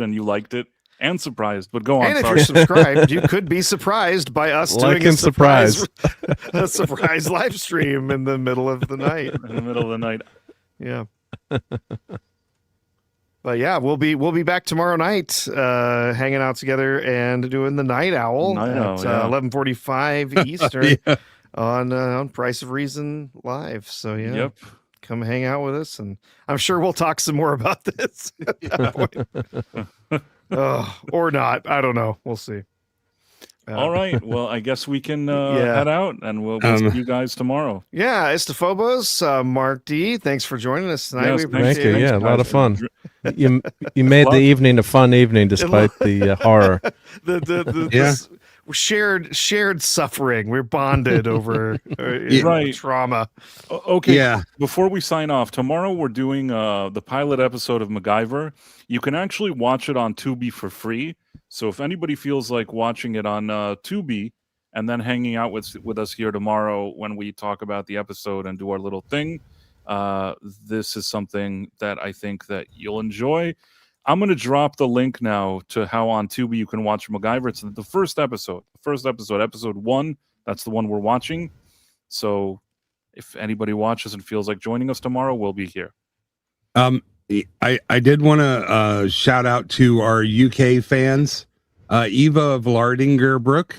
and you liked it, and surprised. But go on. And if you're subscribed, you could be surprised by us doing a surprise live stream in the middle of the night. In the middle of the night. Yeah. But yeah, we'll be back tomorrow night, hanging out together and doing the Night Owl Night at Owl, yeah. 11:45 Eastern Yeah. on Price of Reason Live. So yeah, Yep. come hang out with us, and I'm sure we'll talk some more about this at that point. Or not. I don't know. We'll see. All right. Well, I guess we can Yeah. head out, and we'll see you guys tomorrow. Yeah, Estefobos, Mark D, thanks for joining us tonight. Yes, We thank appreciate Thank you. it. Yeah, a lot of guys. fun. You made the evening a fun evening despite the horror. The Yeah. this shared suffering. We're bonded over Right. trauma. Okay. Yeah. Before we sign off, tomorrow we're doing the pilot episode of MacGyver. You can actually watch it on Tubi for free. So if anybody feels like watching it on Tubi and then hanging out with us here tomorrow when we talk about the episode and do our little thing, this is something that I think that you'll enjoy. I'm going to drop the link now to how on Tubi you can watch MacGyver. It's the first episode, episode 1. That's the one we're watching. So if anybody watches and feels like joining us tomorrow, we'll be here. I did want to shout out to our UK fans, Eva Vlardingerbroek,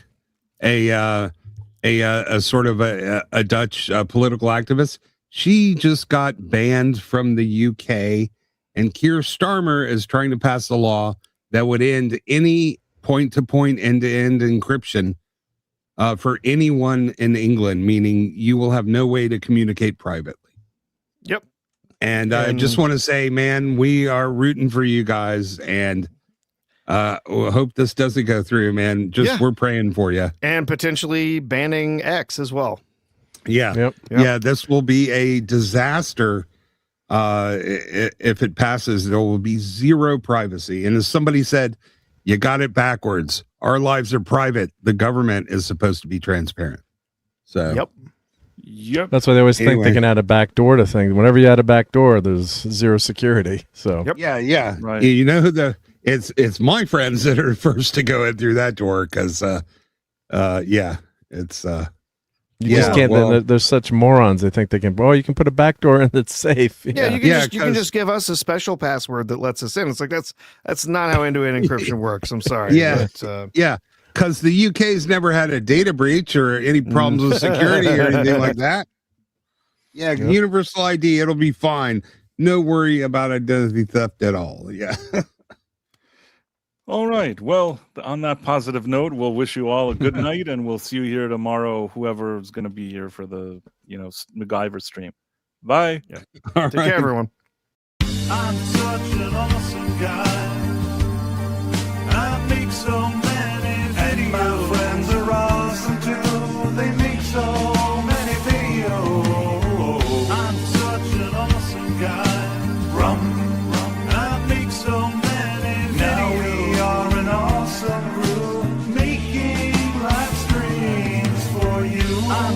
a sort of a Dutch political activist. She just got banned from the UK, and Keir Starmer is trying to pass a law that would end any point-to-point, end-to-end encryption for anyone in England, meaning you will have no way to communicate privately. Yep. And I just want to say, man, we are rooting for you guys, and hope this doesn't go through, man. We're praying for you. And potentially banning X as well. Yeah. Yep. Yeah, this will be a disaster. If it passes, there will be zero privacy. And as somebody said, you got it backwards. Our lives are private. The government is supposed to be transparent. So Yep. That's why they always think Anyway. they can add a back door to things. Whenever you add a back door, there's zero security. So Yep. yeah. Right. You know who it's my friends that are first to go in through that door, because it's you just can't. well- There's such morons. They think they can. Oh, you can put a back door and it's safe. Yeah, you can you can 'cause- just give us a special password that lets us in. It's like that's not how end-to-end encryption works. I'm sorry. Yeah. But, Yeah, because the UK's never had a data breach or any problems with security or anything like that. Yeah, universal ID, it'll be fine. No worry about identity theft at all. Yeah. All right. Well, on that positive note, we'll wish you all a good night, and we'll see you here tomorrow, whoever is going to be here for the, MacGyver stream. Bye. All take care, everyone. I'm such an awesome guy. I make so many videos. And my friends are awesome too. They make so many videos. I'm such an awesome guy. I make so many videos. Now we are an awesome group, making live streams for you. I'm